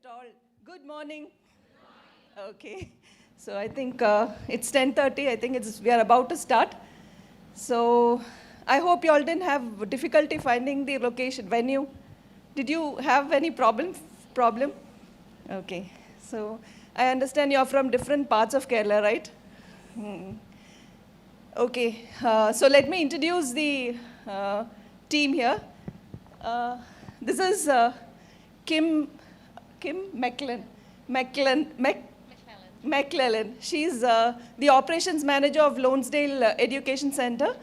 at all. Good morning. Okay. So I think it's 10:30. I think we are about to start. So I hope you all didn't have difficulty finding the location, venue. Did you have any problem? Okay. So I understand you're from different parts of Kerala, right? Okay. So let me introduce the team here. This is Kim McClellan. She's the operations manager of Lonesdale Education Center.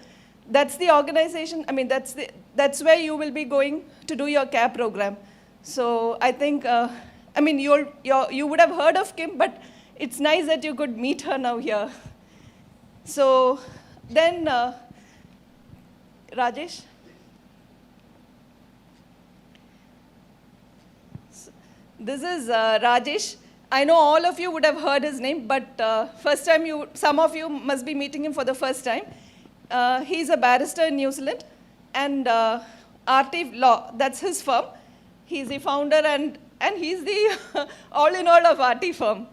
That's the organization. I mean, that's where you will be going to do your CAP program. So I think, I mean, you would have heard of Kim, but it's nice that you could meet her now here. So then, Rajesh. This is Rajesh. I know all of you would have heard his name, but first time some of you must be meeting him for the first time. He's a barrister in New Zealand, and RT Law, that's his firm. He's the founder, and he's the all-in-all of RT firm.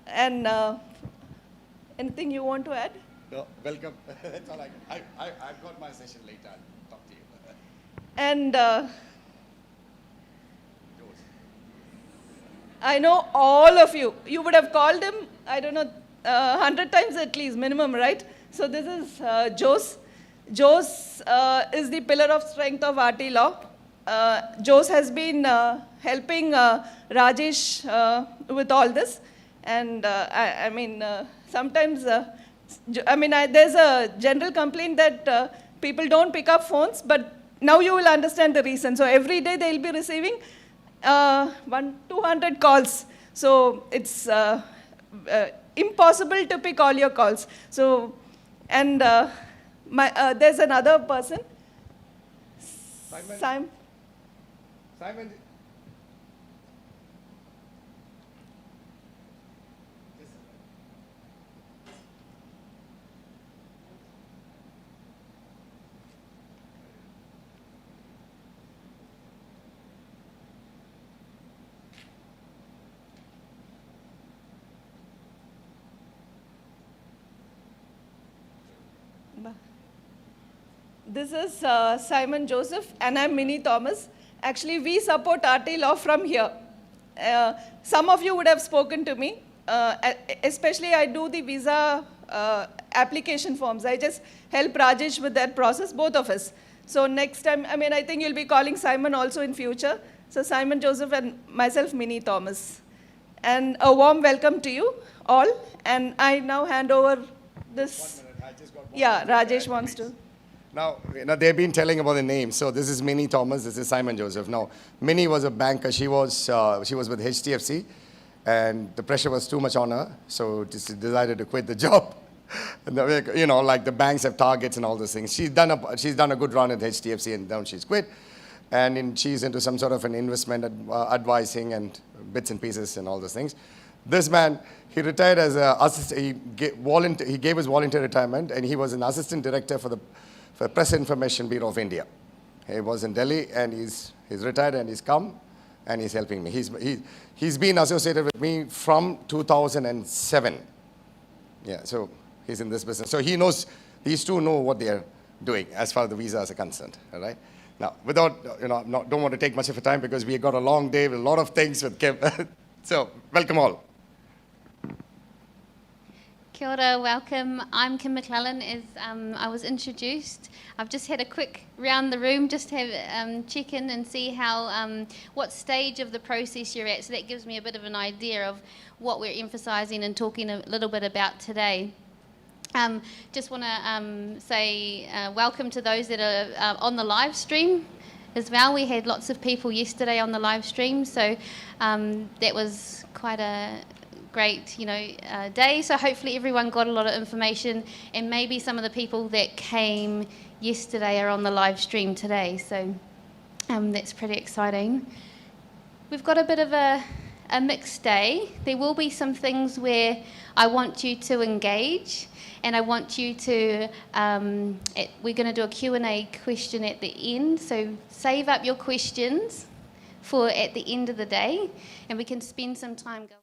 And anything you want to add? No, welcome. That's all I've got my session later. I'll talk to you. And I know all of you. You would have called him, I don't know, 100 times at least, minimum, right? So this is Jose. Jose is the pillar of strength of RT Law. Jose has been helping Rajesh with all this. And I mean, sometimes, I mean, there's a general complaint that people don't pick up phones, but now you will understand the reason. So every day they'll be receiving 200 calls. So it's impossible to pick all your calls. So, and there's another person. Simon. This is Simon Joseph, and I'm Minnie Thomas. Actually, we support RT Law from here. Some of you would have spoken to me. Especially, I do the visa application forms. I just help Rajesh with that process, both of us. So next time, I mean, I think you'll be calling Simon also in future. So Simon Joseph and myself, Minnie Thomas. And a warm welcome to you all. And I now hand over this. 1 minute. I just got one yeah, minute. Rajesh wants to. Now, they've been telling about the names. So this is Minnie Thomas. This is Simon Joseph. Now, Minnie was a banker. She was with HDFC, and the pressure was too much on her. So she decided to quit the job. And you know, like the banks have targets and all those things. She's done a good run at HDFC, and now she's quit. And she's into some sort of an investment advising and bits and pieces and all those things. This man, he retired as an assistant. He gave his volunteer retirement, and he was an assistant director for the Press Information Bureau of India. He was in Delhi, and he's retired, and he's come, and he's helping me. He's been associated with me from 2007. Yeah, so he's in this business. So he knows, these two know what they're doing as far as the visas are concerned, all right? Now, without, don't want to take much of your time because we got a long day with a lot of things with Kim. So, welcome all. Kia ora, welcome. I'm Kim McClellan. As I was introduced, I've just had a quick round the room, just to have check in and see how what stage of the process you're at. So that gives me a bit of an idea of what we're emphasising and talking a little bit about today. Just want to say welcome to those that are on the live stream as well. We had lots of people yesterday on the live stream, so that was quite a great, day. So hopefully everyone got a lot of information, and maybe some of the people that came yesterday are on the live stream today. So that's pretty exciting. We've got a bit of a mixed day. There will be some things where I want you to engage, and I want you to, we're going to do a Q&A question at the end. So save up your questions for at the end of the day, and we can spend some time going.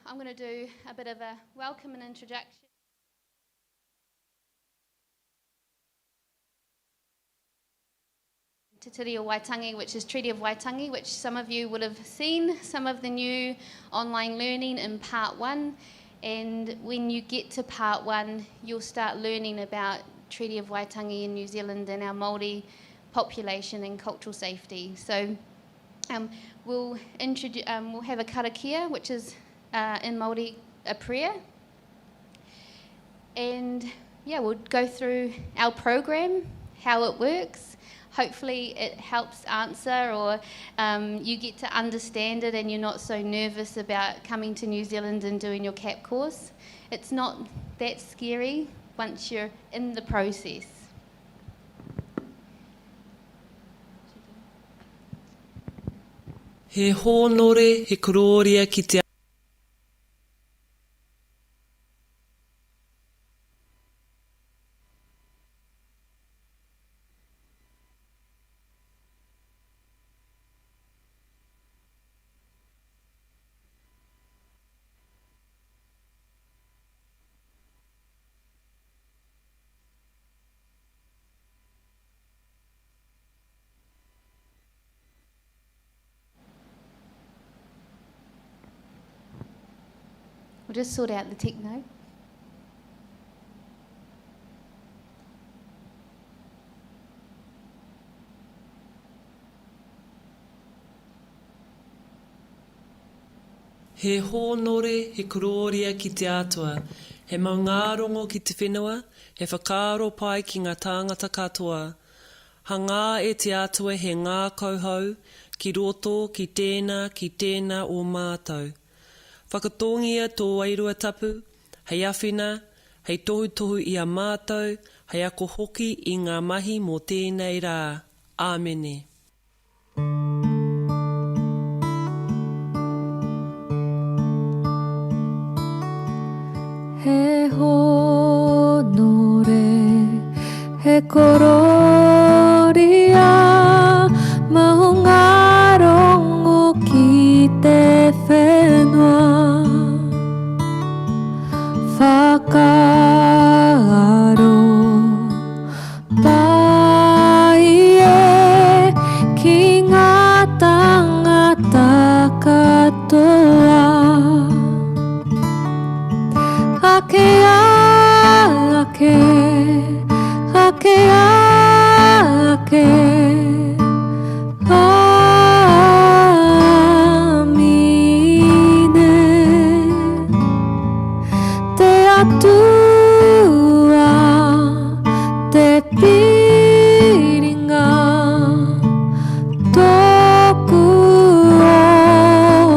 I'm going to do a bit of a welcome and introduction. To Te Reo Waitangi, which is Treaty of Waitangi, which some of you would have seen, some of the new online learning in part 1. And when you get to part 1, you'll start learning about Treaty of Waitangi in New Zealand and our Māori population and cultural safety. So we'll have a karakia, which is in Māori a prayer. And yeah, we'll go through our program, how it works. Hopefully it helps answer, or you get to understand it and you're not so nervous about coming to New Zealand and doing your CAP course. It's not that scary once you're in the process. He hōnore, he kororia ki te We'll just sort out the techno. He hōnore, he kororia ki te atua. He maungarongo ki te whenua, he whakaaro pai ki ngā tāngata katoa. Hanga e te atua he ngā kauhau, ki roto, ki tēnā o mātou. Whakatongia tō wairua tapu, hei awhina, hei tohu i a mātou, hei ako hoki i ngā mahi mō tēnei rā. Āmene. He honore, he kororia, maungarongo ki te whenua. Whakaaro pai e ki ngā tangata katoa. Ake Amine. Te atua, te piringa, tōku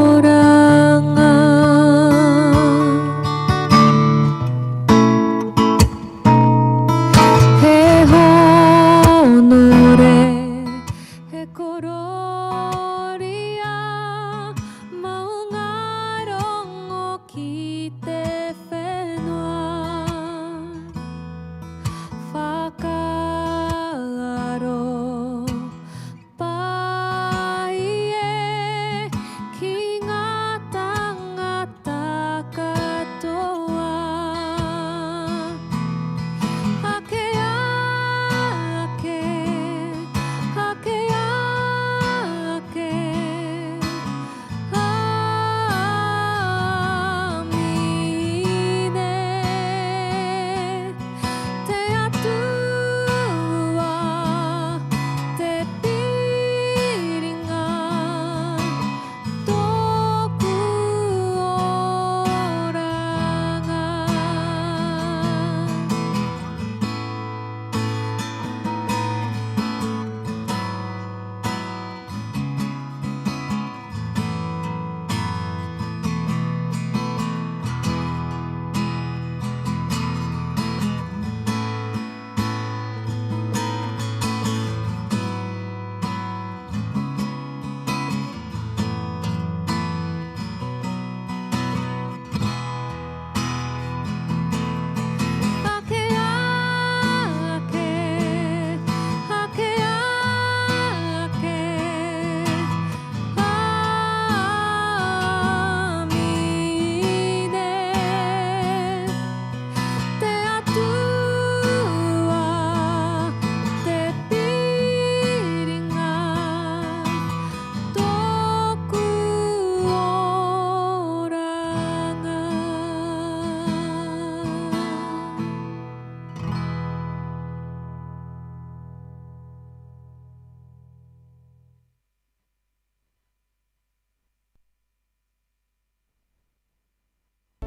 oranga. He honore, he kororia, maungarongo ki te whenua. Whaka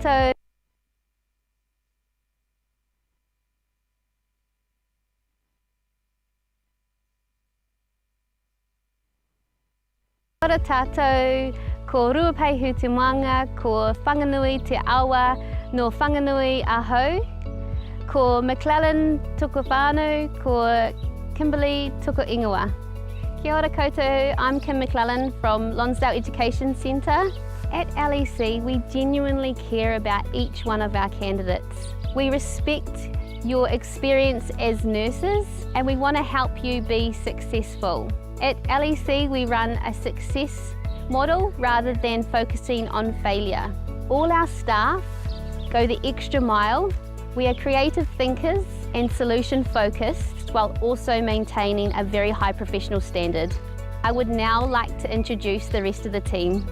So ora tātou, ko Ruapehu te moanga, ko whanganui te awa, no whanganui ahau, ko McClellan tuko whānau, ko Kimberley tuko ingoa. Kia ora koutou, I'm Kim McClellan from Lonsdale Education Centre. At LEC, we genuinely care about each one of our candidates. We respect your experience as nurses and we want to help you be successful. At LEC, we run a success model rather than focusing on failure. All our staff go the extra mile. We are creative thinkers and solution focused while also maintaining a very high professional standard. I would now like to introduce the rest of the team.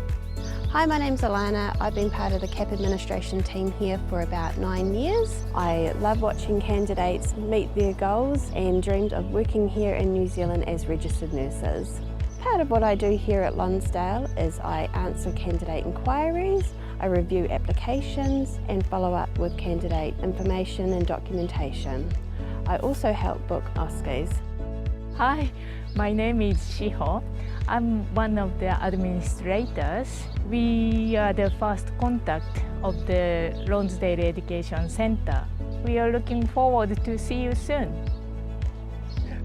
Hi, my name's Alana. I've been part of the CAP administration team here for about 9 years. I love watching candidates meet their goals and dreamed of working here in New Zealand as registered nurses. Part of what I do here at Lonsdale is I answer candidate inquiries, I review applications and follow up with candidate information and documentation. I also help book OSCEs. Hi, my name is Shiho. I'm one of the administrators. We are the first contact of the Lonsdale Education Centre. We are looking forward to see you soon.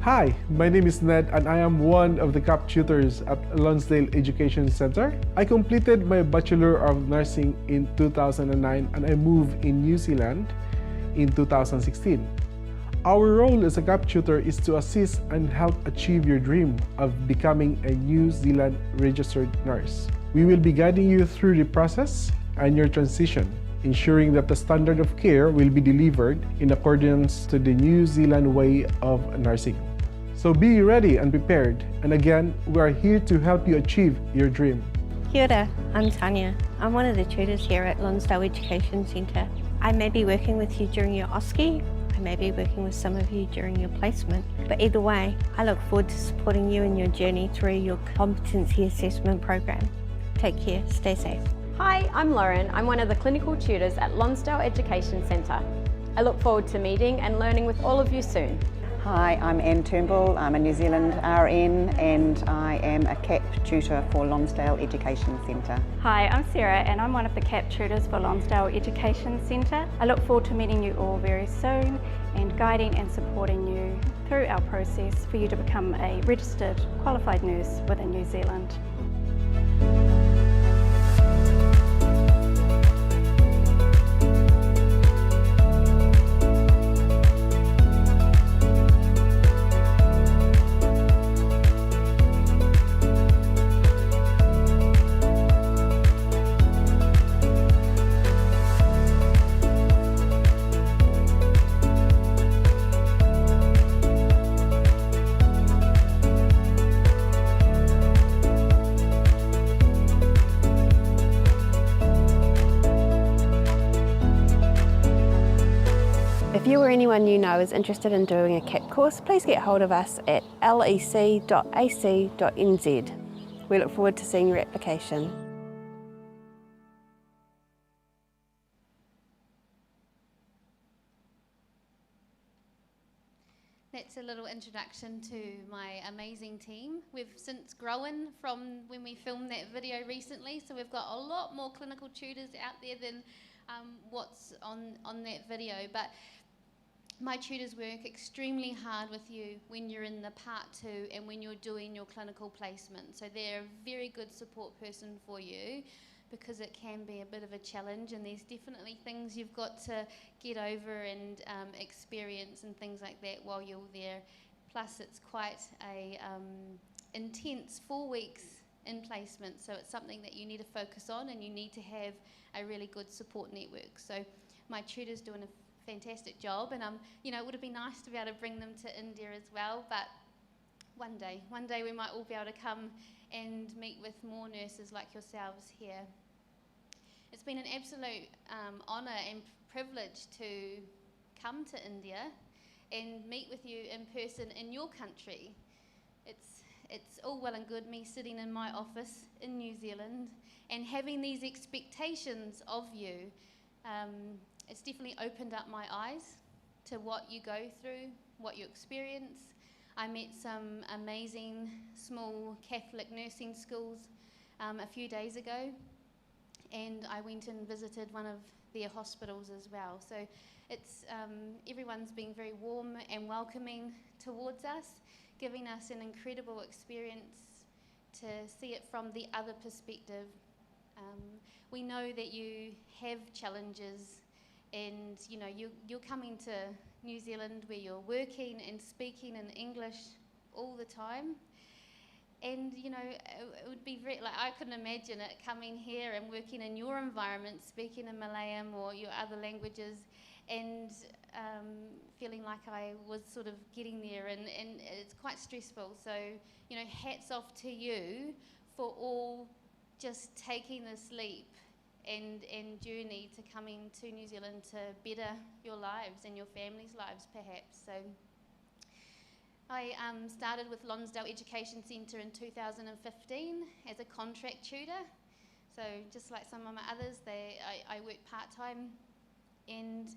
Hi, my name is Ned and I am one of the CAP tutors at Lonsdale Education Centre. I completed my Bachelor of Nursing in 2009 and I moved in New Zealand in 2016. Our role as a CAP tutor is to assist and help achieve your dream of becoming a New Zealand registered nurse. We will be guiding you through the process and your transition, ensuring that the standard of care will be delivered in accordance to the New Zealand way of nursing. So be ready and prepared, and again, we are here to help you achieve your dream. Kia ora, I'm Tanya. I'm one of the tutors here at Lonsdale Education Centre. I may be working with you during your OSCE, I may be working with some of you during your placement, but either way, I look forward to supporting you in your journey through your competency assessment program. Take care, stay safe. Hi, I'm Lauren. I'm one of the clinical tutors at Lonsdale Education Centre. I look forward to meeting and learning with all of you soon. Hi, I'm Anne Turnbull. I'm a New Zealand RN and I am a CAP tutor for Lonsdale Education Centre. Hi, I'm Sarah and I'm one of the CAP tutors for Lonsdale Education Centre. I look forward to meeting you all very soon and guiding and supporting you through our process for you to become a registered qualified nurse within New Zealand. If you or anyone you know is interested in doing a CAP course, please get hold of us at lec.ac.nz. We look forward to seeing your application. That's a little introduction to my amazing team. We've since grown from when we filmed that video recently, so we've got a lot more clinical tutors out there than what's on that video. But my tutors work extremely hard with you when you're in the part 2 and when you're doing your clinical placement. So they're a very good support person for you because it can be a bit of a challenge and there's definitely things you've got to get over and experience and things like that while you're there. Plus it's quite a intense 4 weeks in placement, so it's something that you need to focus on and you need to have a really good support network. So my tutor's doing a fantastic job, and it would have been nice to be able to bring them to India as well, but one day we might all be able to come and meet with more nurses like yourselves here. It's been an absolute honour and privilege to come to India and meet with you in person in your country. It's all well and good me sitting in my office in New Zealand and having these expectations of you, It's definitely opened up my eyes to what you go through, what you experience. I met some amazing small Catholic nursing schools a few days ago, and I went and visited one of their hospitals as well. So it's everyone's been very warm and welcoming towards us, giving us an incredible experience to see it from the other perspective. We know that you have challenges, and you know you're coming to New Zealand where you're working and speaking in English all the time. And you know, it would be very, like, I couldn't imagine it coming here and working in your environment, speaking in Malayan or your other languages, and feeling like I was sort of getting there, and it's quite stressful. So, you know, hats off to you for all just taking this leap and journey to coming to New Zealand to better your lives and your family's lives, perhaps. So I started with Lonsdale Education Centre in 2015 as a contract tutor. So just like some of my others, I worked part-time, and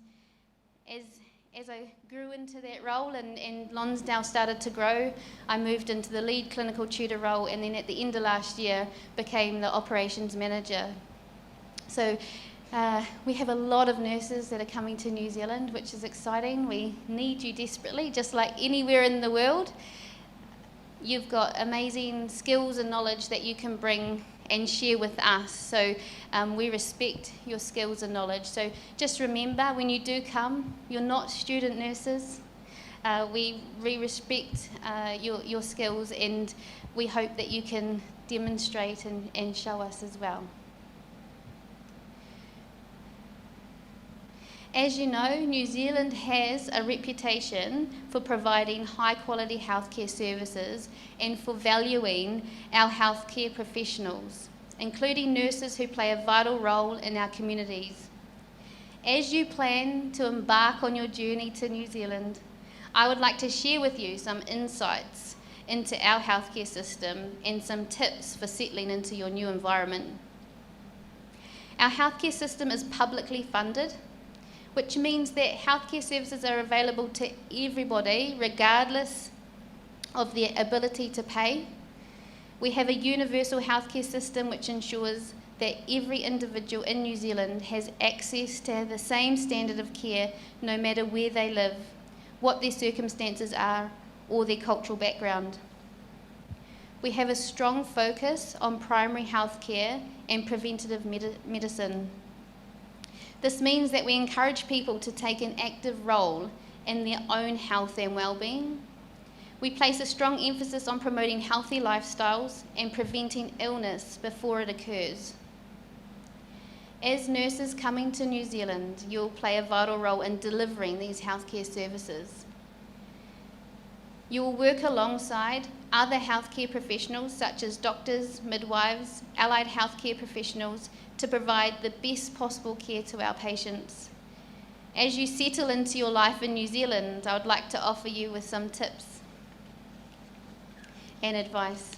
as I grew into that role and Lonsdale started to grow, I moved into the lead clinical tutor role, and then at the end of last year became the operations manager. So we have a lot of nurses that are coming to New Zealand, which is exciting. We need you desperately, just like anywhere in the world. You've got amazing skills and knowledge that you can bring and share with us. So we respect your skills and knowledge. So just remember, when you do come, you're not student nurses. We respect your skills, and we hope that you can demonstrate and show us as well. As you know, New Zealand has a reputation for providing high-quality healthcare services and for valuing our healthcare professionals, including nurses who play a vital role in our communities. As you plan to embark on your journey to New Zealand, I would like to share with you some insights into our healthcare system and some tips for settling into your new environment. Our healthcare system is publicly funded, which means that healthcare services are available to everybody regardless of their ability to pay. We have a universal healthcare system which ensures that every individual in New Zealand has access to the same standard of care no matter where they live, what their circumstances are, or their cultural background. We have a strong focus on primary healthcare and preventative medicine. This means that we encourage people to take an active role in their own health and well-being. We place a strong emphasis on promoting healthy lifestyles and preventing illness before it occurs. As nurses coming to New Zealand, you'll play a vital role in delivering these healthcare services. You will work alongside other healthcare professionals such as doctors, midwives, allied healthcare professionals to provide the best possible care to our patients. As you settle into your life in New Zealand, I would like to offer you with some tips and advice.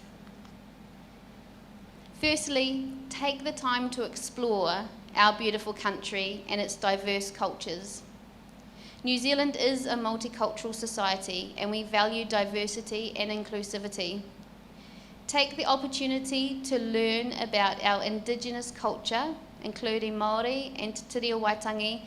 Firstly, take the time to explore our beautiful country and its diverse cultures. New Zealand is a multicultural society, and we value diversity and inclusivity. Take the opportunity to learn about our Indigenous culture, including Māori and Te Reo Waitangi,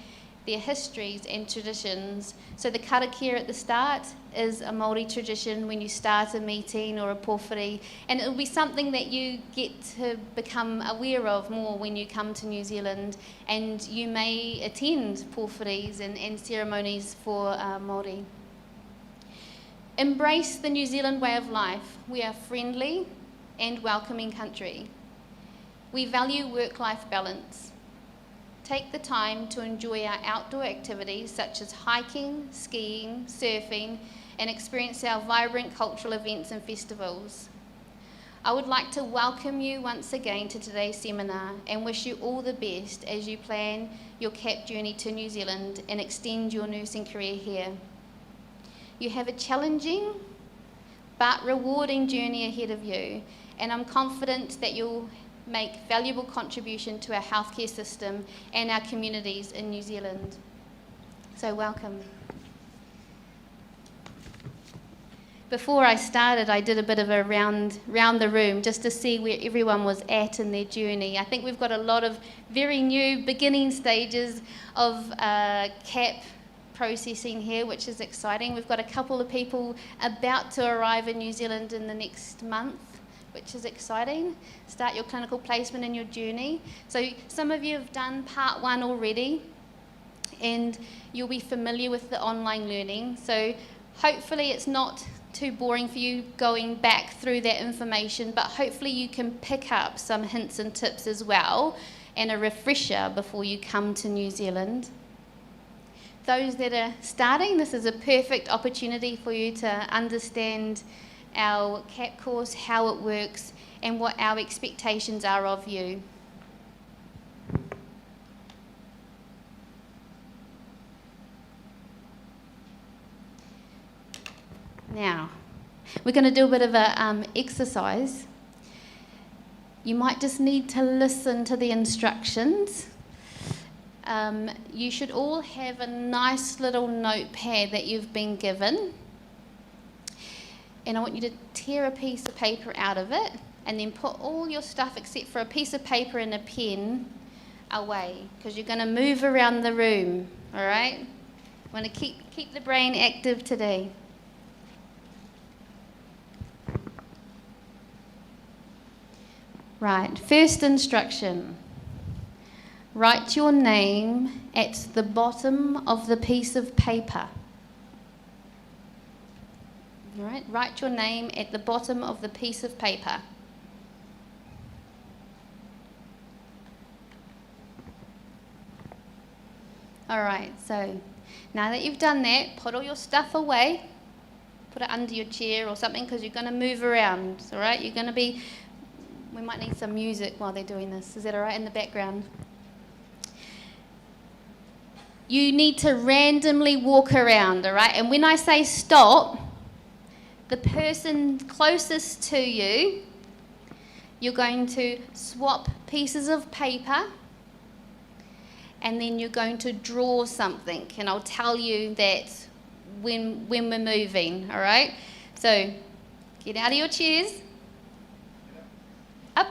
their histories and traditions. So the karakia at the start is a Māori tradition when you start a meeting or a pōwhiri, and it will be something that you get to become aware of more when you come to New Zealand, and you may attend pōwhiris and ceremonies for Māori. Embrace the New Zealand way of life. We are a friendly and welcoming country. We value work-life balance. Take the time to enjoy our outdoor activities such as hiking, skiing, surfing, and experience our vibrant cultural events and festivals. I would like to welcome you once again to today's seminar and wish you all the best as you plan your CAP journey to New Zealand and extend your nursing career here. You have a challenging but rewarding journey ahead of you, and I'm confident that you'll make valuable contribution to our healthcare system and our communities in New Zealand. So welcome. Before I started, I did a bit of a round the room just to see where everyone was at in their journey. I think we've got a lot of very new beginning stages of CAP processing here, which is exciting. We've got a couple of people about to arrive in New Zealand in the next month, which is exciting. Start your clinical placement in your journey. So some of you have done part 1 already, and you'll be familiar with the online learning. So hopefully it's not too boring for you going back through that information, but hopefully you can pick up some hints and tips as well and a refresher before you come to New Zealand. Those that are starting, this is a perfect opportunity for you to understand our CAP course, how it works, and what our expectations are of you. Now, we're going to do a bit of an exercise. You might just need to listen to the instructions. You should all have a nice little notepad that you've been given. And I want you to tear a piece of paper out of it and then put all your stuff except for a piece of paper and a pen away, because you're going to move around the room, all right? I want to keep the brain active today. Right, first instruction. Write your name at the bottom of the piece of paper. All right, write your name at the bottom of the piece of paper. All right, so now that you've done that, put all your stuff away. Put it under your chair or something, because you're going to move around, all right? You're going to be... We might need some music while they're doing this. Is that all right in the background? You need to randomly walk around, all right? And when I say stop, the person closest to you, you're going to swap pieces of paper, and then you're going to draw something. And I'll tell you that when we're moving, all right? So get out of your chairs. Up.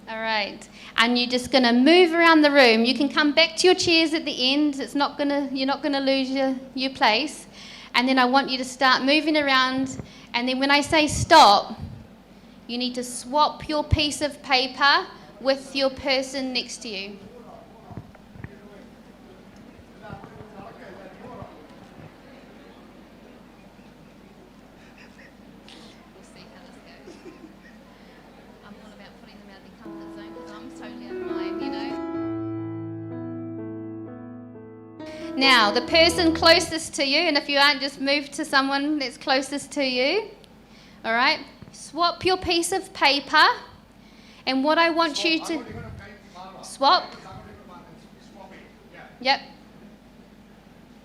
All right. And you're just going to move around the room. You can come back to your chairs at the end. You're not going to lose your place. And then I want you to start moving around. And then when I say stop, you need to swap your piece of paper with your person next to you. Now, the person closest to you, and if you aren't, just move to someone that's closest to you. All right? Swap your piece of paper, and what I want you to... Swap. Yep.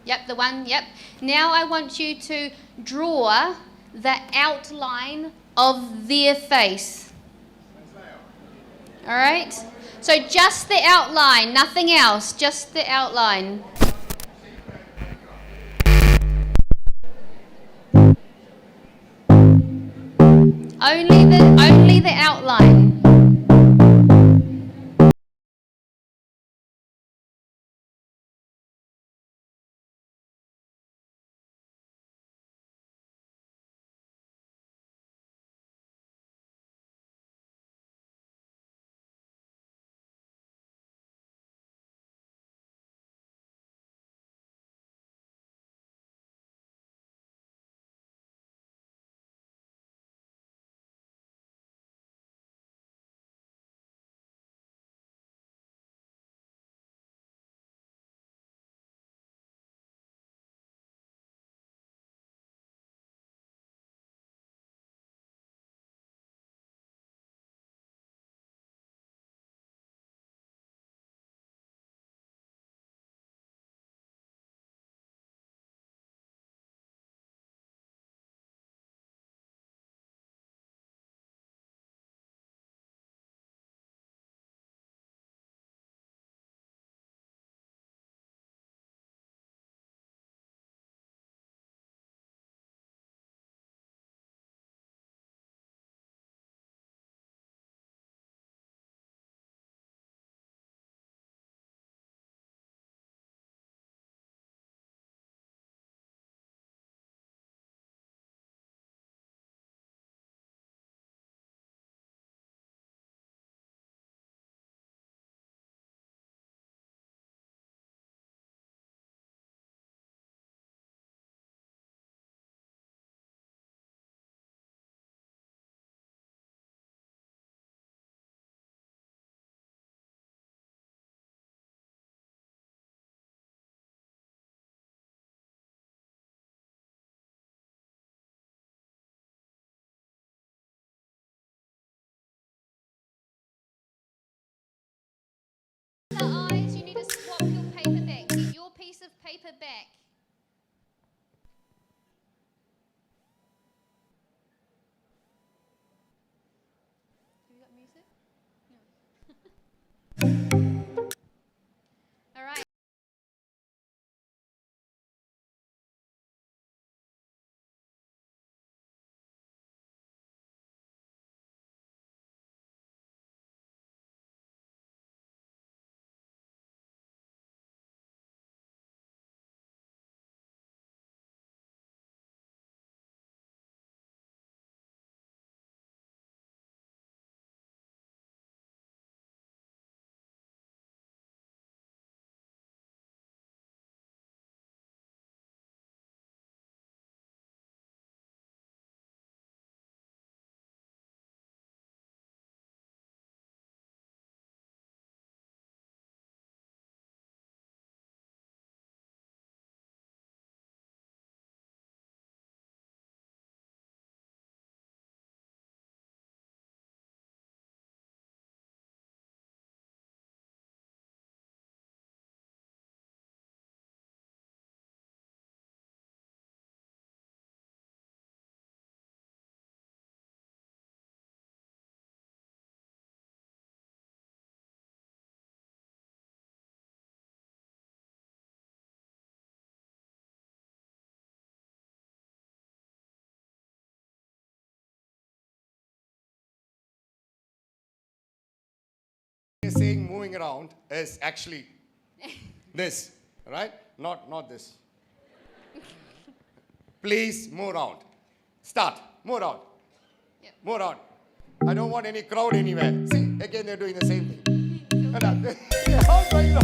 Yep, the one, yep. Now I want you to draw the outline of their face. All right? So just the outline, nothing else, just the outline. Only the outline. paper back. Have you got music? No. All right. Saying moving around is actually this, right? Not this. Please move around. Start. Move around. Yep. Move around. I don't want any crowd anywhere. See, again they're doing the same thing. They're all going around.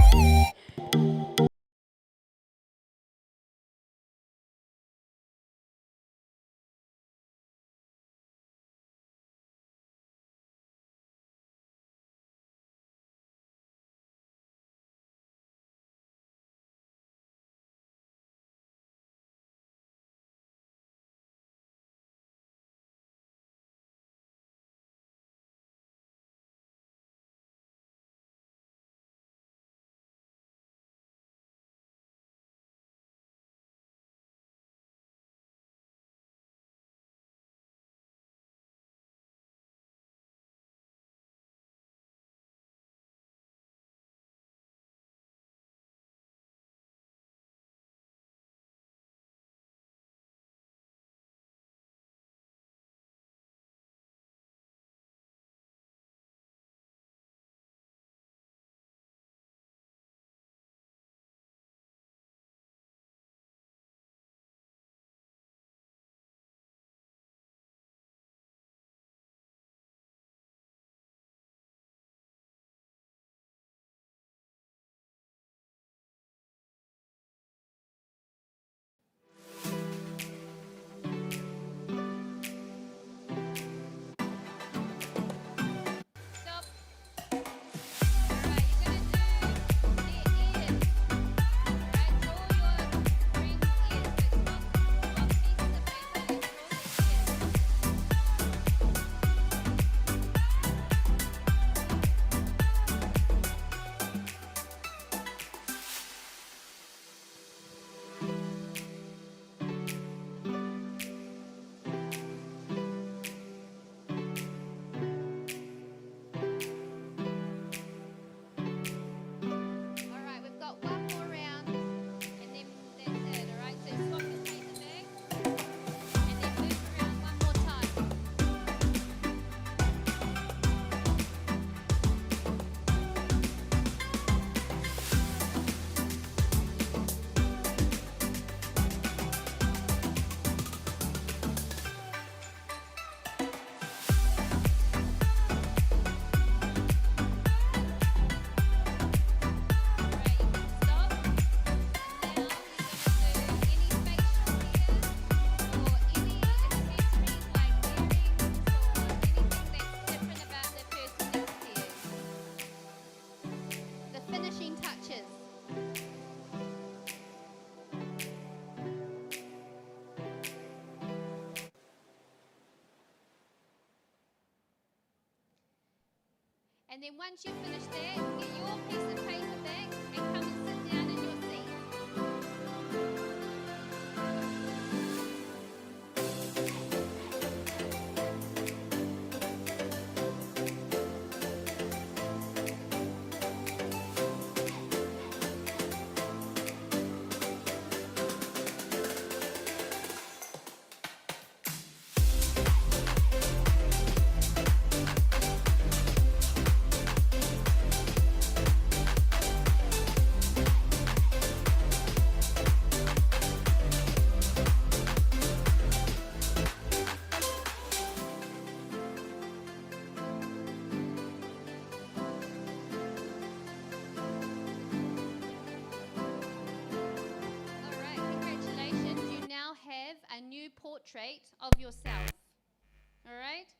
Stop. All right, you're going to do their ears. All right, draw your friend's ears. So swap pieces of paper and draw their ears. All right, we've got one more round, and then that's it. All right, so swap the paper back, and then move around one more time. All right, you can stop. Now you're going to do any facial hair or any accessories like earrings or anything that's different about the person next to you. The finishing touches. And then once you've finished that, get your piece of paper back and come and sit down in your seat. portrait of yourself. All right?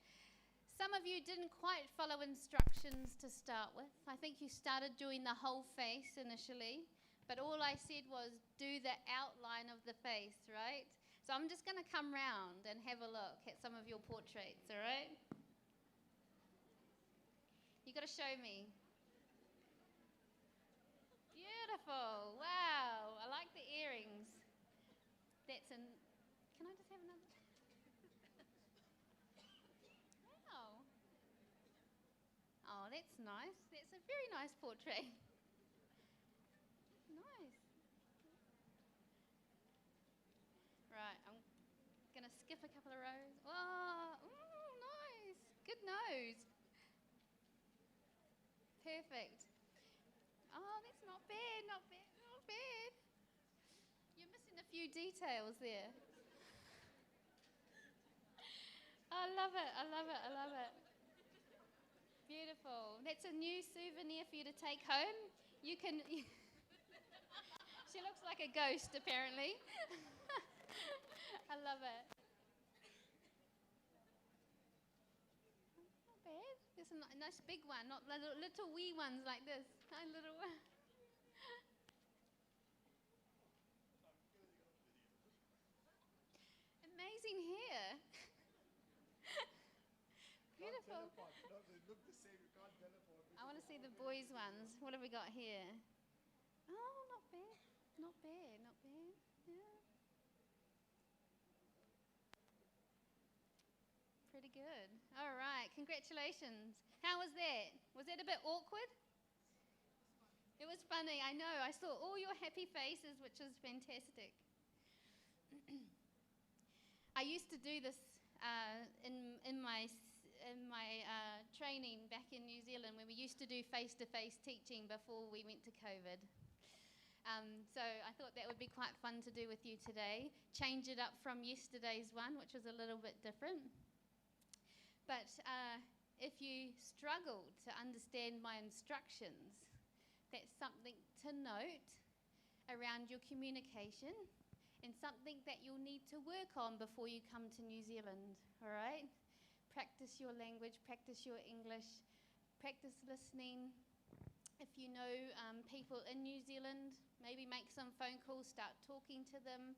Some of you didn't quite follow instructions to start with. I think you started doing the whole face initially, but all I said was do the outline of the face, right? So I'm just going to come round and have a look at some of your portraits, all right? You got to show me. Beautiful. Wow. I like the earrings. That's an... Can I just have another? Wow. Oh, that's nice. That's a very nice portrait. Nice. Right, I'm going to skip a couple of rows. Oh, ooh, nice. Good nose. Perfect. Oh, that's not bad, not bad, not bad. You're missing a few details there. I love it, I love it, I love it. Beautiful. That's a new souvenir for you to take home. You can... She looks like a ghost, apparently. I love it. Not bad. There's a nice big one, not little wee ones like this. Tiny little one. Amazing hair. Beautiful. I want to see the boys' ones. What have we got here? Oh, not bad. Not bad, not bad. Yeah. Pretty good. All right, congratulations. How was that? Was that a bit awkward? It was funny, I know. I saw all your happy faces, which was fantastic. I used to do this in my training back in New Zealand when we used to do face-to-face teaching before we went to COVID. So I thought that would be quite fun to do with you today. Change it up from yesterday's one, which was a little bit different. But if you struggle to understand my instructions, that's something to note around your communication and something that you'll need to work on before you come to New Zealand, all right? Practice your language, practice your English, practice listening. If you know people in New Zealand, maybe make some phone calls, start talking to them.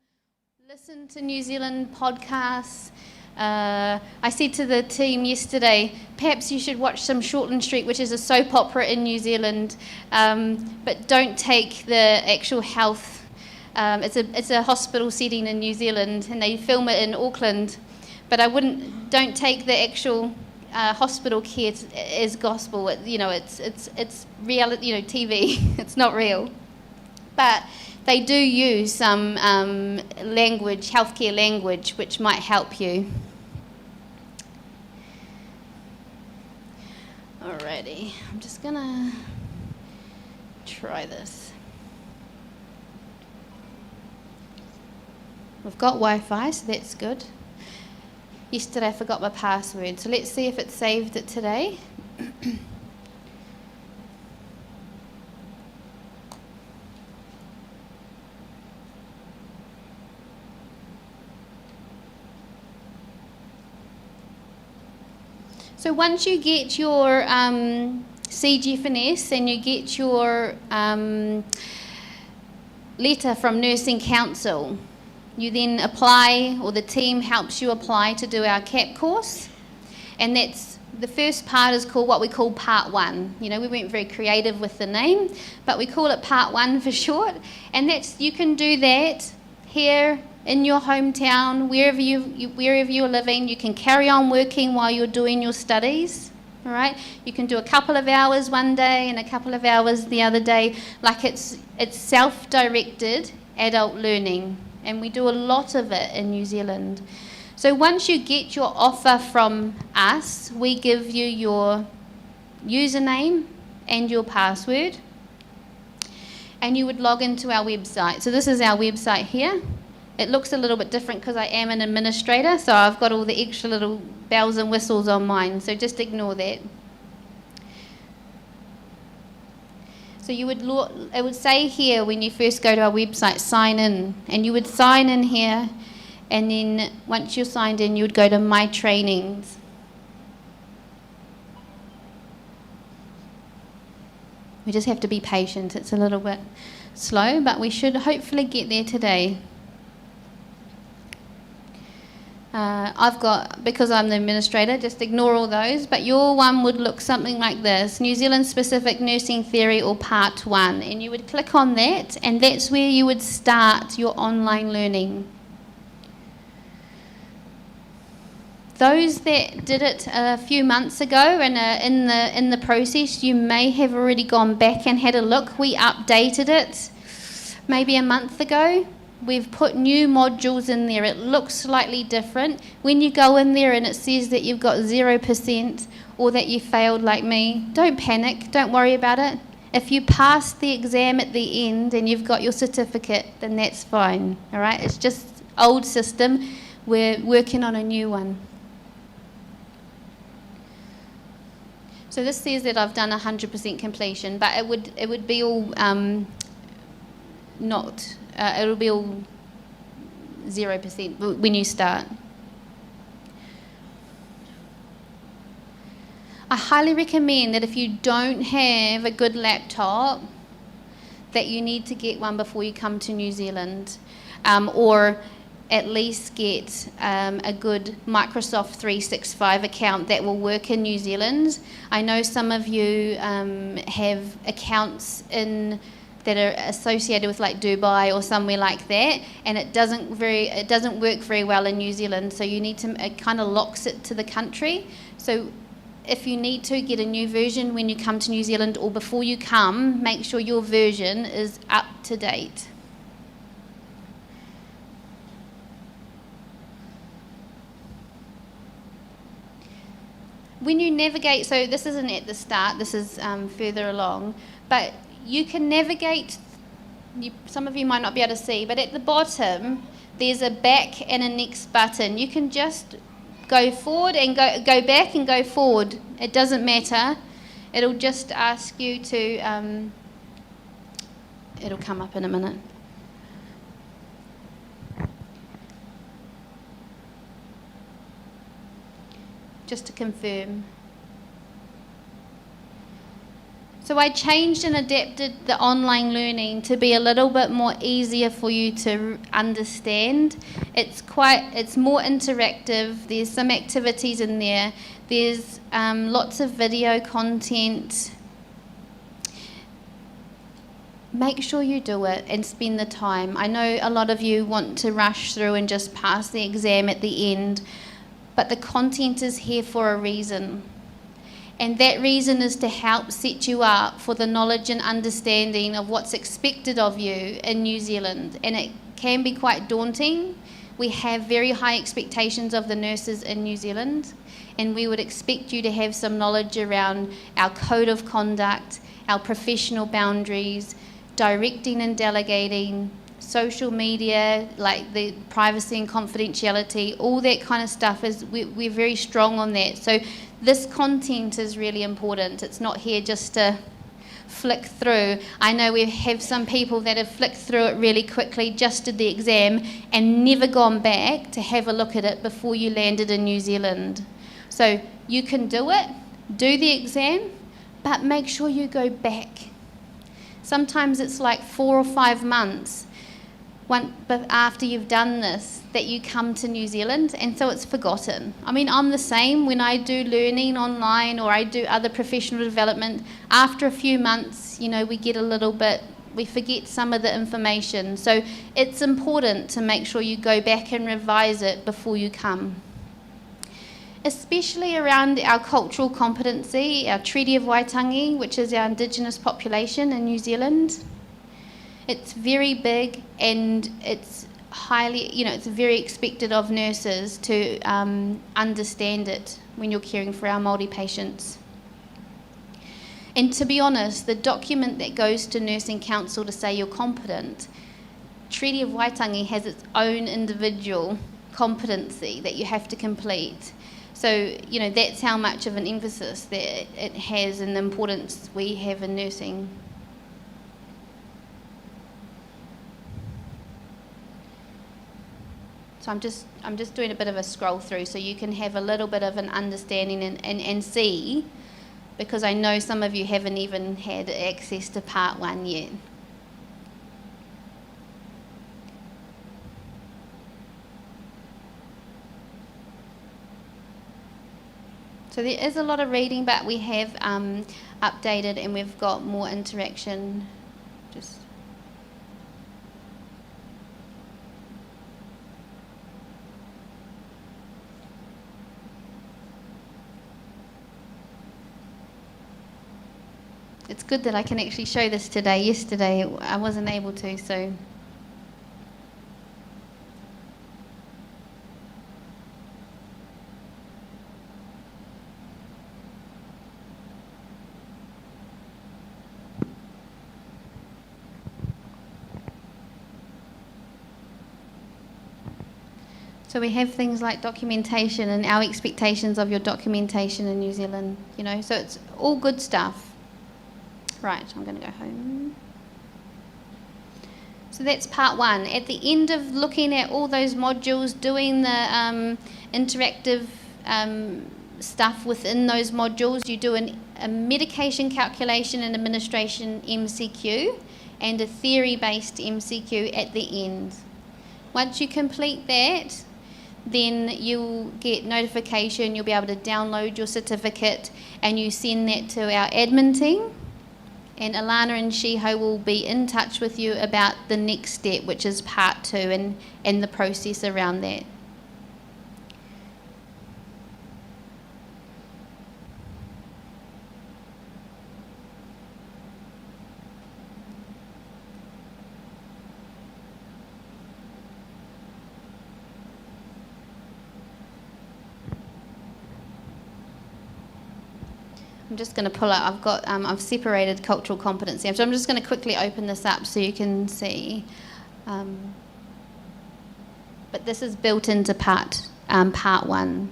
Listen to New Zealand podcasts. I said to the team yesterday, perhaps you should watch some Shortland Street, which is a soap opera in New Zealand, but don't take the actual health. It's a hospital setting in New Zealand, and they film it in Auckland. But don't take the actual hospital care as gospel. It's reality, TV. It's not real. But they do use some language, healthcare language, which might help you. Alrighty, I'm just gonna try this. We've got Wi-Fi, so that's good. Yesterday I forgot my password, so let's see if it saved it today. So once you get your CGFNS and you get your letter from Nursing Council, you then apply, or the team helps you apply to do our CAP course. And that's, the first part is called what we call Part 1. We weren't very creative with the name, but we call it Part 1 for short. And that's, you can do that here in your hometown, wherever you're living. You can carry on working while you're doing your studies. All right? You can do a couple of hours one day and a couple of hours the other day. Like it's self-directed adult learning. And we do a lot of it in New Zealand. So once you get your offer from us, we give you your username and your password, and you would log into our website. So this is our website here. It looks a little bit different because I am an administrator, so I've got all the extra little bells and whistles on mine, so just ignore that. So it would say here when you first go to our website, sign in, and you would sign in here, And then once you're signed in, you would go to My Trainings. We just have to be patient. It's a little bit slow, but we should hopefully get there today. I've got, because I'm the administrator, just ignore all those, but your one would look something like this: New Zealand Specific Nursing Theory, or Part 1. And you would click on that, and that's where you would start your online learning. Those that did it a few months ago and are in the process, you may have already gone back and had a look. We updated it maybe a month ago. We've put new modules in there. It looks slightly different. When you go in there and it says that you've got 0% or that you failed like me, don't panic, don't worry about it. If you pass the exam at the end and you've got your certificate, then that's fine, all right? It's just old system. We're working on a new one. So this says that I've done 100% completion, but it would be all it'll be all 0% when you start. I highly recommend that if you don't have a good laptop, that you need to get one before you come to New Zealand, or at least get a good Microsoft 365 account that will work in New Zealand. I know some of you have accounts that are associated with like Dubai or somewhere like that, and it doesn't work very well in New Zealand. So you need to, it kind of locks it to the country. So if you need to get a new version when you come to New Zealand or before you come, make sure your version is up to date. When you navigate, so this isn't at the start, this is further along, but you can navigate, some of you might not be able to see, but at the bottom there's a back and a next button. You can just go forward and go back and go forward. It doesn't matter. It'll just ask you to, it'll come up in a minute. Just to confirm. So I changed and adapted the online learning to be a little bit more easier for you to understand. It's more interactive. There's some activities in there. There's lots of video content. Make sure you do it and spend the time. I know a lot of you want to rush through and just pass the exam at the end, but the content is here for a reason. And that reason is to help set you up for the knowledge and understanding of what's expected of you in New Zealand. And it can be quite daunting. We have very high expectations of the nurses in New Zealand, and we would expect you to have some knowledge around our code of conduct, our professional boundaries, directing and delegating, social media, like the privacy and confidentiality, all that kind of stuff. We're very strong on that. So this content is really important. It's not here just to flick through. I know we have some people that have flicked through it really quickly, just did the exam and never gone back to have a look at it before you landed in New Zealand. So you can do it, do the exam, but make sure you go back. Sometimes it's like 4 or 5 months but after you've done this, that you come to New Zealand, and so it's forgotten. I mean, I'm the same when I do learning online or I do other professional development. After a few months, we get a little bit, we forget some of the information. So it's important to make sure you go back and revise it before you come. Especially around our cultural competency, our Treaty of Waitangi, which is our Indigenous population in New Zealand. It's very big, and it's highly, it's very expected of nurses to understand it when you're caring for our Māori patients. And to be honest, the document that goes to Nursing Council to say you're competent, Treaty of Waitangi has its own individual competency that you have to complete. So, that's how much of an emphasis that it has and the importance we have in nursing. So So I'm just doing a bit of a scroll through so you can have a little bit of an understanding and see, because I know some of you haven't even had access to part 1 yet. So there is a lot of reading, but we have updated and we've got more interaction. It's good that I can actually show this today. Yesterday I wasn't able to, so. So we have things like documentation and our expectations of your documentation in New Zealand, you know, so it's all good stuff. Right, I'm going to go home. So that's part 1. At the end of looking at all those modules, doing the interactive stuff within those modules, you do a medication calculation and administration MCQ and a theory-based MCQ at the end. Once you complete that, then you'll get notification, you'll be able to download your certificate and you send that to our admin team. And Alana and Shiho will be in touch with you about the next step, which is part 2 and the process around that. I'm just going to pull out, I've separated cultural competency. So I'm just going to quickly open this up so you can see. But this is built into part 1.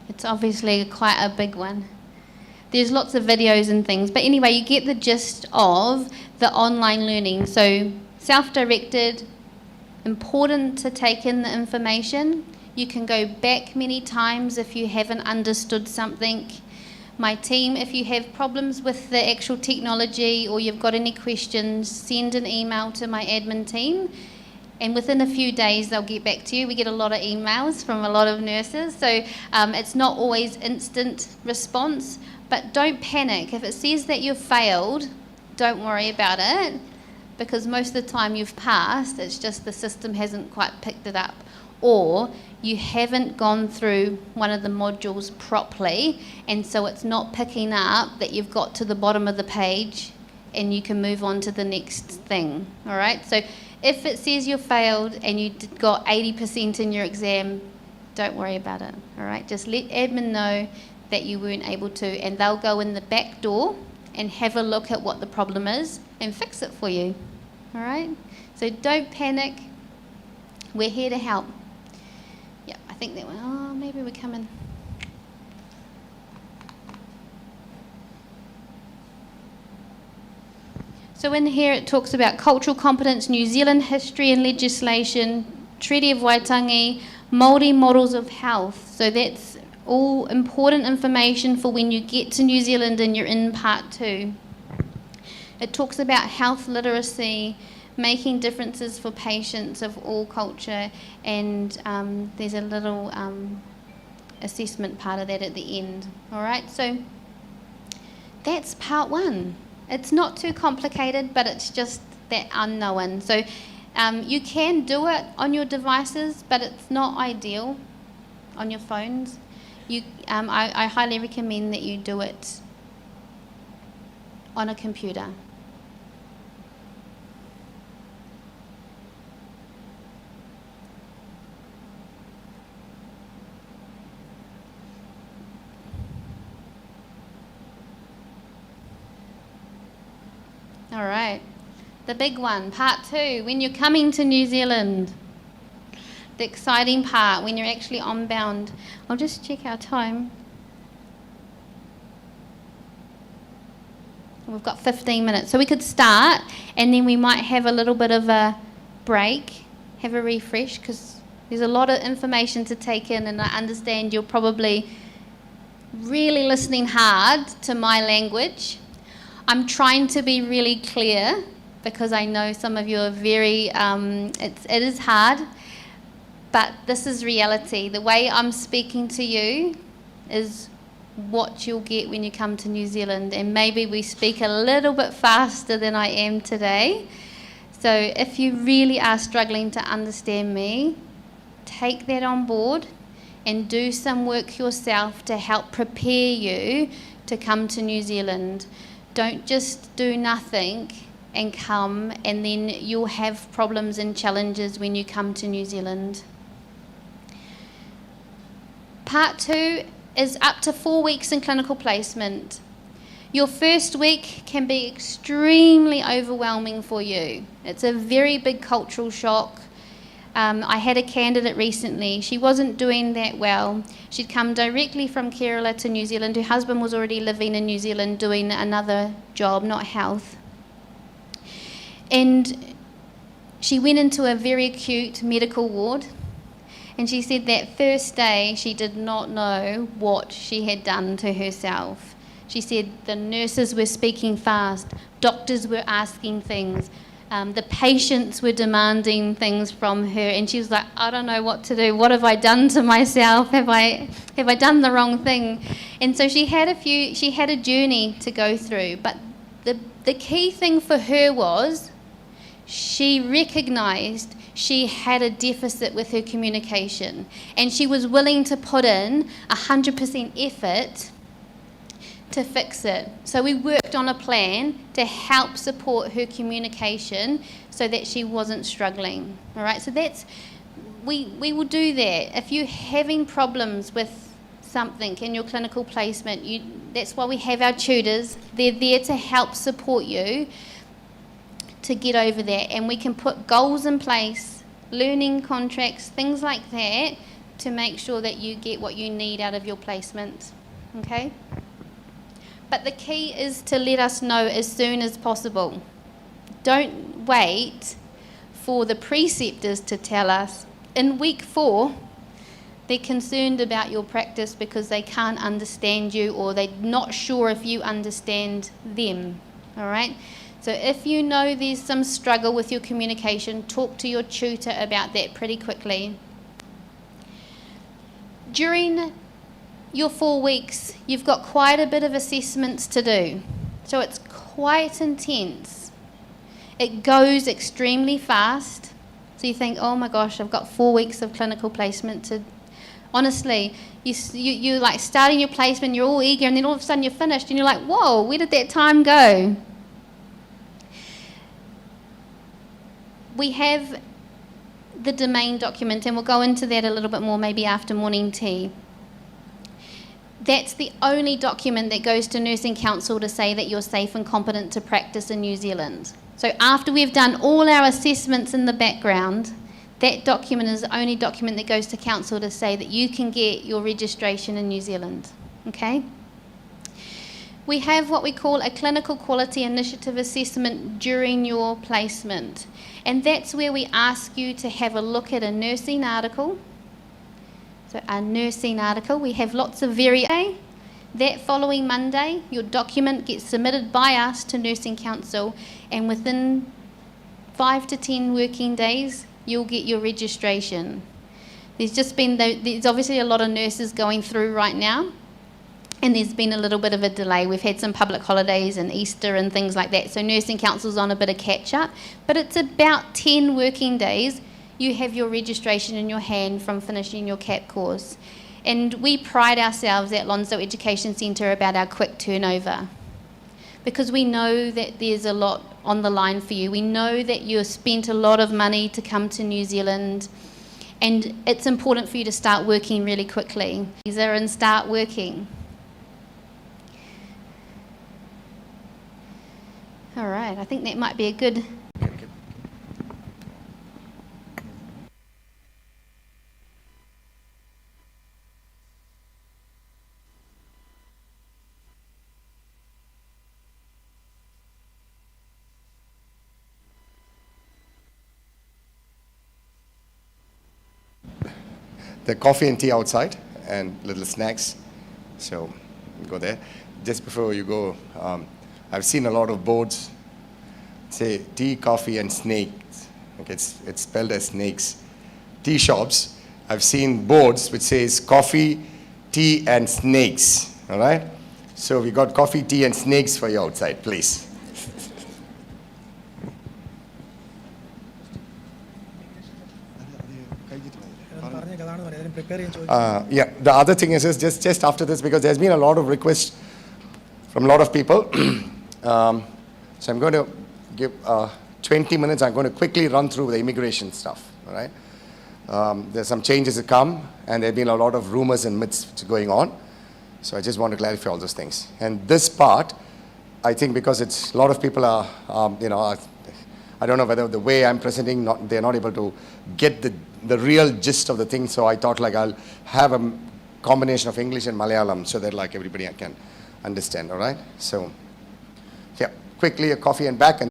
It's obviously quite a big one. There's lots of videos and things, but anyway, you get the gist of the online learning. So self-directed, important to take in the information. You can go back many times if you haven't understood something. My team, if you have problems with the actual technology or you've got any questions, send an email to my admin team. And within a few days, they'll get back to you. We get a lot of emails from a lot of nurses, so it's not always instant response. But don't panic. If it says that you've failed, don't worry about it, because most of the time you've passed. It's just the system hasn't quite picked it up. Or you haven't gone through one of the modules properly, and so it's not picking up that you've got to the bottom of the page and you can move on to the next thing, all right? So if it says you failed and you got 80% in your exam, don't worry about it, all right? Just let admin know that you weren't able to, and they'll go in the back door and have a look at what the problem is and fix it for you, all right? So don't panic. We're here to help. Yeah, I think that one. Oh, maybe we're coming. So in here it talks about cultural competence, New Zealand history and legislation, Treaty of Waitangi, Māori models of health. So that's all important information for when you get to New Zealand and you're in part 2. It talks about health literacy, making differences for patients of all culture, and there's a little assessment part of that at the end. All right, so that's part 1. It's not too complicated, but it's just that unknown. So you can do it on your devices, but it's not ideal on your phones. I highly recommend that you do it on a computer. All right. The big one, part 2, when you're coming to New Zealand. The exciting part, when you're actually onbound. I'll just check our time. We've got 15 minutes. So we could start, and then we might have a little bit of a break, have a refresh, because there's a lot of information to take in, and I understand you're probably really listening hard to my language. I'm trying to be really clear because I know some of you are very, it is hard, but this is reality. The way I'm speaking to you is what you'll get when you come to New Zealand, and maybe we speak a little bit faster than I am today. So if you really are struggling to understand me, take that on board and do some work yourself to help prepare you to come to New Zealand. Don't just do nothing and come, and then you'll have problems and challenges when you come to New Zealand. Part 2 is up to 4 weeks in clinical placement. Your first week can be extremely overwhelming for you. It's a very big cultural shock. I had a candidate recently. She wasn't doing that well. She'd come directly from Kerala to New Zealand. Her husband was already living in New Zealand doing another job, not health. And she went into a very acute medical ward. And she said that first day she did not know what she had done to herself. She said the nurses were speaking fast, doctors were asking things, the patients were demanding things from her, and she was like, I don't know what to do. What have I done to myself? Have I done the wrong thing? And so she had a journey to go through. But the key thing for her was she recognised she had a deficit with her communication, and she was willing to put in 100% effort to fix it. So we worked on a plan to help support her communication so that she wasn't struggling. All right, so we will do that. If you're having problems with something in your clinical placement, that's why we have our tutors. They're there to help support you to get over that, and we can put goals in place, learning contracts, things like that, to make sure that you get what you need out of your placement. Okay? But the key is to let us know as soon as possible. Don't wait for the preceptors to tell us. In week 4, they're concerned about your practice because they can't understand you, or they're not sure if you understand them. All right? So if you know there's some struggle with your communication, talk to your tutor about that pretty quickly. During your 4 weeks, you've got quite a bit of assessments to do. So it's quite intense. It goes extremely fast. So you think, oh my gosh, I've got 4 weeks of clinical placement to... Honestly, you're like starting your placement, you're all eager, and then all of a sudden you're finished, and you're like, whoa, where did that time go? We have the domain document, and we'll go into that a little bit more maybe after morning tea. That's the only document that goes to Nursing Council to say that you're safe and competent to practice in New Zealand. So after we've done all our assessments in the background, that document is the only document that goes to Council to say that you can get your registration in New Zealand. Okay? We have what we call a clinical quality initiative assessment during your placement. And that's where we ask you to have a look at a nursing article. So a nursing article, we have lots of variation. That following Monday, your document gets submitted by us to Nursing Council, and within 5 to 10 working days, you'll get your registration. There's obviously a lot of nurses going through right now, and there's been a little bit of a delay. We've had some public holidays and Easter and things like that, so Nursing Council's on a bit of catch-up, but it's about 10 working days you have your registration in your hand from finishing your CAP course. And we pride ourselves at Lonsdale Education Centre about our quick turnover, because we know that there's a lot on the line for you. We know that you've spent a lot of money to come to New Zealand, and it's important for you to start working really quickly. And start working. All right, I think that might be a good. The coffee and tea outside and little snacks. So go there. Just before you go, I've seen a lot of boards say tea, coffee, and snakes. Okay, it's spelled as snakes. Tea shops, I've seen boards which says coffee, tea, and snakes. All right? So we got coffee, tea, and snakes for you outside, please. Yeah, the other thing is just after this, because there's been a lot of requests from a lot of people. So I'm going to give 20 minutes. I'm going to quickly run through the immigration stuff. All right. There's some changes to come, and there've been a lot of rumors and myths going on. So I just want to clarify all those things. And this part, I think, because it's a lot of people are, I don't know whether the way I'm presenting, they're not able to get the real gist of the thing. So I thought like I'll have a combination of English and Malayalam so that like everybody can understand. All right. So yeah, quickly a coffee and back. And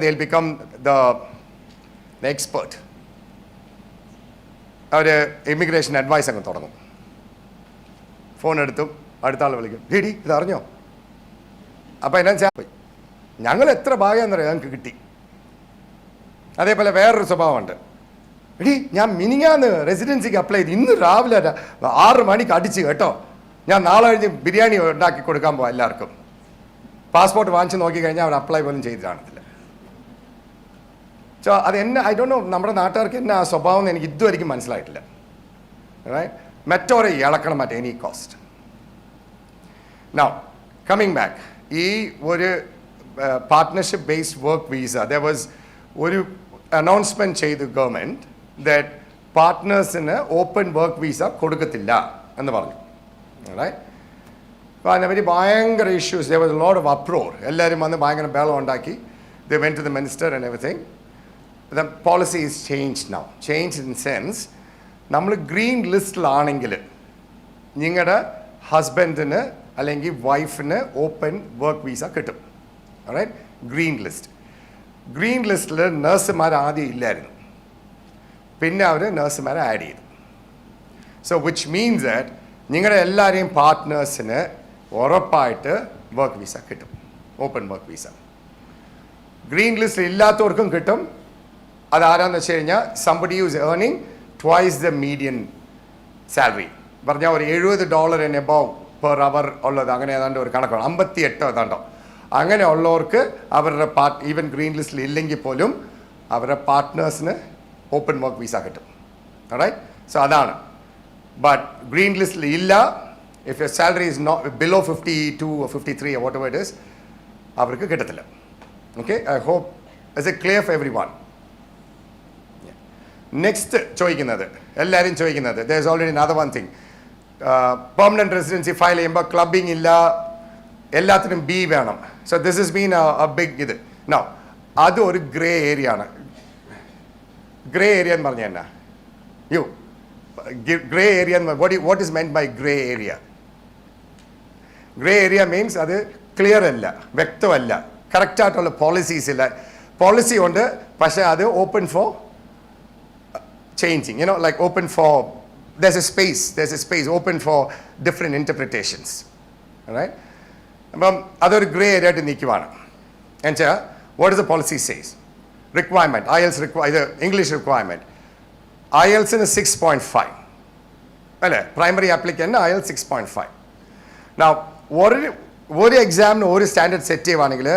they'll become the expert. Our immigration advice അങ്ങ് തുടങ്ങും. Phone എടുത്തു അടുത്ത ആൾ വിളിക്കും, D ഇത് അറിഞ്ഞോ? അപ്പോൾ എന്നാ വെച്ചാൽ ഞങ്ങൾ എത്ര ഭാഗ്യമെന്നറിയാം ഞങ്ങൾക്ക് കിട്ടി. അതേപോലെ വേറൊരു സ്വഭാവമുണ്ട്. എടി ഞാൻ മിനിങ്ങാന്ന് റെസിഡൻസിക്ക് അപ്ലൈ ചെയ്ത് ഇന്ന് രാവിലെ 6 മണിക്ക് അടിച്ച് കേട്ടോ, ഞാൻ നാളെ കഴിഞ്ഞ് ബിരിയാണി ഉണ്ടാക്കി കൊടുക്കാൻ പോവാം എല്ലാവർക്കും. പാസ്പോർട്ട് വാങ്ങിച്ച് നോക്കിക്കഴിഞ്ഞാൽ അവർ അപ്ലൈ പോലും ചെയ്ത് കാണത്തില്ല. സോ അത് എന്നെ ഐ ഡോണ്ട് നോ നമ്മുടെ നാട്ടുകാർക്ക് എന്നെ ആ സ്വഭാവം എന്ന് എനിക്ക് ഇതുവരെയും മനസ്സിലായിട്ടില്ല. മെറ്റോറെ ഇളക്കണം at any cost. Now coming back, ഈ ഒരു partnership based work visa there was ഒരു അനൗൺസ്മെൻറ്റ് ചെയ്തു ഗവൺമെൻറ് ദാറ്റ് പാർട്ട്നേഴ്സിന് ഓപ്പൺ വർക്ക് വീസ കൊടുക്കത്തില്ല എന്ന് പറഞ്ഞു. റൈറ്റ്. അപ്പോൾ അതിനെപ്പറ്റി ഭയങ്കര issues, there was a lot of uproar. എല്ലാവരും വന്ന് ഭയങ്കര ബഹളം ഉണ്ടാക്കി. They went to the minister and everything. The policy is changed now. Changed in sense, നമ്മൾ ഗ്രീൻ ലിസ്റ്റിലാണെങ്കിൽ നിങ്ങളുടെ ഹസ്ബൻഡിന് അല്ലെങ്കിൽ വൈഫിന് ഓപ്പൺ വർക്ക് വീസ കിട്ടും. റൈറ്റ്. Green list. ഗ്രീൻ ലിസ്റ്റിൽ നഴ്സുമാർ ആദ്യം ഇല്ലായിരുന്നു, പിന്നെ അവർ നഴ്സുമാരെ ആഡ് ചെയ്തു. സോ വിച്ച് മീൻസ് ദാറ്റ് നിങ്ങളുടെ എല്ലാവരെയും പാർട്ട്നേഴ്സിന് ഉറപ്പായിട്ട് വർക്ക് വീസ കിട്ടും, open work visa. Green list ഇല്ലാത്തവർക്കും കിട്ടും. അതാരാന്ന് വെച്ച് കഴിഞ്ഞാൽ somebody who's earning twice the median salary. പറഞ്ഞാൽ ഒരു $70 ആൻഡ് എബവ് പെർ അവർ ഉള്ളത്, അങ്ങനെ ഏതാണ്ട് ഒരു കണക്കാണ്, 58 ഏതാണ്ടോ. അങ്ങനെ ഉള്ളവർക്ക് അവരുടെ ഈവൻ ഗ്രീൻ ലിസ്റ്റിൽ ഇല്ലെങ്കിൽ പോലും അവരുടെ പാർട്ട്നേഴ്സിന് ഓപ്പൺ വർക്ക് വീസ കിട്ടും. റൈറ്റ്. സോ അതാണ്. ബട്ട് ഗ്രീൻ ലിസ്റ്റിൽ ഇല്ല, if your salary is not below 52 or 53 or whatever it is, അവർക്ക് കിട്ടത്തില്ല. Okay, I hope is it clear for everyone? Yeah. Next ചോദിക്കുന്നത് എല്ലാവരും ചോദിക്കുന്നത് there is already another one thing. Permanent residency file ചെയ്യുമ്പോൾ clubbing ഇല്ല, എല്ലാത്തിനും B വേണം. So this is been a big ഇത്. നൗ അത് ഒരു ഗ്രേ ഏരിയ ആണ്. ഗ്രേ ഏരിയ എന്ന് പറഞ്ഞാൽ എന്നാ? Grey area what is meant by grey area? Grey area means അത് ക്ലിയർ അല്ല, വ്യക്തമല്ല, കറക്റ്റായിട്ടുള്ള പോളിസീസ് ഇല്ല. പോളിസി ഉണ്ട്, പക്ഷേ അത് open for changing, like open for, there's a space open for different interpretations. Alright? അപ്പം അതൊരു ഗ്രേ ഏരിയ ആയിട്ട് നിൽക്കുവാണ്. എന്നുവെച്ചാൽ what does the policy says? Requirement, IELTS ഇത് ഇംഗ്ലീഷ് റിക്വയർമെൻറ്റ് IELTSന് 6.5 അല്ലേ? Primary applicant IELTS 6.5. Now ഒരു എക്സാമിന് ഒരു സ്റ്റാൻഡേർഡ് സെറ്റ് ചെയ്യുവാണെങ്കിൽ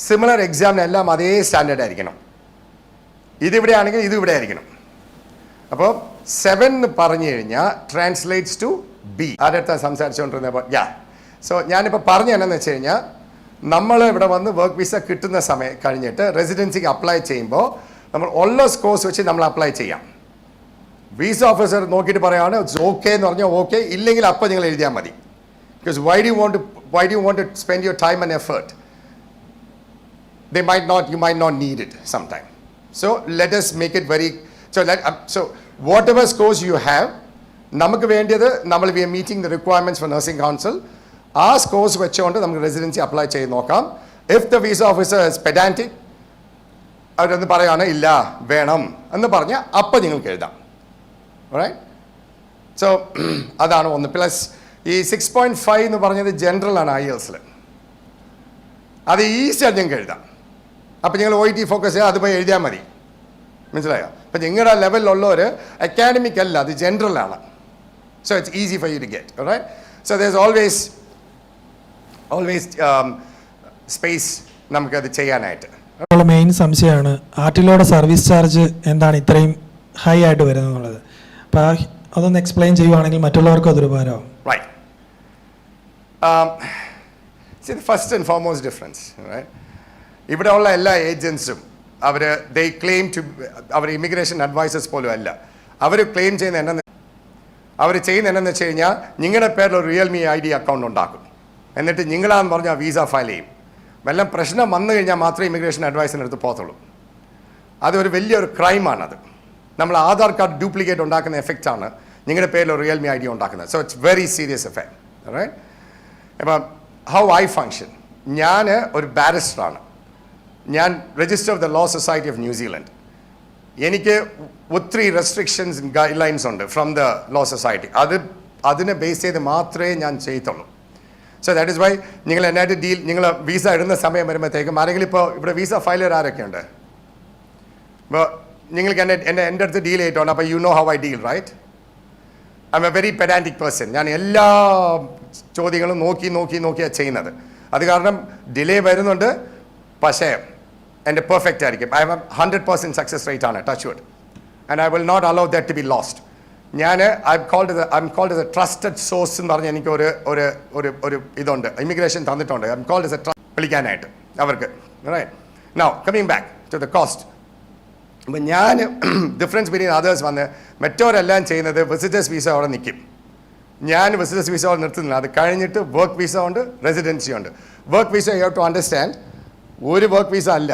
സിമിലർ എക്സാമിനെല്ലാം അതേ സ്റ്റാൻഡേർഡ് ആയിരിക്കണം. ഇതിവിടെ ആണെങ്കിൽ ഇതിവിടെ ആയിരിക്കണം. അപ്പോൾ 7 എന്ന് പറഞ്ഞു കഴിഞ്ഞാൽ ട്രാൻസ്ലേറ്റ്സ് ടു ബി. ആരുടെ സംസാരിച്ചുകൊണ്ടിരുന്നപ്പോൾ സോ ഞാനിപ്പോൾ പറഞ്ഞു എന്നാന്ന് വെച്ച് കഴിഞ്ഞാൽ നമ്മൾ ഇവിടെ വന്ന് വർക്ക് വിസ കിട്ടുന്ന സമയം കഴിഞ്ഞിട്ട് റെസിഡൻസിക്ക് അപ്ലൈ ചെയ്യുമ്പോൾ നമ്മൾ ഉള്ള സ്കോഴ്സ് വെച്ച് നമ്മൾ അപ്ലൈ ചെയ്യാം. വിസ ഓഫീസർ നോക്കിയിട്ട് പറയുകയാണ് ഇറ്റ്സ് ഓക്കെ എന്ന് പറഞ്ഞാൽ ഓക്കെ, ഇല്ലെങ്കിൽ അപ്പോൾ നിങ്ങൾ എഴുതിയാൽ മതി. Because why do you want to spend your time and effort? You might not need it sometime. So let us make it very, so whatever scores you have, നമുക്ക് വേണ്ടിയത് we are meeting the requirements for nursing council. ആ scores വെച്ചുകൊണ്ട് നമുക്ക് residency apply ചെയ്ത് നോക്കാം. If the visa officer is pedantic, അവരൊന്ന് പറയുകയാണ് ഇല്ല വേണം എന്ന് പറഞ്ഞാൽ അപ്പം നിങ്ങൾക്ക് എഴുതാം. റൈറ്റ്? സോ അതാണ് ഒന്ന്. പ്ലസ് ഈ 6.5 എന്ന് പറഞ്ഞത് ജനറൽ ആണ് IELTSൽ. അത് ഈസിയായിട്ട് നിങ്ങൾക്ക് എഴുതാം. അപ്പം നിങ്ങൾ OET ഫോക്കസ് ചെയ്യുക, അത് പോയി എഴുതിയാൽ മതി. മനസ്സിലായോ? അപ്പം നിങ്ങളുടെ ലെവലിലുള്ളവർ അക്കാഡമിക് അല്ല, അത് ജനറൽ ആണ്. So it's easy for you to get. Right? So there is always space നമുക്കത് ചെയ്യാനായിട്ട്. മെയിൻ സംശയമാണ് ആർട്ടിലോയുടെ സർവീസ് ചാർജ് എന്താണ് ഇത്രയും ഹൈ ആയിട്ട് വരുന്നത് എന്നുള്ളത്. അപ്പോൾ അതൊന്ന് എക്സ്പ്ലെയിൻ ചെയ്യുവാണെങ്കിൽ മറ്റുള്ളവർക്കും അതൊരു ഉപകാരമാവും. Right. See the first and foremost difference, right? ഇവിടെ ഉള്ള എല്ലാ ഏജൻസും they claim to അവർ ഇമിഗ്രേഷൻ അഡ്വൈസേഴ്സ് പോലും അല്ല. അവർ ക്ലെയിം ചെയ്യുന്ന എന്താണെന്ന് വെച്ച് കഴിഞ്ഞാൽ നിങ്ങളുടെ പേരിൽ ഒരു റിയൽമി ID അക്കൗണ്ട് ഉണ്ടാക്കും, എന്നിട്ട് നിങ്ങളാന്ന് പറഞ്ഞാൽ വിസ ഫയൽ ചെയ്യും. വല്ലതും പ്രശ്നം വന്നു കഴിഞ്ഞാൽ മാത്രമേ ഇമിഗ്രേഷൻ അഡ്വൈസിന് അടുത്ത് പോകത്തുള്ളൂ. അതൊരു വലിയൊരു ക്രൈമാണത്. നമ്മൾ ആധാർ കാർഡ് ഡ്യൂപ്ലിക്കേറ്റ് ഉണ്ടാക്കുന്ന എഫക്റ്റാണ് നിങ്ങളുടെ പേരിൽ ഒരു റിയൽമി ID ഉണ്ടാക്കുന്നത്. So it's very serious effect. Right? അപ്പം ഹൗ ഐ ഫങ്ഷൻ, ഞാൻ ഒരു ബാരിസ്റ്ററാണ്. ഞാൻ register of the law society of New Zealand. എനിക്ക് ഒത്തിരി റെസ്ട്രിക്ഷൻസ് ഗൈഡ് ലൈൻസ് ഉണ്ട് ഫ്രം ദ ലോ സൊസൈറ്റി. അതിനെ ബേസ് ചെയ്ത് മാത്രമേ ഞാൻ ചെയ്യത്തുള്ളൂ. സോ ദാറ്റ് ഇസ് വൈ നിങ്ങൾ എന്നായിട്ട് നിങ്ങൾ വിസ ഇടുന്ന സമയം വരുമ്പോഴത്തേക്കും ആരെങ്കിലും ഇപ്പോൾ ഇവിടെ വിസ ഫയലർ ആരൊക്കെയുണ്ട്? ഇപ്പോൾ നിങ്ങൾക്ക് എൻ്റെ അടുത്ത് ഡീൽ ചെയ്തിട്ടുണ്ട്. അപ്പോൾ you know how I deal, right? I'm a very pedantic person. ഞാൻ എല്ലാ ചോദ്യങ്ങളും നോക്കിയാണ് ചെയ്യുന്നത്. അത് കാരണം ഡിലേ വരുന്നുണ്ട്, പക്ഷേ എൻ്റെ പെർഫെക്റ്റ് ആയിരിക്കും. ഐ ഹാവ് 100% സക്സസ് റേറ്റ് ആണ്, touch wood, and I will not allow that to be lost. ഞാൻ I'm called as a trusted source എന്ന് പറഞ്ഞ് എനിക്ക് ഒരു ഇതുണ്ട്, ഇമിഗ്രേഷൻ തന്നിട്ടുണ്ട്. I'm called as a വിളിക്കാനായിട്ട് അവർക്ക്. Right? Now coming back to the cost. അപ്പം ഞാൻ ഡിഫറൻസ് ബിറ്റ്വീൻ അതേഴ്സ് വന്ന് മറ്റവരെല്ലാം ചെയ്യുന്നത് വിസിറ്റേഴ്സ് വിസ അവിടെ നിൽക്കും. ഞാൻ വിസിറ്റേഴ്സ് വിസ അവിടെ നിർത്തുന്നില്ല. അത് കഴിഞ്ഞിട്ട് വർക്ക് വിസ ഉണ്ട്, റെസിഡൻസി ഉണ്ട്. Work visa you have to understand, ഒരു വർക്ക് വിസ അല്ല.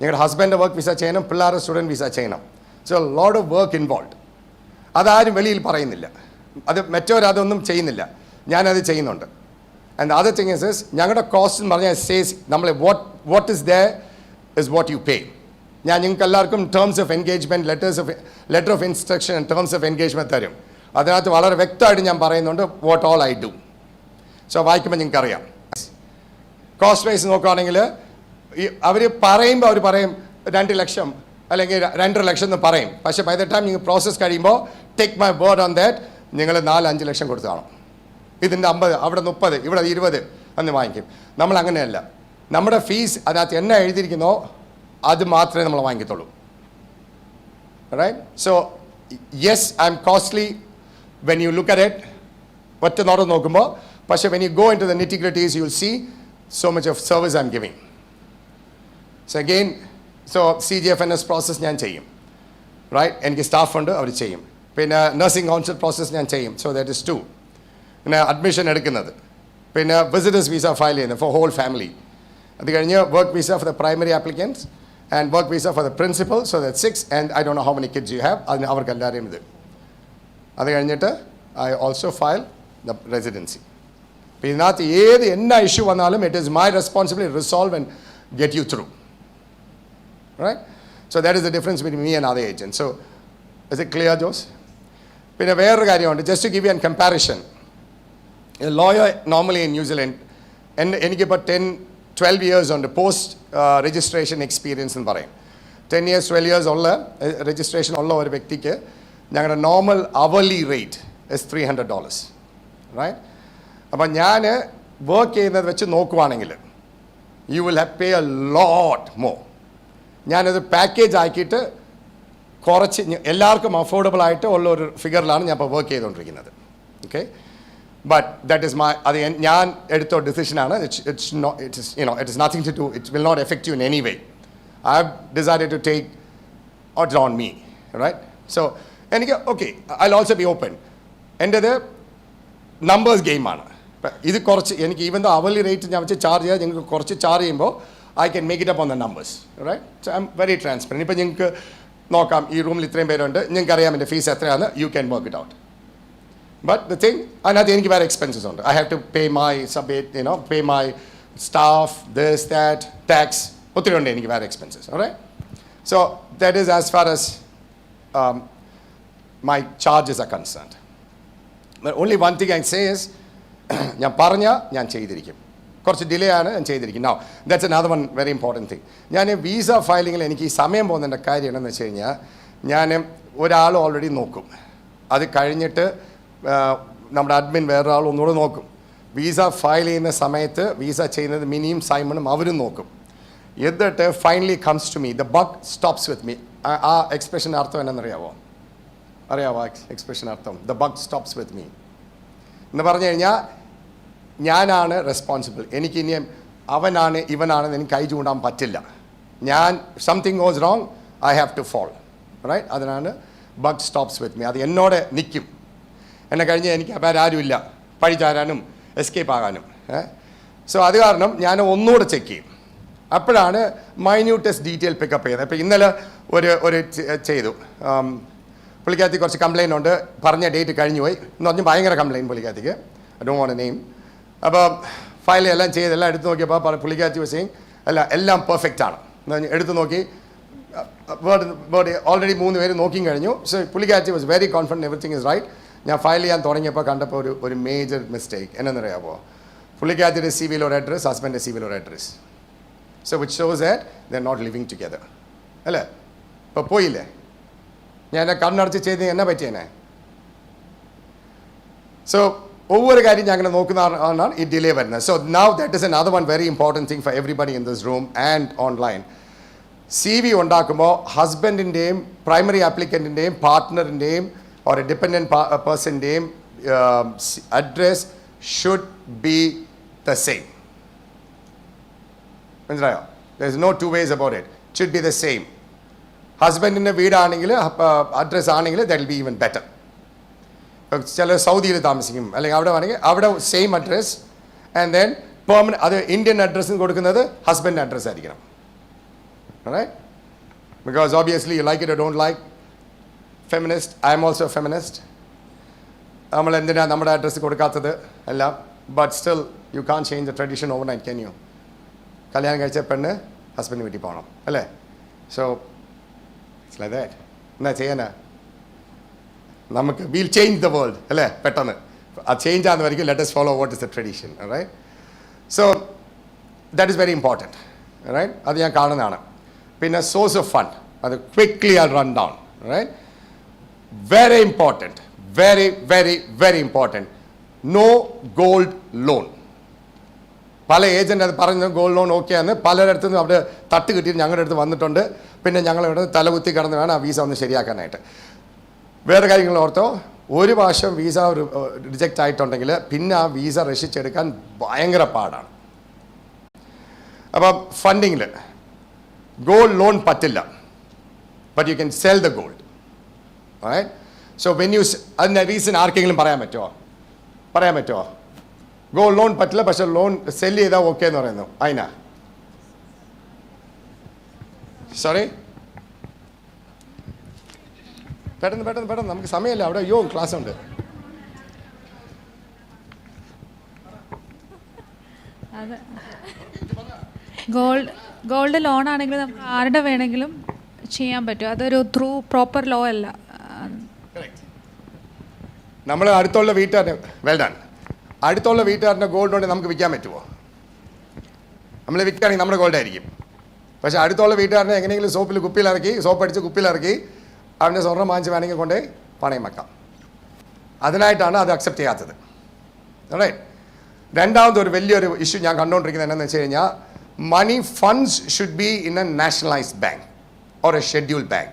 നിങ്ങളുടെ ഹസ്ബൻഡിൻ്റെ വർക്ക് വിസ ചെയ്യണം, പിള്ളേരുടെ സ്റ്റുഡൻറ്റ് വിസ ചെയ്യണം. So lot of work involve. അതാരും വെളിയിൽ പറയുന്നില്ല. അത് മറ്റവരതൊന്നും ചെയ്യുന്നില്ല, ഞാനത് ചെയ്യുന്നുണ്ട്. ആൻഡ് അതർ തിങ് ഇസ് ഞങ്ങളുടെ കോസ്റ്റ് എന്ന് പറഞ്ഞാൽ സേസ് നമ്മൾ what is there is what you pay. ഞാൻ നിങ്ങൾക്ക് എല്ലാവർക്കും terms of engagement letter of instruction and terms of engagement തരും. അതിനകത്ത് വളരെ വ്യക്തമായിട്ട് ഞാൻ പറയുന്നുണ്ട് what all I do. So വായിക്കുമ്പോൾ നിങ്ങൾക്കറിയാം. കോസ്റ്റ് വൈസ് നോക്കുകയാണെങ്കിൽ അവർ പറയും 2 ലക്ഷം അല്ലെങ്കിൽ 2.5 ലക്ഷം എന്ന് പറയും. പക്ഷേ ബൈ ദ ടൈം നിങ്ങൾ പ്രോസസ്സ് കഴിയുമ്പോൾ take my word on that, നിങ്ങൾ 4-5 ലക്ഷം കൊടുത്ത് കാണും. ഇതിൻ്റെ 50, അവിടെ 30, ഇവിടെ 20 എന്ന് വാങ്ങിക്കും. നമ്മൾ അങ്ങനെയല്ല. നമ്മുടെ ഫീസ് അതിനകത്ത് എന്നാ എഴുതിയിരിക്കുന്നോ അത് മാത്രമേ നമ്മൾ വാങ്ങിക്കത്തുള്ളൂ. Right? So yes, I'm costly when you look at it, ഒറ്റ നോട്ടം നോക്കുമ്പോൾ. പക്ഷേ when you go into the nitty gritties you will see so much of service I'm giving. So again, CGFNS process ഞാൻ ചെയ്യും. right? എനിക്ക് staff ഉണ്ട്, അവർ ചെയ്യും. പിന്നെ നഴ്സിംഗ് കൗൺസിൽ പ്രോസസ്സ് ഞാൻ ചെയ്യും. So that is 2. പിന്നെ അഡ്മിഷൻ എടുക്കുന്നത്, പിന്നെ വിസിറ്റേഴ്സ് വിസ ഫയൽ ചെയ്യുന്നത് ഫോർ ഹോൾ ഫാമിലി. അത് കഴിഞ്ഞ് work visa for the primary applicants and work visa for the principal. So that 6. And I don't know how many kids you have. അതിന് അവർക്ക് എല്ലാവരെയും ഇത്. അത് കഴിഞ്ഞിട്ട് I also file the residency. അപ്പോൾ ഇതിനകത്ത് ഏത് എന്നാ ഇഷ്യൂ വന്നാലും it is my responsibility resolve and get you through. Right? So that is the difference between me and other agents. So is it clear, Jose? പിന്നെ വേറൊരു കാര്യമുണ്ട്, just to give you an comparison. Lawyer normally in New Zealand എനിക്കിപ്പോൾ 10-12 years ഉണ്ട് post registration experience എന്ന് പറയും. 10 years 12 years ഉള്ള registration ഉള്ള ഒരു വ്യക്തിക്ക് ഞങ്ങളുടെ normal hourly rate is $300. Right? അപ്പം ഞാൻ വർക്ക് ചെയ്യുന്നത് വെച്ച് നോക്കുവാണെങ്കിൽ you will have pay a lot more. ഞാനത് പാക്കേജ് ആക്കിയിട്ട് കുറച്ച് എല്ലാവർക്കും അഫോർഡബിൾ ആയിട്ട് ഉള്ള ഒരു ഫിഗറിലാണ് ഞാൻ ഇപ്പോൾ വർക്ക് ചെയ്തുകൊണ്ടിരിക്കുന്നത്. Okay, but that is my, അത് ഞാൻ എടുത്ത ഡിസിഷനാണ്. It is nothing to do, it will not effect you in any way. I have decided to take odds on me, right? So എനിക്ക് okay, I will also be open. എൻ്റെത് numbers ഗെയിമാണ്. ഇത് കുറച്ച് എനിക്ക് ഈവൻ ദ അവലി റേറ്റ് ഞാൻ വെച്ച് charge ചെയ്യാൻ നിങ്ങൾക്ക് കുറച്ച് ചാർജ് ചെയ്യുമ്പോൾ I can make it up on the numbers, right? So I'm very transparent. ഇപ്പോൾ നിങ്ങൾക്ക് നോക്കാം, ഈ റൂമിൽ ഇത്രയും പേരുണ്ട്, നിങ്ങൾക്ക് അറിയാം എൻ്റെ ഫീസ് എത്രയാണ്, you can work it out. But the thing, അതിനകത്ത് എനിക്ക് വേറെ എക്സ്പെൻസസ് ഉണ്ട്. I have to pay my pay my staff, this that, tax, ഒത്തിരി ഉണ്ട് എനിക്ക് വേറെ expenses. Alright? So that is as far as my charges are concerned. But only one thing I say is, ഞാൻ പറഞ്ഞാൽ ഞാൻ ചെയ്തിരിക്കും. കുറച്ച് ഡിലേ ആണ് ഞാൻ ചെയ്തിരിക്കും. Now that's another one very important thing. ഞാൻ വിസ ഫയലിങ്ങിൽ എനിക്ക് ഈ സമയം പോകുന്നതിൻ്റെ കാര്യം എന്താണെന്ന് വെച്ച് കഴിഞ്ഞാൽ, ഞാൻ ഒരാൾ ഓൾറെഡി നോക്കും, അത് കഴിഞ്ഞിട്ട് നമ്മുടെ അഡ്മിൻ വേറൊരാൾ ഒന്നുകൂടെ നോക്കും. വിസ ഫയൽ ചെയ്യുന്ന സമയത്ത് വിസ ചെയ്യുന്നത് മിനിയും സൈമണും അവരും നോക്കും. എന്നിട്ട് finally comes to me, the buck stops with me. ആ എക്സ്പ്രഷൻ അർത്ഥം എന്നാണെന്നറിയാവോ? അറിയാവോ എക്സ്പ്രഷൻ അർത്ഥം? The buck stops with me എന്ന് പറഞ്ഞു കഴിഞ്ഞാൽ ഞാനാണ് റെസ്പോൺസിബിൾ. എനിക്കിനി അവനാണ് ഇവനാണെന്ന് എനിക്ക് കൈ ചൂണ്ടാൻ പറ്റില്ല. ഞാൻ something goes wrong, I have to fall, right? അതിനാണ് ബഗ് സ്റ്റോപ്സ് വിത്ത് മീ. അത് എന്നോട് നിൽക്കും. എന്നെ കഴിഞ്ഞ് എനിക്ക് വേറെ ആരുമില്ല പഴി ചാരാനും എസ്കേപ്പ് ആകാനും. സോ അത് കാരണം ഞാൻ ഒന്നുകൂടെ ചെക്ക് ചെയ്യും. അപ്പോഴാണ് മൈന്യൂട്ടസ്റ്റ് ഡീറ്റെയിൽ പിക്കപ്പ് ചെയ്യുന്നത്. ഇപ്പോൾ ഇന്നലെ ഒരു ചെയ്തു, പുള്ളിക്കകത്ത് കുറച്ച് കംപ്ലയിൻ്റ് ഉണ്ട്, പറഞ്ഞ ഡേറ്റ് കഴിഞ്ഞു പോയി എന്ന് പറഞ്ഞ് ഭയങ്കര കംപ്ലയിൻറ്റ് പുള്ളിക്കകത്തേക്ക്. I don't want a name. അപ്പോൾ ഫയൽ എല്ലാം ചെയ്ത് എല്ലാം എടുത്ത് നോക്കിയപ്പോൾ പുള്ളിക്കകത്ത് വെച്ചെങ്കിൽ എല്ലാം പെർഫെക്റ്റ് ആണ്. എടുത്ത് നോക്കി വേർഡ് ഓൾറെഡി 3 പേര് നോക്കിയും കഴിഞ്ഞു. സോ പുള്ളിക്കകത്ത് was very confident everything is right. ഞാൻ ഫയൽ ചെയ്യാൻ തുടങ്ങിയപ്പോൾ കണ്ടപ്പോൾ ഒരു മേജർ മിസ്റ്റേക്ക്. എന്നറിയാമോ? പുള്ളിക്കകത്തിൻ്റെ സി വിയിൽ ഒരു അഡ്രസ്, ഹസ്ബൻഡിൻ്റെ സി വിയിൽ ഒരു address. So which shows that they are not living together. അല്ലേ? ഇപ്പോൾ പോയില്ലേ? ഞാൻ കണ്ണടച്ച് ചെയ്ത് എന്നാ പറ്റിയേനെ? സോ ഒവ്വൊരു കാര്യം ഞാൻ അങ്ങനെ നോക്കുന്നതാണ് ഈ ഡിലേ വരുന്നത്. So now that is another one very important thing for everybody in this room and online. C V ഉണ്ടാക്കുമ്പോൾ ഹസ്ബൻഡിൻ്റെയും പ്രൈമറി ആപ്ലിക്കൻറ്റിൻ്റെയും പാർട്ട്ണറിൻ്റെയും ഒരു ഡിപ്പെൻഡൻറ്റ് പേഴ്സൻ്റെയും address should be the same. മനസ്സിലായോ? There is no two ways about it. Should be the same. ഹസ്ബൻഡിൻ്റെ വീടാണെങ്കിൽ അഡ്രസ് ആണെങ്കിൽ that will be even better. ചില സൗദിയിൽ താമസിക്കും, അല്ലെങ്കിൽ അവിടെ വേണമെങ്കിൽ അവിടെ same address and then permanent. അത് ഇന്ത്യൻ അഡ്രസ്സിന് കൊടുക്കുന്നത് ഹസ്ബൻഡിൻ്റെ അഡ്രസ്സ് ആയിരിക്കണം. Right? Because obviously you like it or don't like. Feminist, I am also feminist. നമ്മൾ എന്തിനാണ് നമ്മുടെ അഡ്രസ്സ് കൊടുക്കാത്തത് എല്ലാം? But still you can change the tradition overnight, can you? കല്യാണം കഴിച്ച പെണ്ണ് ഹസ്ബൻഡ് വീട്ടിൽ പോകണം, അല്ലേ? So it's like that. എന്നാ ചെയ്യാനാ? നമുക്ക് വിൽ ചേഞ്ച് ദ വേൾഡ്, അല്ലേ? പെട്ടെന്ന് അത് ചേഞ്ച് ആകുന്ന വரைക്കും let us follow what is the tradition, right? So that is very important, right? അത് ഞാൻ കാണുന്നതാണ്. പിന്നെ സോഴ്സ് ഓഫ് ഫണ്ട്, അത് quickly I'll run down, right? Very important, very very very important. No gold loan. പല agent അത് പറയുന്നത് gold loan okay ആണ്. പലരിടത്തുനിന്നും അവിടെ തട്ട് കിട്ടിയിട്ട് ഞങ്ങളുടെ അടുത്ത് വന്നിട്ടുണ്ട്. പിന്നെ ഞങ്ങളിവിടെ തലകുത്തി കിടന്ന് വേണം ആ വീസ ഒന്ന് ശരിയാക്കാനായിട്ട്. വേറെ കാര്യങ്ങൾ ഓർത്തോ, ഒരു പ്രാവശ്യം വീസ റിജക്റ്റ് ആയിട്ടുണ്ടെങ്കിൽ പിന്നെ ആ വീസ രക്ഷിച്ചെടുക്കാൻ ഭയങ്കര പാടാണ്. അപ്പം ഫണ്ടിങ്ങിൽ ഗോൾഡ് ലോൺ പറ്റില്ല, but you can sell the gold. Alright? So when you, അതിൻ്റെ റീസൺ ആർക്കെങ്കിലും പറയാൻ പറ്റുമോ? ഗോൾഡ് ലോൺ പറ്റില്ല, പക്ഷെ ലോൺ സെല് ചെയ്താൽ ഓക്കെ എന്ന് പറയുന്നു. അതിനാ സോറി, പെട്ടെന്ന് നമുക്ക് സമയമില്ല, അവിടെ ക്ലാസ് ഉണ്ട്. അത് ഗോൾഡ് ലോൺ ആണെങ്കിലും നമുക്ക് ആരുടെ വേണമെങ്കിലും ചെയ്യാൻ പറ്റും. അതൊരു ത്രൂ പ്രോപ്പർ ലോ അല്ല. നമ്മൾ അടുത്തുള്ള വീട്ടുകാരൻ്റെ ഗോൾഡ് ഉണ്ടെങ്കിൽ നമുക്ക് വിൽക്കാൻ പറ്റുമോ? നമ്മൾ വിൽക്കുകയാണെങ്കിൽ നമ്മുടെ ഗോൾഡ് ആയിരിക്കും. പക്ഷേ അടുത്തുള്ള വീട്ടുകാരനെ എങ്ങനെയെങ്കിലും സോപ്പടിച്ച് കുപ്പിയിലിറക്കി അവൻ്റെ സ്വർണ്ണം വാങ്ങിച്ച് വേണമെങ്കിൽ കൊണ്ടേ പണയം വെക്കാം. അതിനായിട്ടാണ് അത് അക്സെപ്റ്റ് ചെയ്യാത്തത്. റൈറ്റ്. രണ്ടാമത്തെ ഒരു വലിയൊരു ഇഷ്യൂ ഞാൻ കണ്ടുകൊണ്ടിരിക്കുന്നത് എന്താണെന്ന് വെച്ച് കഴിഞ്ഞാൽ, money funds should be in a nationalised bank or a scheduled bank.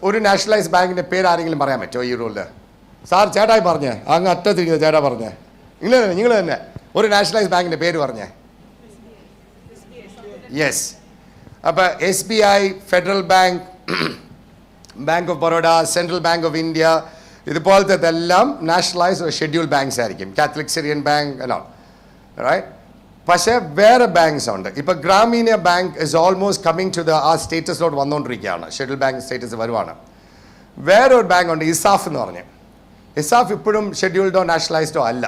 ഒരു നാഷണലൈസ്ഡ് ബാങ്കിൻ്റെ പേര് ആരെങ്കിലും പറയാൻ പറ്റുമോ ഈ റൂളിൽ? സാർ ചേട്ടായി പറഞ്ഞേ, അങ്ങ് അറ്റത്തിരിക്കുന്നത് ചേട്ടാ പറഞ്ഞേ, നിങ്ങൾ തന്നെ ഒരു നാഷണലൈസ്ഡ് ബാങ്കിൻ്റെ പേര് പറഞ്ഞേ. യെസ്. അപ്പോൾ SBI, Federal Bank, bank of Baroda, central bank of India, ഇതുപോലത്തെല്ലാം നാഷണലൈസ്ഡ് ഷെഡ്യൂൾ ബാങ്ക്സ് ആയിരിക്കും. കാത്തലിക് സിറിയൻ ബാങ്ക് എല്ലാം, റൈറ്റ്? പക്ഷേ വേറെ ബാങ്ക്സ് ഉണ്ട്. ഇപ്പോൾ Grameen bank is almost coming to ആ സ്റ്റേറ്റസിലോട്ട് വന്നുകൊണ്ടിരിക്കുകയാണ്. ഷെഡ്യൂൾ ബാങ്ക് സ്റ്റേറ്റസ് വരുവാണ്. വേറൊരു ബാങ്ക് ഉണ്ട്, ഇസാഫ് എന്ന് പറഞ്ഞ്. ഇസാഫ് ഇപ്പോഴും ഷെഡ്യൂൾഡോ നാഷണലൈസ്ഡോ അല്ല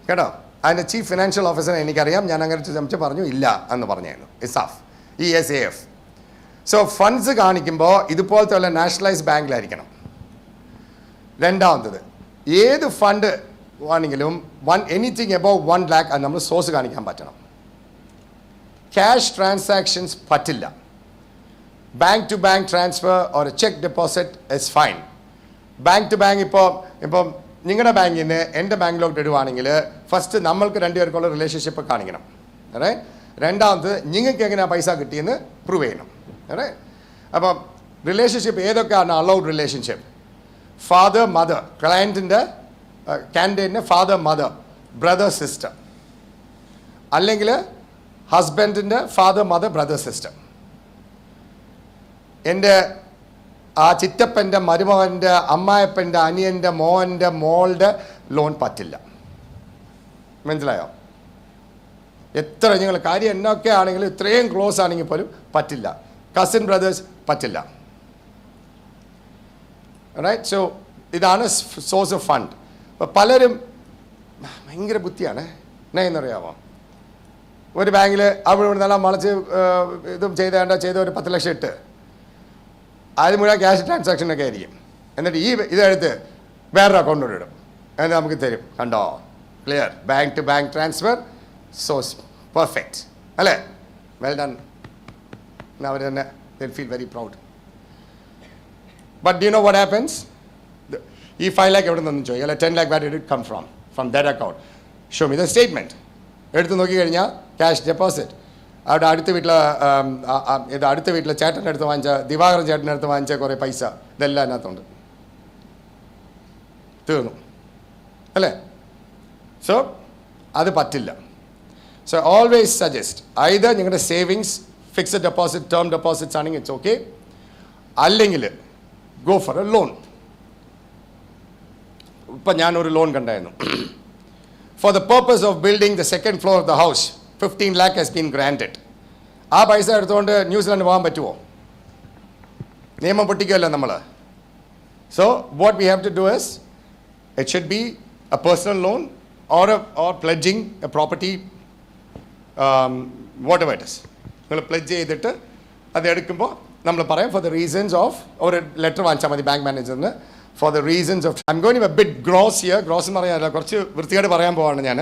കേട്ടോ. അതിൻ്റെ ചീഫ് ഫിനാൻഷ്യൽ ഓഫീസറെ എനിക്കറിയാം, ഞാൻ അങ്ങനെ ചോദിച്ചു പറഞ്ഞു ഇല്ല എന്ന് പറഞ്ഞായിരുന്നു. ഇസാഫ്, ESAF. സോ ഫണ്ട്സ് കാണിക്കുമ്പോൾ ഇതുപോലത്തെ ഉള്ള നാഷണലൈസ്ഡ് ബാങ്കിലായിരിക്കണം. രണ്ടാമത്തത്, ഏത് ഫണ്ട് ആണെങ്കിലും എനിത്തിങ് എബവ് 1 lakh അത് നമ്മൾ സോഴ്സ് കാണിക്കാൻ പറ്റണം. ക്യാഷ് ട്രാൻസാക്ഷൻസ് പറ്റില്ല. Bank to bank transfer or cheque deposit is fine. Bank to bank ഇപ്പം നിങ്ങളുടെ ബാങ്കിൽ നിന്ന് എൻ്റെ ബാങ്കിലോട്ട് ഇടുവാണെങ്കിൽ ഫസ്റ്റ് നമ്മൾക്ക് രണ്ടുപേർക്കുള്ള റിലേഷൻഷിപ്പ് കാണിക്കണം. അതെ. രണ്ടാമത് നിങ്ങൾക്ക് എങ്ങനെയാണ് പൈസ കിട്ടിയെന്ന് പ്രൂവ് ചെയ്യണം. അതെ. അപ്പം റിലേഷൻഷിപ്പ് ഏതൊക്കെയാണ് അലൗഡ് റിലേഷൻഷിപ്പ്? ഫാദർ മദർ, ക്ലയൻറ്റിൻ്റെ കാൻഡിഡേറ്റിന് ഫാദർ മദർ, ബ്രദർ സിസ്റ്റർ, അല്ലെങ്കിൽ ഹസ്ബൻഡിൻ്റെ ഫാദർ മദർ ബ്രദർ സിസ്റ്റർ. എൻ്റെ ആ ചിറ്റപ്പൻ്റെ മരുമകൻ്റെ അമ്മായപ്പൻ്റെ അനിയൻ്റെ മോൻ്റെ മോളുടെ ലോൺ പറ്റില്ല. മനസ്സിലായോ? എത്ര നിങ്ങൾ കാര്യം എന്നൊക്കെ ആണെങ്കിലും ഇത്രയും ക്ലോസ് ആണെങ്കിൽ പോലും പറ്റില്ല. കസിൻ ബ്രദേഴ്സ് പറ്റില്ല. റൈറ്റ്. സോ ഇതാണ് സോഴ്സ് ഓഫ് ഫണ്ട്. അപ്പോൾ പലരും ഭയങ്കര ബുദ്ധിയാണ്. എന്നറിയാമോ, ഒരു ബാങ്കിൽ അവിടെ ഇവിടെ നിന്നെല്ലാം മറിച്ച് ഇതും ചെയ്ത ഒരു 10 ലക്ഷം ഇട്ട് അത് മുഴുവൻ ക്യാഷ് ട്രാൻസാക്ഷനൊക്കെ ആയിരിക്കും. എന്നിട്ട് ഇതെടുത്ത് വേറൊരു അക്കൗണ്ടിലോട്ട് ഇടും, എന്നിട്ട് നമുക്ക് തരും. കണ്ടോ, clear, bank to bank transfer, source perfect അല്ലേ, വെൽ ഡൺ. അവർ തന്നെ they'll feel very proud. But do you know what happens? ഈ 5 lakh എവിടെ നിന്നും ചോദിക്കും, അല്ലെ 10 lakh where did it come from? From that account. Show me the statement. എടുത്ത് നോക്കിക്കഴിഞ്ഞാൽ ക്യാഷ് ഡെപ്പോസിറ്റ് അവിടെ അടുത്ത വീട്ടിലെ ചേട്ടൻ്റെ അടുത്ത് വാങ്ങിച്ച, ദിവാകരൻ ചേട്ടൻ്റെ അടുത്ത് വാങ്ങിച്ച കുറേ പൈസ, ഇതെല്ലാം അതിനകത്തുണ്ട്. തീർന്നു അല്ലേ? സോ അത് പറ്റില്ല. സോ ഓൾവേസ് സജസ്റ്റ് ഐദർ നിങ്ങളുടെ savings, fixed deposit, term deposits ആണെങ്കിൽ ഇറ്റ്സ് ഓക്കെ, അല്ലെങ്കിൽ ഗോ ഫോർ എ ലോൺ. ഇപ്പം ഞാനൊരു ലോൺ കണ്ടായിരുന്നു. For the purpose of building the second floor of the house, 15 lakh has been granted. ആ പൈസ എടുത്തുകൊണ്ട് New Zealand പോകാൻ പറ്റുമോ? നിയമം പൊട്ടിക്കുമല്ലോ നമ്മൾ. So what we have to do is, it should be a personal loan or pledging a property, whatever it is. നിങ്ങൾ pledge ചെയ്തിട്ട് അത് എടുക്കുമ്പോൾ നമ്മൾ പറയാം ഫോർ ദ റീസൺസ് ഓഫ്, ഒരു ലെറ്റർ വാങ്ങിച്ചാൽ മതി ബാങ്ക് മാനേജറിന്, for the reasons of, I'm going to be a bit gross here. Gross എന്ന് പറയാനല്ല, കുറച്ച് വൃത്തിയായിട്ട് പറയാൻ പോവാണ് ഞാൻ.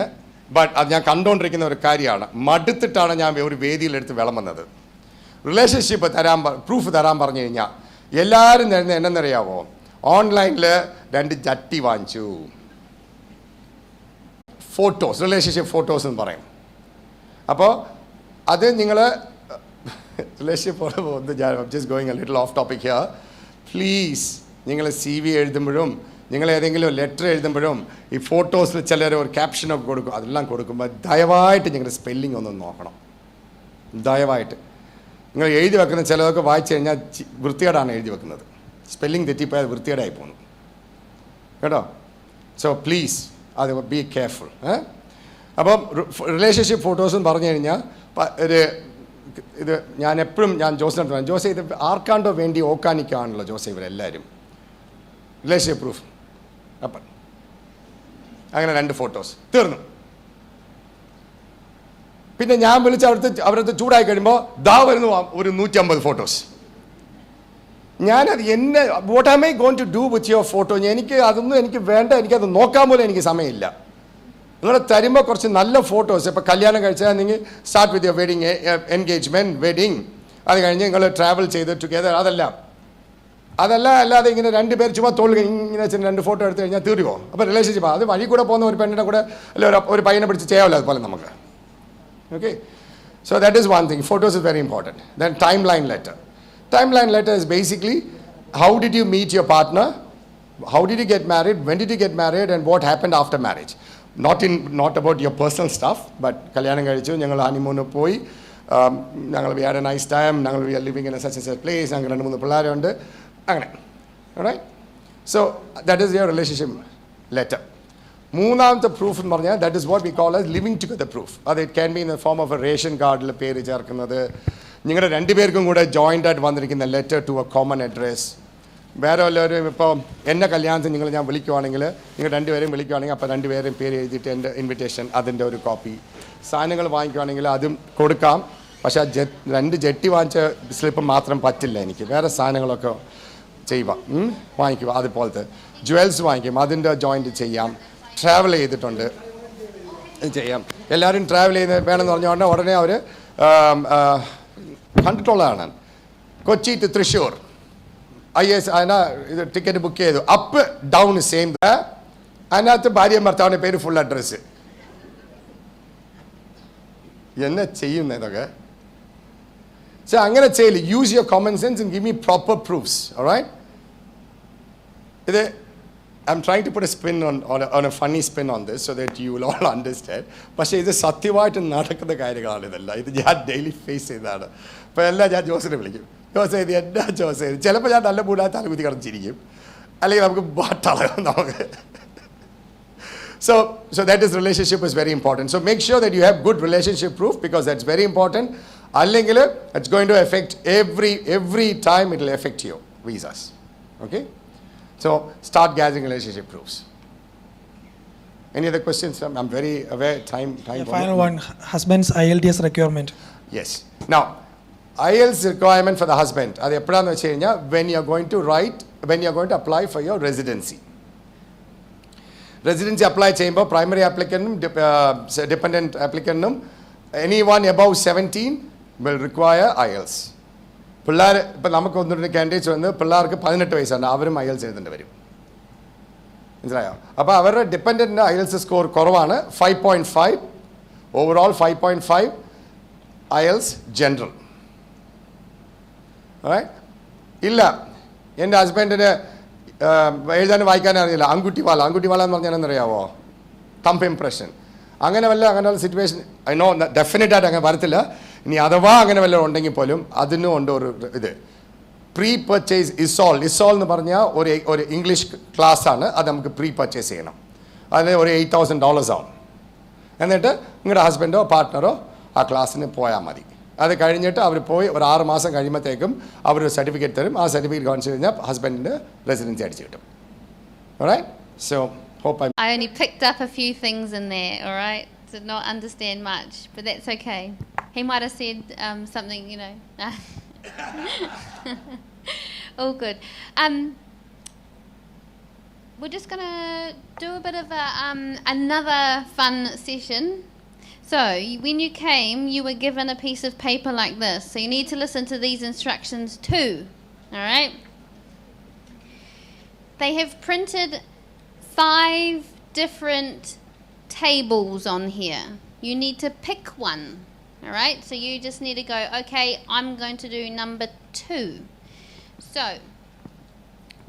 ബട്ട് അത് ഞാൻ കണ്ടുകൊണ്ടിരിക്കുന്ന ഒരു കാര്യമാണ്. മടുത്തിട്ടാണ് ഞാൻ ഒരു വേദിയിലെടുത്ത് വെള്ളം വന്നത്. റിലേഷൻഷിപ്പ് പ്രൂഫ് തരാൻ പറഞ്ഞു കഴിഞ്ഞാൽ എല്ലാവരും തരുന്ന എന്നറിയാവോ, ഓൺലൈനിൽ 2 ജട്ടി വാങ്ങിച്ചു, ഫോട്ടോസ്, റിലേഷൻഷിപ്പ് ഫോട്ടോസ് എന്ന് പറയും. അപ്പോൾ അത് നിങ്ങൾ relationship just going A little of topic here. Please, നിങ്ങൾ CV എഴുതുമ്പോഴും നിങ്ങൾ ഏതെങ്കിലും ലെറ്റർ എഴുതുമ്പോഴും ഈ ഫോട്ടോസിൽ ചിലർ ഒരു ക്യാപ്ഷനൊക്കെ കൊടുക്കും. അതെല്ലാം കൊടുക്കുമ്പോൾ ദയവായിട്ട് നിങ്ങളുടെ സ്പെല്ലിംഗ് ഒന്ന് നോക്കണം. ദയവായിട്ട് നിങ്ങൾ എഴുതി വെക്കുന്ന ചിലതൊക്കെ വായിച്ചു കഴിഞ്ഞാൽ വൃത്തികേടാണ് എഴുതി വെക്കുന്നത്. സ്പെല്ലിംഗ് തെറ്റിപ്പോയാൽ വൃത്തികേടായി പോകുന്നു കേട്ടോ. സോ പ്ലീസ് അത് ബി കെയർഫുൾ. അപ്പം റിലേഷൻഷിപ്പ് ഫോട്ടോസ് എന്ന് പറഞ്ഞു കഴിഞ്ഞാൽ ഇത് ഞാൻ എപ്പോഴും ജോസിനടുത്ത് പറഞ്ഞു, ജോസെ ഇത് ആർക്കാണ്ടോ വേണ്ടി ഓക്കാനിക്കാണല്ലോ ജോസെ ഇവരെല്ലാവരും. റിലേഷൻഷിപ്പ് പ്രൂഫ് അപ്പം അങ്ങനെ 2 ഫോട്ടോസ് തീർന്നു. പിന്നെ ഞാൻ വിളിച്ച് അവരടുത്ത് ചൂടായി കഴിയുമ്പോൾ വരുന്നു ഒരു 150 ഫോട്ടോസ്. ഞാനത് what am I going to do with your photo? അതൊന്നും എനിക്ക് വേണ്ട, എനിക്കത് നോക്കാൻ പോലും എനിക്ക് സമയമില്ല. നിങ്ങൾ തരുമ്പോൾ കുറച്ച് നല്ല ഫോട്ടോസ്, ഇപ്പോൾ കല്യാണം കഴിച്ചാൽ നിങ്ങൾ start with your wedding, engagement, wedding, അത് കഴിഞ്ഞ് നിങ്ങൾ ട്രാവൽ ചെയ്ത് ടുഗെദർ, അല്ലാതെ ഇങ്ങനെ 2 പേർ ചുമ്മാ തോളുക ഇങ്ങനെ 2 ഫോട്ടോ എടുത്തു കഴിഞ്ഞാൽ തീരുമോ? അപ്പോൾ റിലേഷൻഷിപ്പ് അത് വഴി കൂടെ പോകുന്ന ഒരു പെണ്ണിനെ കൂടെ അല്ല ഒരു പയ്യനെ പിടിച്ച് ചെയ്യാമല്ലോ അതുപോലെ നമുക്ക്. Okay, so that is one thing. Photos is very important. Then timeline letter. Timeline letter is basically how did you meet your partner, how did you get married, when did you get married, and what happened after marriage. Not about your personal stuff, but kalyanam kalichu, njangal honeymoon poi, we had a nice time, we are living in a such and such place, nangal rendu moonu pillare undu angane. All right, so that is your relationship letter. മൂന്നാമത്തെ proof എന്ന് പറഞ്ഞാൽ that is what we call as living together proof. അത് it can be in the form of a ration cardൽ പേര് ചേർക്കുന്നത്, നിങ്ങളുടെ 2 പേർക്കും കൂടെ joint ആയിട്ട് വന്നിരിക്കുന്ന letter to a common address. വേറെ വല്ലവരും ഇപ്പോൾ എൻ്റെ കല്യാണത്തിന് ഞാൻ വിളിക്കുവാണെങ്കിൽ, നിങ്ങൾ 2 പേരെയും വിളിക്കുവാണെങ്കിൽ അപ്പോൾ 2 പേരെയും പേര് എഴുതിയിട്ട് എൻ്റെ ഇൻവിറ്റേഷൻ അതിൻ്റെ ഒരു കോപ്പി. സാധനങ്ങൾ വാങ്ങിക്കുവാണെങ്കിൽ അതും കൊടുക്കാം, പക്ഷേ 2 ജെട്ടി വാങ്ങിച്ച സ്ലിപ്പ് മാത്രം പറ്റില്ല എനിക്ക്, വേറെ സാധനങ്ങളൊക്കെ ചെയ്യുക വാങ്ങിക്കുക. അതുപോലത്തെ ജുവൽസ് വാങ്ങിക്കും, അതിൻ്റെ ജോയിൻറ്റ് ചെയ്യാം. ട്രാവൽ ചെയ്തിട്ടുണ്ട് ചെയ്യാം. എല്ലാവരും ട്രാവൽ ചെയ്യുന്ന വേണമെന്ന് പറഞ്ഞുകൊണ്ട് ഉടനെ അവർ കണ്ടിട്ടുള്ളതാണ്. കൊച്ചി ടു തൃശ്ശൂർ ഇത് ടിക്കറ്റ് ബുക്ക് ചെയ്തു, അപ്പ് ഡൗൺ സെയിം. അതിനകത്ത് ഭാര്യയും ഭർത്താവിൻ്റെ പേര് ഫുൾ അഡ്രസ്സ്. എന്നെ ചെയ്യുന്നതൊക്കെ അങ്ങനെ ചെയ്യില്ല. Use your common sense and give me proper proofs. Alright, ഇത് I'm trying to put a spin on a funny spin on this so that you will all understand. പക്ഷേ ഇത് സത്യമായിട്ട് നടക്കുന്ന കാര്യങ്ങളാണ് ഇതെല്ലാം. ഇത് ഞാൻ ഡെയിലി ഫേസ് ചെയ്തതാണ്. അപ്പോൾ എല്ലാം ഞാൻ ജോസിനെ വിളിക്കും, ജോസേ ഇത് എന്നാ ജോസേ. ചിലപ്പോൾ ഞാൻ നല്ല മൂടാ തലകുത്തി കിടന്നിരിക്കും, അല്ലെങ്കിൽ നമുക്ക് ബാട്ടളകും നമുക്ക്. So that is relationship is very important. So make sure that you have good relationship proof because that's very important. അല്ലെങ്കിൽ it's going to affect every time it will affect your visas. Okay? So start gathering relationship proofs. Any other questions? I'm very aware time. Final one, husband's IELTS requirement. Yes. Now, IELTS requirement for the husband. Adu eppadanu vecheyna when you are going to apply for your residency. Residency apply cheyumbo primary applicant dependent applicant anyone above 17 will require IELTS. പിള്ളേർ ഇപ്പം നമുക്ക് 1-2 candidates വന്ന് പിള്ളേർക്ക് 18 വയസ്സാണ്, അവരും IELTS എഴുതേണ്ടി വരും. മനസ്സിലായോ? അപ്പോൾ അവരുടെ ഡിപ്പെൻഡൻറ്റ് IELTS സ്കോർ കുറവാണ്. 5.5 ഓവറോൾ, 5.5 IELTS ജനറൽ. ഇല്ല എൻ്റെ ഹസ്ബൻഡിന് എഴുതാനും വായിക്കാനും അറിയില്ല, അങ്കുട്ടിവാല എന്ന് പറഞ്ഞാൽ എന്നറിയാവോ, തമ്പ് ഇംപ്രഷൻ, അങ്ങനെ വല്ല സിറ്റുവേഷൻ ഐ നോ ഡെഫിനറ്റായിട്ട് അങ്ങനെ വരത്തില്ല. ഇനി അഥവാ അങ്ങനെ വല്ലതും ഉണ്ടെങ്കിൽ പോലും അതിനും ഉണ്ട് ഒരു ഇത് പ്രീ പർച്ചേസ് ഇസോൾ എന്ന് പറഞ്ഞാൽ ഒരു ഇംഗ്ലീഷ് ക്ലാസ്സാണ്, അത് നമുക്ക് പ്രീ പർച്ചേസ് ചെയ്യണം. അതിന് ഒരു $8,000 ആവും. എന്നിട്ട് നിങ്ങളുടെ ഹസ്ബൻഡോ പാർട്ട്ണറോ ആ ക്ലാസ്സിന് പോയാൽ മതി. അത് കഴിഞ്ഞിട്ട് അവർ പോയി ഒരു 6 മാസം കഴിയുമ്പോഴത്തേക്കും അവരൊരു സർട്ടിഫിക്കറ്റ് തരും. ആ സർട്ടിഫിക്കറ്റ് കാണിച്ചു കഴിഞ്ഞാൽ ഹസ്ബൻഡിൻ്റെ റെസിഡൻസി അടിച്ചു കിട്ടും. Alright? So hope I only picked up a few things in there, alright? Did not understand much, but that's okay. He might have said something, you know. All good. We're just going to do a bit of another fun session. So, when you came, you were given a piece of paper like this. So, you need to listen to these instructions too. All right? They have printed 5 different tables on here. You need to pick one. All right? So, you just need to go, okay, I'm going to do number 2. So,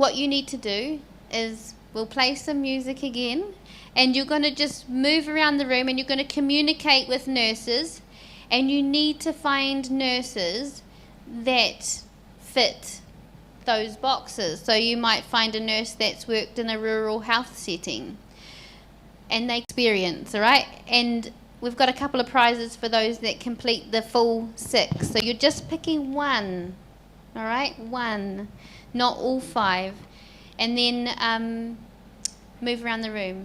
what you need to do is we'll play some music again. And you're going to just move around the room and you're going to communicate with nurses. And you need to find nurses that fit those boxes. So you might find a nurse that's worked in a rural health setting and they experience, all right? And we've got a couple of prizes for those that complete the full 6. So you're just picking one, all right? One, not all 5. And then move around the room.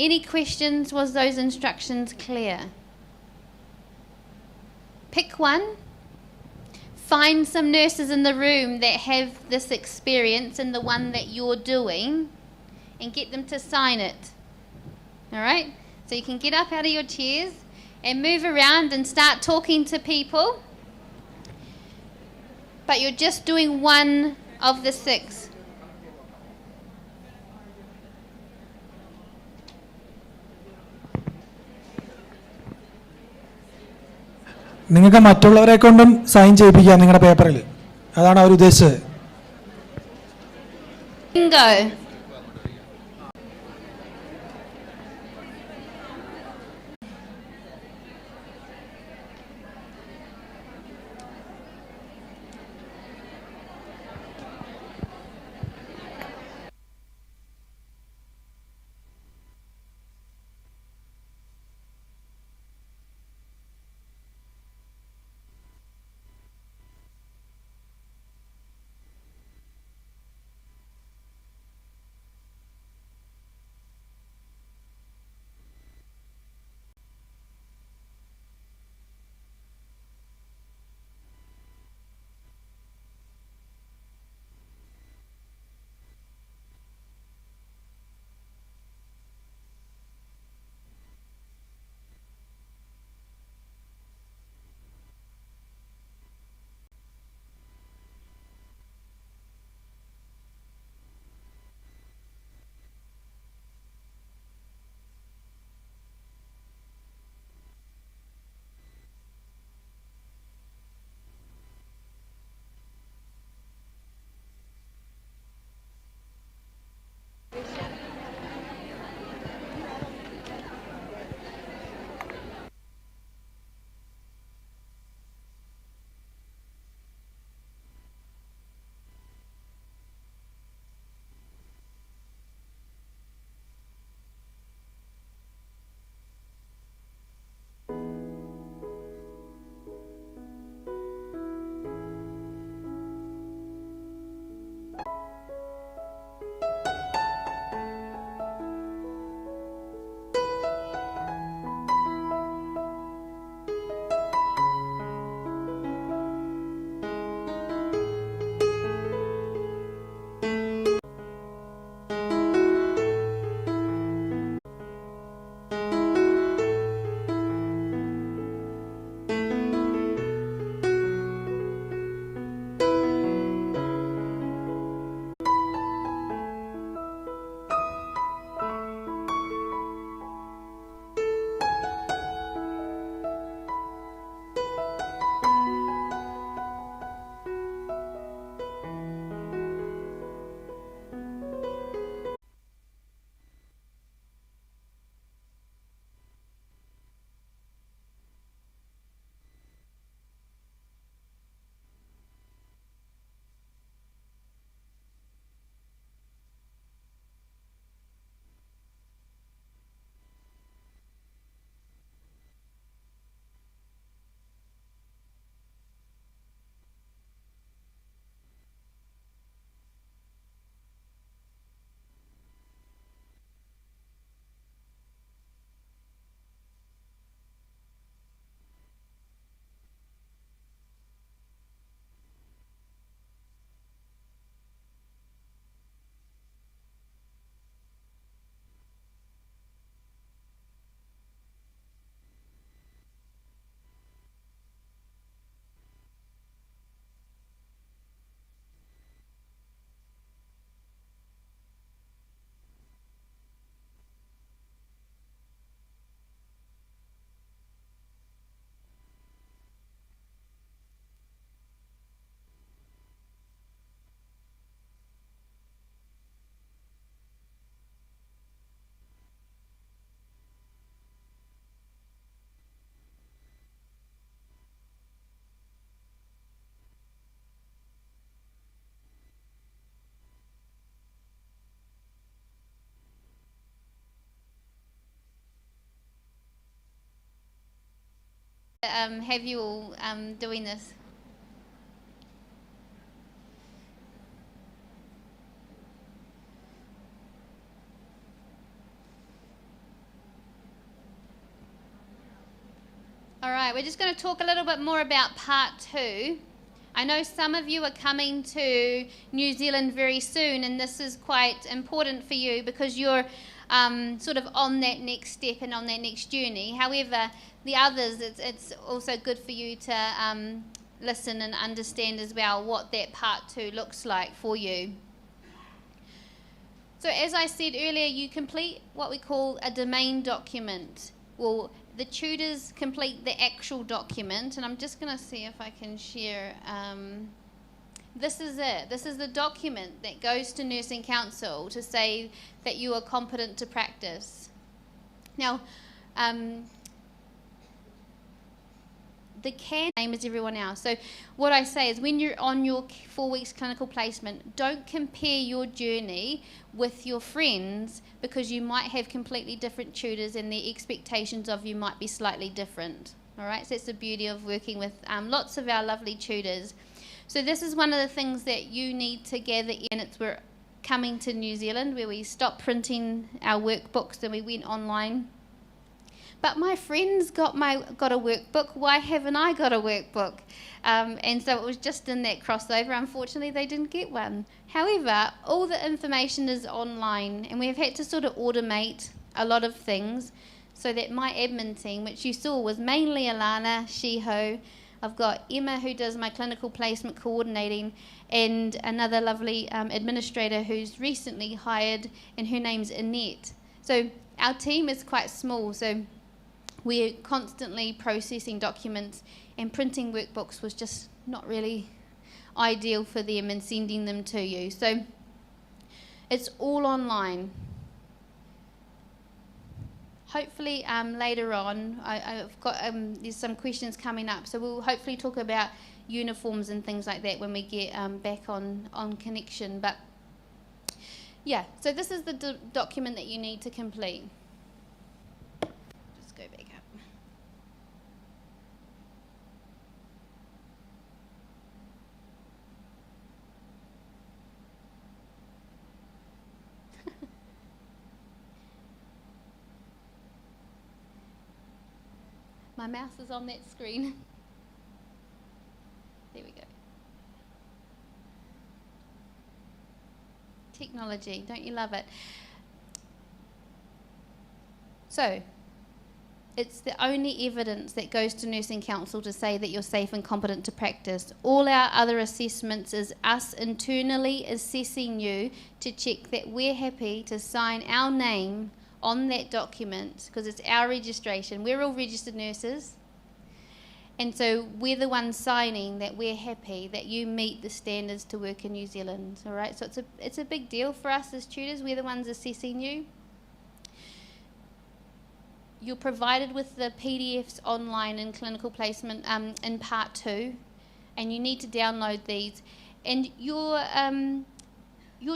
Any questions? Was those instructions clear? Pick one. Find some nurses in the room that have this experience in the one that you're doing and get them to sign it. All right? So you can get up out of your chairs and move around and start talking to people. But you're just doing one of the 6. നിങ്ങൾക്ക് മറ്റുള്ളവരെ കൊണ്ടും sign ചെയ്യിപ്പിക്കാം നിങ്ങളുടെ പേപ്പറിൽ. അതാണ് അവർ ഉദ്ദേശിച്ചത്. Bingo. have you all doing this. All right, we're just going to talk a little bit more about part 2. I know some of you are coming to New Zealand very soon, and this is quite important for you because you're sort of on that next step and on that next journey. However, the others, it's also good for you to listen and understand as well what that part 2 looks like for you. So as I said earlier, you complete what we call a domain document. Well, the tutors complete the actual document, and I'm just going to see if I can share. This is it. This is the document that goes to Nursing Council to say that you are competent to practice. Now, the CAN name is everyone else. So what I say is when you're on your 4 weeks clinical placement, don't compare your journey with your friends because you might have completely different tutors and the expectations of you might be slightly different. All right, so that's the beauty of working with lots of our lovely tutors. So this is one of the things that you need to gather in. We're coming to New Zealand where we stopped printing our workbooks and we went online. But my friends got a workbook. Why haven't I got a workbook? And so it was just in that crossover. Unfortunately, they didn't get one. However, all the information is online, and we've had to sort of automate a lot of things so that my admin team, which you saw was mainly Alana, Shiho, I've got Emma who does my clinical placement coordinating, and another lovely administrator who's recently hired, and her name's Annette. So our team is quite small, so we're constantly processing documents, and printing workbooks was just not really ideal for them and sending them to you. So it's all online. Hopefully later on, I've got there's some questions coming up, so we'll hopefully talk about uniforms and things like that when we get back on connection. But yeah, so this is the document that you need to complete. Just go back up. My mouse is on that screen. There we go. Technology, don't you love it? So, it's the only evidence that goes to Nursing Council to say that you're safe and competent to practice. All our other assessments is us internally assessing you to check that we're happy to sign our name on that document, because it's our registration. We're all registered nurses, and so we're the ones signing that we're happy that you meet the standards to work in New Zealand. All right, so it's a big deal for us as tutors. We're the ones assessing you. You're provided with the PDFs online in clinical placement in part 2, and you need to download these. And your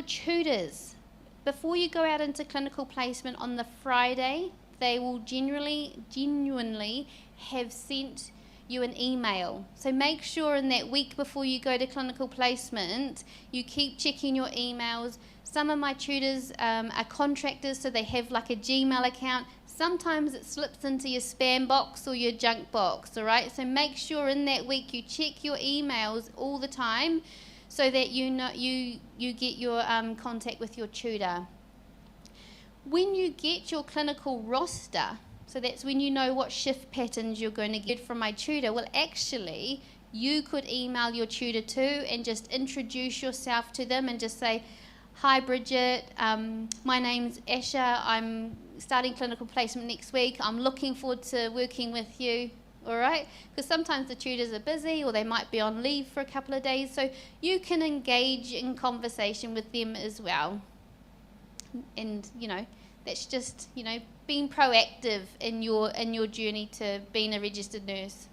tutors, before you go out into clinical placement on the Friday, they will genuinely have sent you an email. So make sure in that week before you go to clinical placement, you keep checking your emails. Some of my tutors are contractors, so they have like a Gmail account. Sometimes it slips into your spam box or your junk box, all right? So make sure in that week you check your emails all the time, so that you know you get your contact with your tutor. When you get your clinical roster, so that's when you know what shift patterns you're going to get from my tutor, well, actually, you could email your tutor too and just introduce yourself to them and just say, "Hi, Bridget, my name's Asha. I'm starting clinical placement next week. I'm looking forward to working with you." All right, because sometimes the tutors are busy or they might be on leave for a couple of days, so you can engage in conversation with them as well. And that's just being proactive in your journey to being a registered nurse.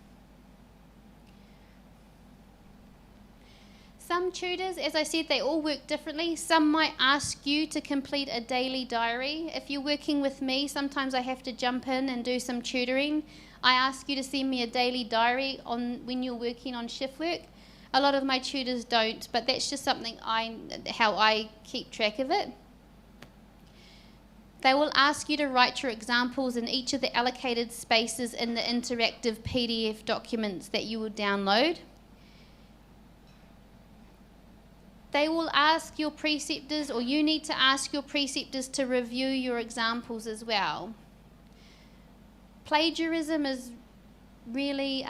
Some tutors, as I said, they all work differently. Some might ask you to complete a daily diary. If you're working with me, sometimes I have to jump in and do some tutoring. I ask you to send me a daily diary on when you're working on shift work. A lot of my tutors don't, but that's just something how I keep track of it. They will ask you to write your examples in each of the allocated spaces in the interactive PDF documents that you will download. They will ask your preceptors, or you need to ask your preceptors to review your examples as well. Plagiarism is really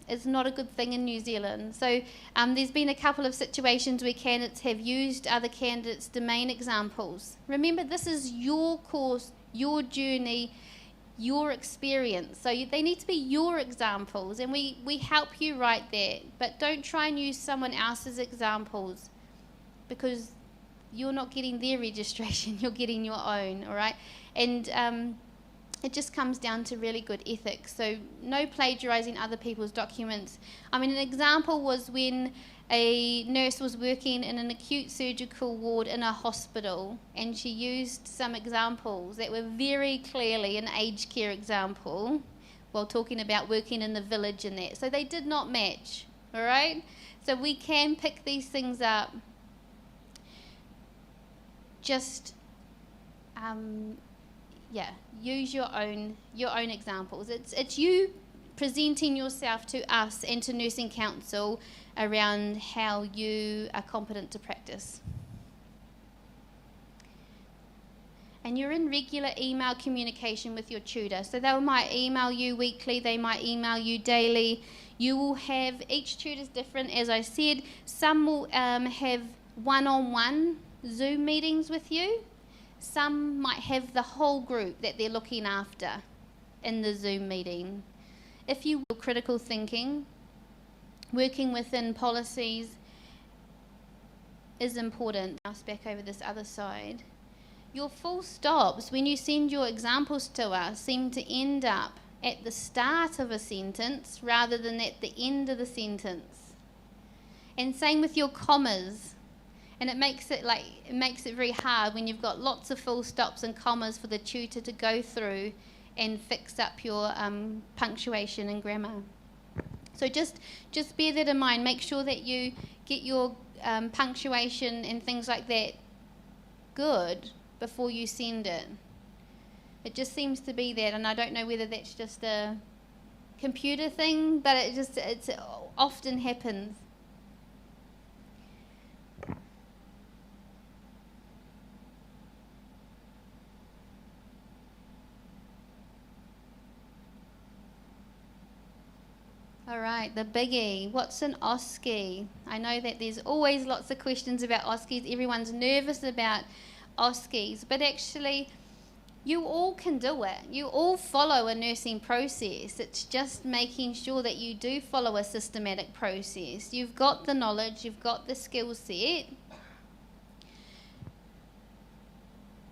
is not a good thing in New Zealand. So there's been a couple of situations where candidates have used other candidates' domain examples. Remember, this is your course, your journey, your experience. So they need to be your examples, and we help you write that. But don't try and use someone else's examples, because you're not getting their registration, you're getting your own, all right? And it just comes down to really good ethics. So no plagiarizing other people's documents. I mean, an example was when a nurse was working in an acute surgical ward in a hospital, and she used some examples that were very clearly an aged care example while talking about working in the village and that. So they did not match, all right? So we can pick these things up. Just use your own examples. It's you presenting yourself to us and to Nursing Council around how you are competent to practice. And you're in regular email communication with your tutor. So they might email you weekly, they might email you daily. You will have, each tutor's different, as I said. Some will have one-on-one Zoom meetings with you. Some might have the whole group that they're looking after in the Zoom meeting. If you will, critical thinking, working within policies is important. Mouse back over this other side. Your full stops, when you send your examples to us, seem to end up at the start of a sentence rather than at the end of the sentence. And same with your commas. And it makes it very hard when you've got lots of full stops and commas for the tutor to go through and fix up your punctuation and grammar. So just bear that in mind. Make sure that you get your punctuation and things like that good before you send it. It just seems to be that, and I don't know whether that's just a computer thing, but it often happens. All right, the biggie. What's an OSCE? I know that there's always lots of questions about OSCEs. Everyone's nervous about OSCEs, but actually you all can do it. You all follow a nursing process. It's just making sure that you do follow a systematic process. You've got the knowledge, you've got the skill set.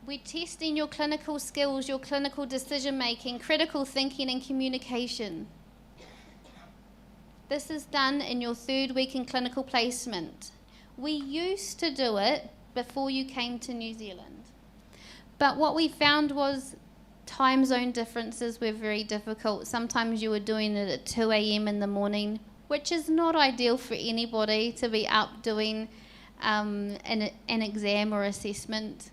We're testing your clinical skills, your clinical decision making, critical thinking and communication. This is done in your 3rd week in clinical placement. We used to do it before you came to New Zealand. But what we found was time zone differences were very difficult. Sometimes you were doing it at 2 a.m. in the morning, which is not ideal for anybody to be up doing an exam or assessment.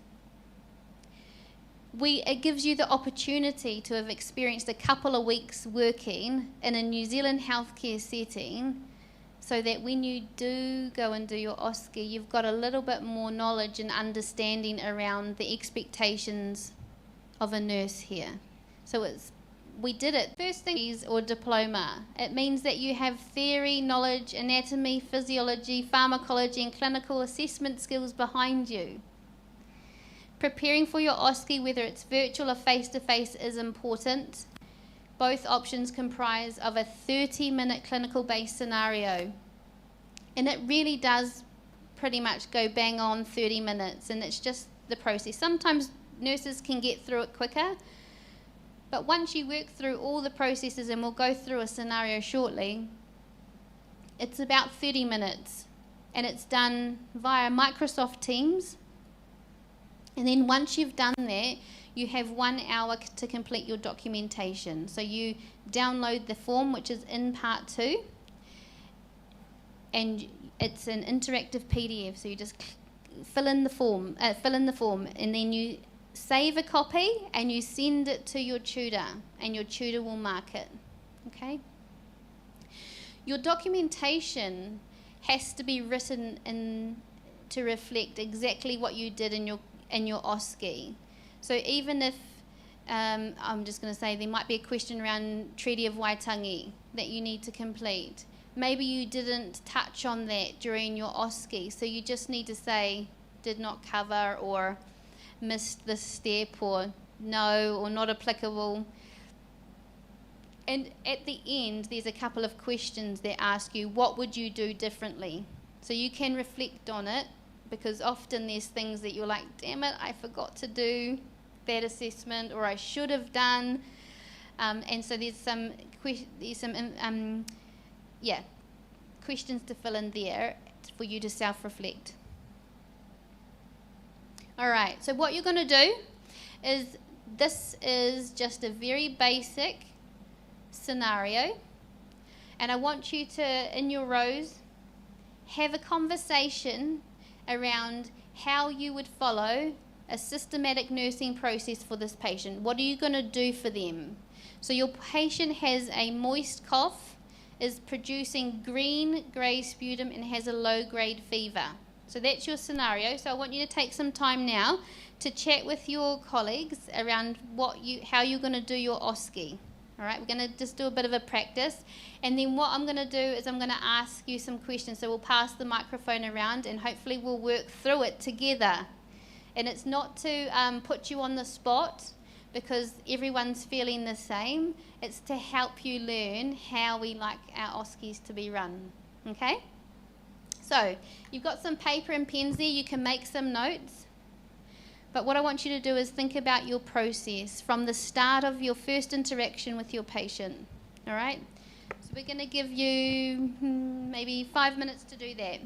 It gives you the opportunity to have experienced a couple of weeks working in a New Zealand healthcare setting, so that when you do go and do your OSCE, you've got a little bit more knowledge and understanding around the expectations of a nurse here. So we did it. First thing is or diploma. It means that you have theory, knowledge, anatomy, physiology, pharmacology and clinical assessment skills behind you. Preparing for your OSCE, whether it's virtual or face-to-face, is important. Both options comprise of a 30-minute clinical-based scenario. And it really does pretty much go bang on 30 minutes, and it's just the process. Sometimes nurses can get through it quicker, but once you work through all the processes, and we'll go through a scenario shortly, it's about 30 minutes and it's done via Microsoft Teams. And then once you've done that, you have 1 hour to complete your documentation. So you download the form, which is in part 2, and it's an interactive PDF. So you just fill in the form, and then you save a copy and you send it to your tutor, and your tutor will mark it. Okay. Your documentation has to be written in to reflect exactly what you did in your OSCE. So even if, I'm just going to say, there might be a question around Treaty of Waitangi that you need to complete. Maybe you didn't touch on that during your OSCE, so you just need to say, did not cover, or missed this step, or no, or not applicable. And at the end, there's a couple of questions that ask you, what would you do differently? So you can reflect on it, because often there's things that you're like, damn it, I forgot to do that assessment, or I should have done. And so there's some questions to fill in there for you to self-reflect. All right, so what you're going to do is, this is just a very basic scenario, and I want you to, in your rows, have a conversation around how you would follow a systematic nursing process for this patient. What are you going to do for them? So your patient has a moist cough, is producing green-grey sputum, and has a low-grade fever. So that's your scenario. So I want you to take some time now to chat with your colleagues around how you're going to do your OSCE. All right, we're going to just do a bit of a practice. And then what I'm going to do is I'm going to ask you some questions. So we'll pass the microphone around, and hopefully we'll work through it together. And it's not to put you on the spot, because everyone's feeling the same. It's to help you learn how we like our OSCEs to be run. Okay? So you've got some paper and pens there. You can make some notes. But what I want you to do is think about your process from the start of your first interaction with your patient. All right? So we're going to give you maybe 5 minutes to do that.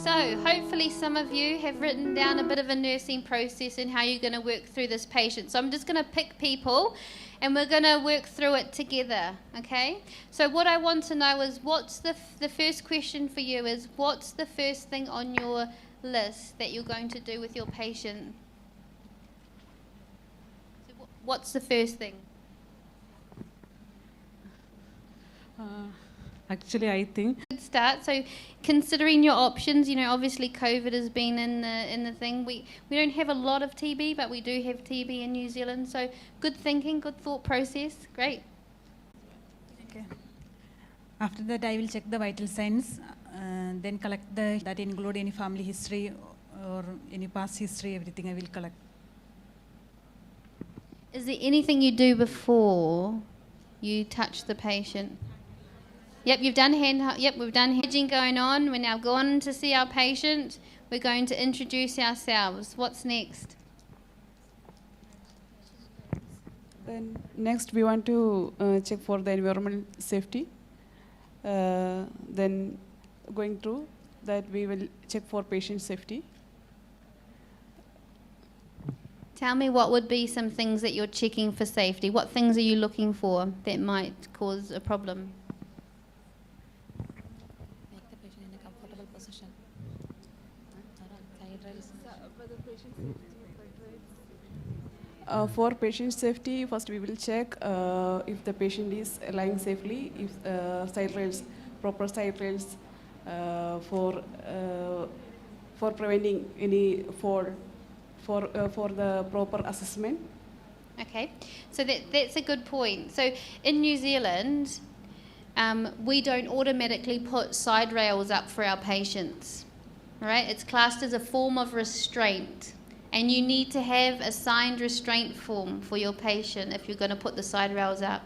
So hopefully some of you have written down a bit of a nursing process and how you're going to work through this patient. So I'm just going to pick people and we're going to work through it together, okay? So what I want to know is what's the first question for you is what's the first thing on your list that you're going to do with your patient? So what's the first thing? Actually, I think Good start. So considering your options, you know, obviously COVID has been in the thing. We don't have a lot of TB, but we do have TB in New Zealand. So good thinking, good thought process. Great. Okay. After that, I will check the vital signs, then collect that include any family history or any past history. Everything I will collect. Is there anything you do before you touch the patient? Yep, we've done hedging going on. We're now going to see our patient. We're going to introduce ourselves. What's next? then next we want to check for the environmental safety. Then going through that we will check for patient safety. Tell me what would be some things that you're checking for safety. What things are you looking for that might cause a problem? Make the patient in a comfortable position. For patient safety, first we will check if the patient is lying safely, if side rails, proper side rails for preventing any fall, for the proper assessment. Okay, so that's a good point. So in New Zealand, we don't automatically put side rails up for our patients, right? It's classed as a form of restraint. And you need to have a signed restraint form for your patient if you're going to put the side rails up.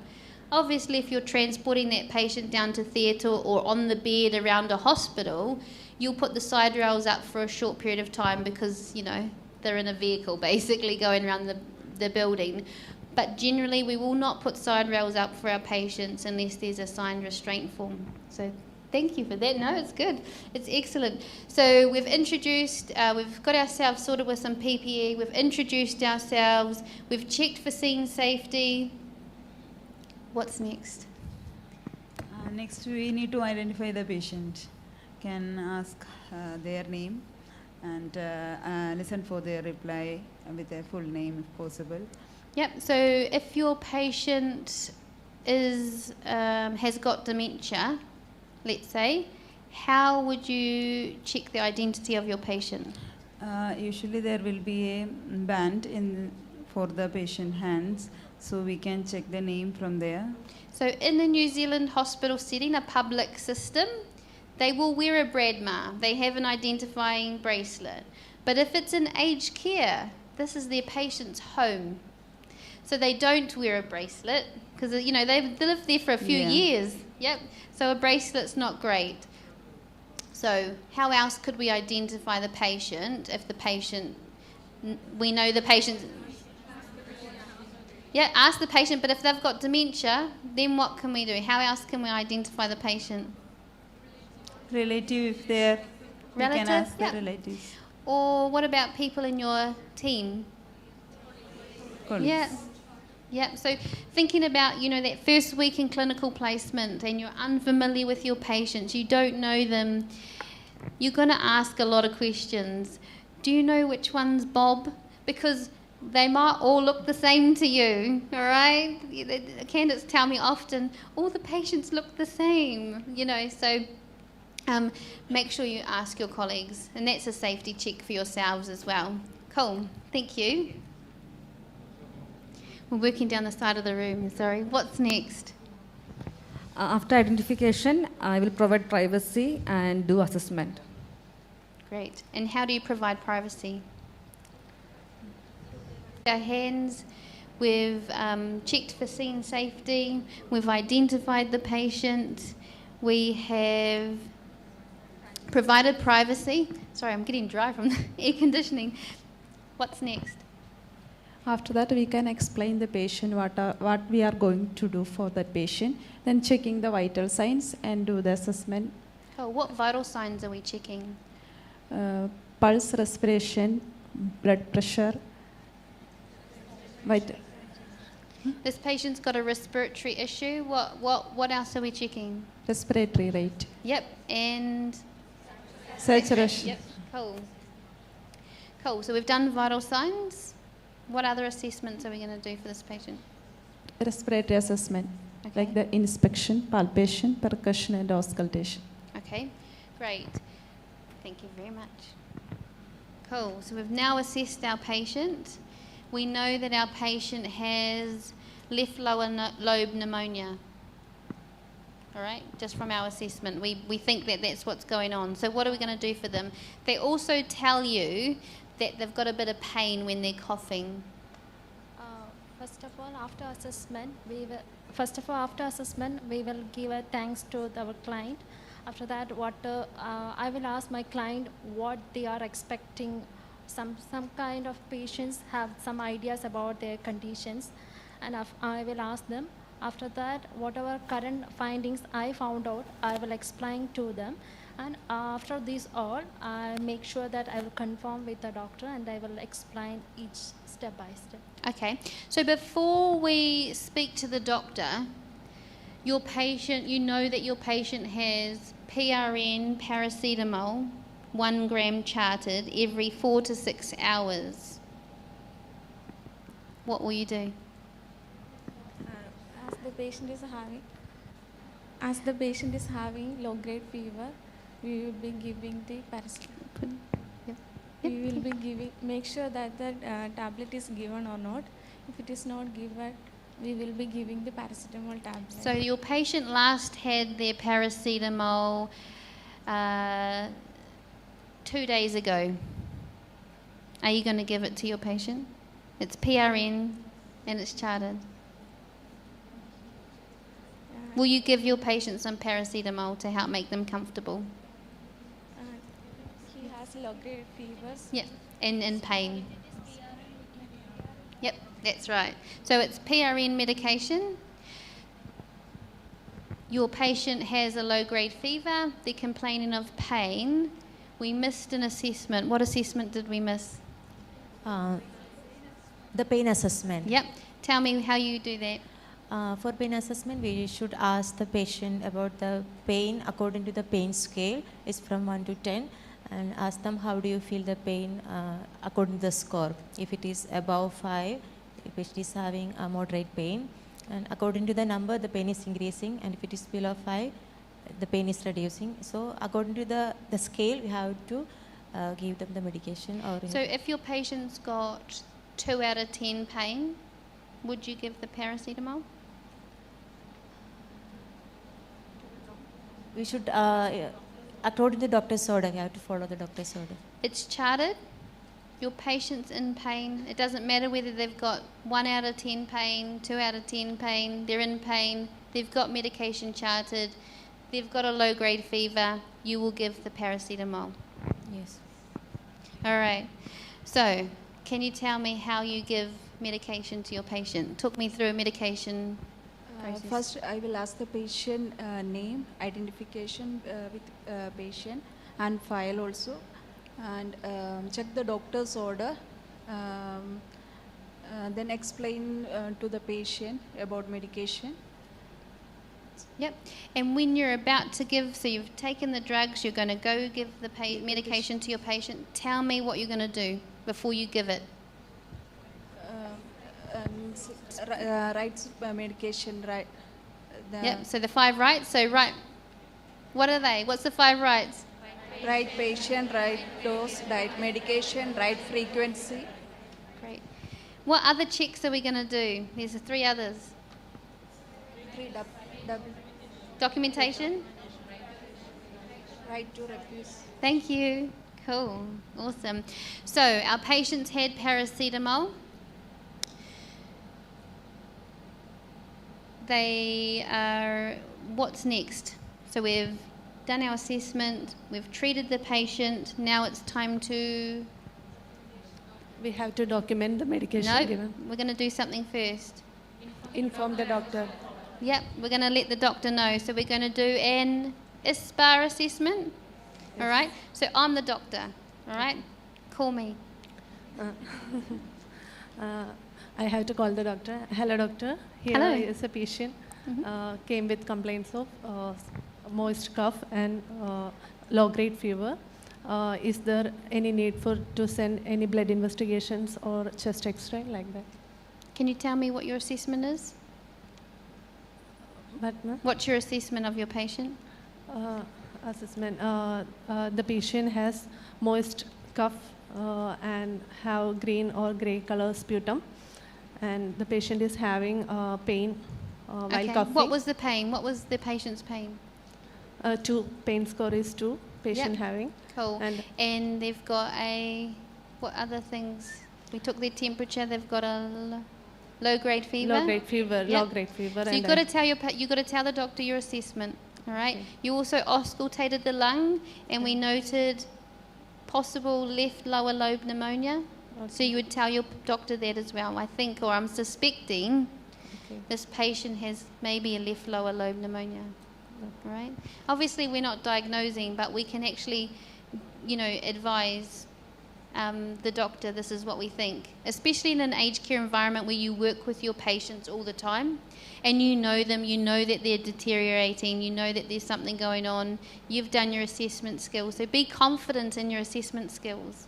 Obviously, if you're transporting that patient down to theatre or on the bed around a hospital, you'll put the side rails up for a short period of time because, you know, they're in a vehicle basically going around the building. But generally, we will not put side rails up for our patients unless there's a signed restraint form. So thank you for that. No, it's good. It's excellent. So we've introduced, we've got ourselves sorted with some PPE. We've introduced ourselves. We've checked for scene safety. What's next? Next, we need to identify the patient. Can ask their name and listen for their reply with their full name if possible. Yep. So if your patient is has got dementia, let's say, how would you check the identity of your patient? Usually there will be a band for the patient hands, so we can check the name from there. So in the New Zealand hospital setting, a public system, they will wear a BRADMA. They have an identifying bracelet. But if it's in aged care, this is their patient's home. So they don't wear a bracelet because, you know, they've lived there for a few years. Yep. So a bracelet's not great. So how else could we identify the patient if the patient, we know the patient... Yeah, ask the patient, but if they've got dementia, then what can we do? How else can we identify the patient? Relative, if they're... Relative? We can ask Yep. the relatives. Or what about people in your team? Colleagues. Yeah. Yeah, so thinking about, you know, that first week in clinical placement and you're unfamiliar with your patients, you don't know them, you're going to ask a lot of questions. Do you know which one's Bob? Because they might all look the same to you, all right? The candidates tell me often, all the patients look the same, you know, so make sure you ask your colleagues, and that's a safety check for yourselves as well. Cool, thank you. We're working down the side of the room, sorry. What's next? After identification, I will provide privacy and do assessment. Great. And how do you provide privacy? Our hands, we've checked for scene safety, we've identified the patient, we have provided privacy. Sorry, I'm getting dry from the air conditioning. What's next? After that, we can explain the patient what we are going to do for that patient, then checking the vital signs and do the assessment. Oh, what vital signs are we checking? pulse, respiration, blood pressure, vital. This patient's got a respiratory issue. What else are we checking? Respiratory rate, Yep, and saturation, yep, cool. Cool. So we've done vital signs. What other assessments are we going to do for this patient? respiratory assessment, like the inspection, palpation, percussion, and auscultation. Okay, great. Thank you very much. Cool. So we've now assessed our patient. We know that our patient has left lower lobe pneumonia. All right, just from our assessment, we think that that's what's going on. So what are we going to do for them? They also tell you that they've got a bit of pain when they're coughing. First of all, after assessment, we will give a thanks to our client. After that, I will ask my client what they are expecting. Some kind of patients have some ideas about their conditions, and I will ask them. After that, whatever current findings I found out, I will explain to them. And after this all, I make sure that I will confirm with the doctor and I will explain each step by step. Okay, so before we speak to the doctor, your patient, you know that your patient has PRN, paracetamol, 1 gram charted every 4 to 6 hours. What will you do? As the patient is having low-grade fever, we will be giving the paracetamol. We will be giving, make sure that the tablet is given or not. If it is not given, we will be giving the paracetamol tablet. So your patient last had their paracetamol 2 days ago. Are you going to give it to your patient? It's PRN and it's charted. Will you give your patient some paracetamol to help make them comfortable? He has low-grade fevers. Yep, and in pain. Yep, that's right. So it's PRN medication. Your patient has a low-grade fever. They're complaining of pain. We missed an assessment. What assessment did we miss? The pain assessment. Yep. Tell me how you do that. For pain assessment, we should ask the patient about the pain according to the pain scale. It's from 1 to 10. And ask them how do you feel the pain according to the score. If it is above 5, the patient is having a moderate pain. And according to the number, the pain is increasing. And if it is below 5, the pain is reducing. So according to the scale, we have to give them the medication. So if your patient's got 2 out of 10 pain, would you give the paracetamol? We should, according to the doctor's order, we have to follow the doctor's order. It's charted. Your patient's in pain. It doesn't matter whether they've got 1 out of 10 pain, 2 out of 10 pain, they're in pain, they've got medication charted, they've got a low-grade fever, you will give the paracetamol. Yes. All right. So, can you tell me how you give medication to your patient? Talk me through a medication process. First, I will ask the patient name, identification with patient, and file also, and check the doctor's order. Then explain to the patient about medication. Yep. And when you're about to give, so you've taken the drugs, you're going to go give the medication to your patient. Tell me what you're going to do before you give it. Right medication, right? Yep. So the 5 rights. So right. What are they? What's the 5 rights? Right patient, right dose, right medication, right frequency. Great. What other checks are we going to do? There's 3 others. 3 Documentation. Right to refuse. Thank you. Cool. Awesome. So our patients had paracetamol. They are, what's next? So we've done our assessment, we've treated the patient, now it's time to... We have to document the medication given. We're going to do something first. Inform the doctor. Yep, we're going to let the doctor know. So we're going to do an ISPAR assessment. Yes. All right? So I'm the doctor. All right? Call me. I have to call the doctor. Hello, doctor. Here Hello. is a patient came with complaints of moist cough and low-grade fever. Is there any need for to send any blood investigations or chest X-ray like that? Can you tell me what your assessment is? What's your assessment of your patient? Assessment. The patient has moist cough and have green or gray color sputum, and the patient is having pain while coughing. What was the pain? What was the patient's pain? 2. Pain score is 2. Patient Yep. having. Cool. And they've got what other things? We took their temperature. They've got a low-grade fever. Low-grade fever. Yep. Low-grade fever. So and you've got to tell the doctor your assessment. All right. Okay. You also auscultated the lung, and we noted possible left lower lobe pneumonia. So you would tell your doctor that as well. I think, or I'm suspecting, this patient has maybe a left lower lobe pneumonia. All right. Obviously, we're not diagnosing, but we can actually, advise the doctor this is what we think. Especially in an aged care environment where you work with your patients all the time, and you know them, you know that they're deteriorating, you know that there's something going on. You've done your assessment skills, so be confident in your assessment skills.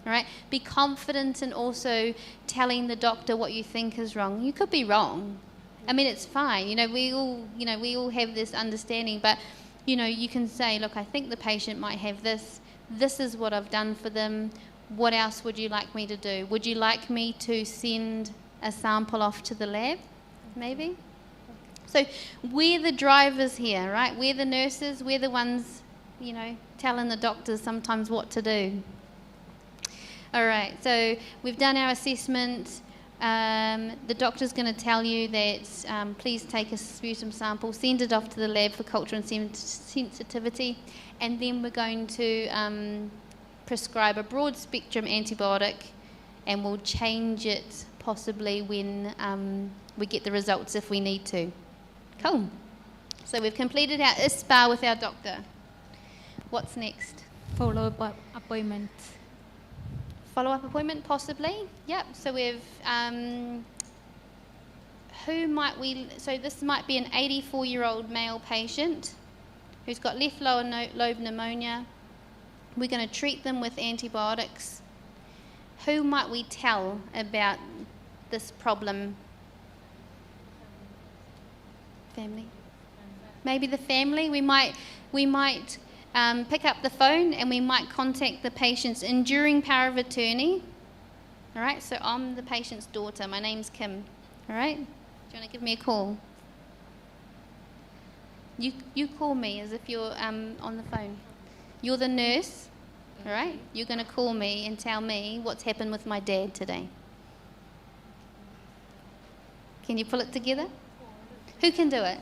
All right. Be confident in also telling the doctor what you think is wrong. You could be wrong. I mean, it's fine. We all have this understanding, but you can say, look, I think the patient might have this. This is what I've done for them. What else would you like me to do? Would you like me to send a sample off to the lab? Maybe. So we're the drivers here, right? We're the nurses. We're the ones, telling the doctors sometimes what to do. All right, so we've done our assessment. The doctor's going to tell you that please take a sputum sample, send it off to the lab for culture and sensitivity, and then we're going to prescribe a broad spectrum antibiotic, and we'll change it possibly when we get the results if we need to. Cool. So we've completed our ISPA with our doctor. What's next? Follow-up appointment. Follow-up appointment, possibly. Yep. So we've so this might be an 84-year-old male patient who's got left lower lobe pneumonia. We're going to treat them with antibiotics. Who might we tell about this problem? Family. Maybe the family. We might pick up the phone and we might contact the patient's enduring power of attorney. All right, so I'm the patient's daughter. My name's Kim. All right, do you want to give me a call? You call me as if you're on the phone. You're the nurse, all right? You're going to call me and tell me what's happened with my dad today. Can you pull it together? Who can do it?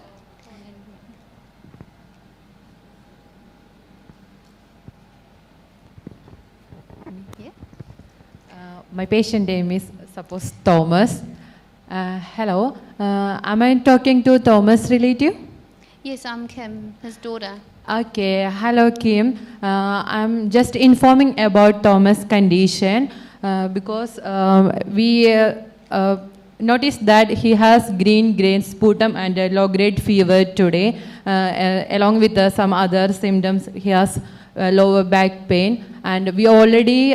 My patient name is suppose Thomas. Hello, am I talking to Thomas' relative? Yes, I'm Kim, his daughter. Okay, hello Kim. I'm just informing about Thomas' condition because we noticed that he has green sputum and a low-grade fever today. Along with some other symptoms, he has lower back pain, and we already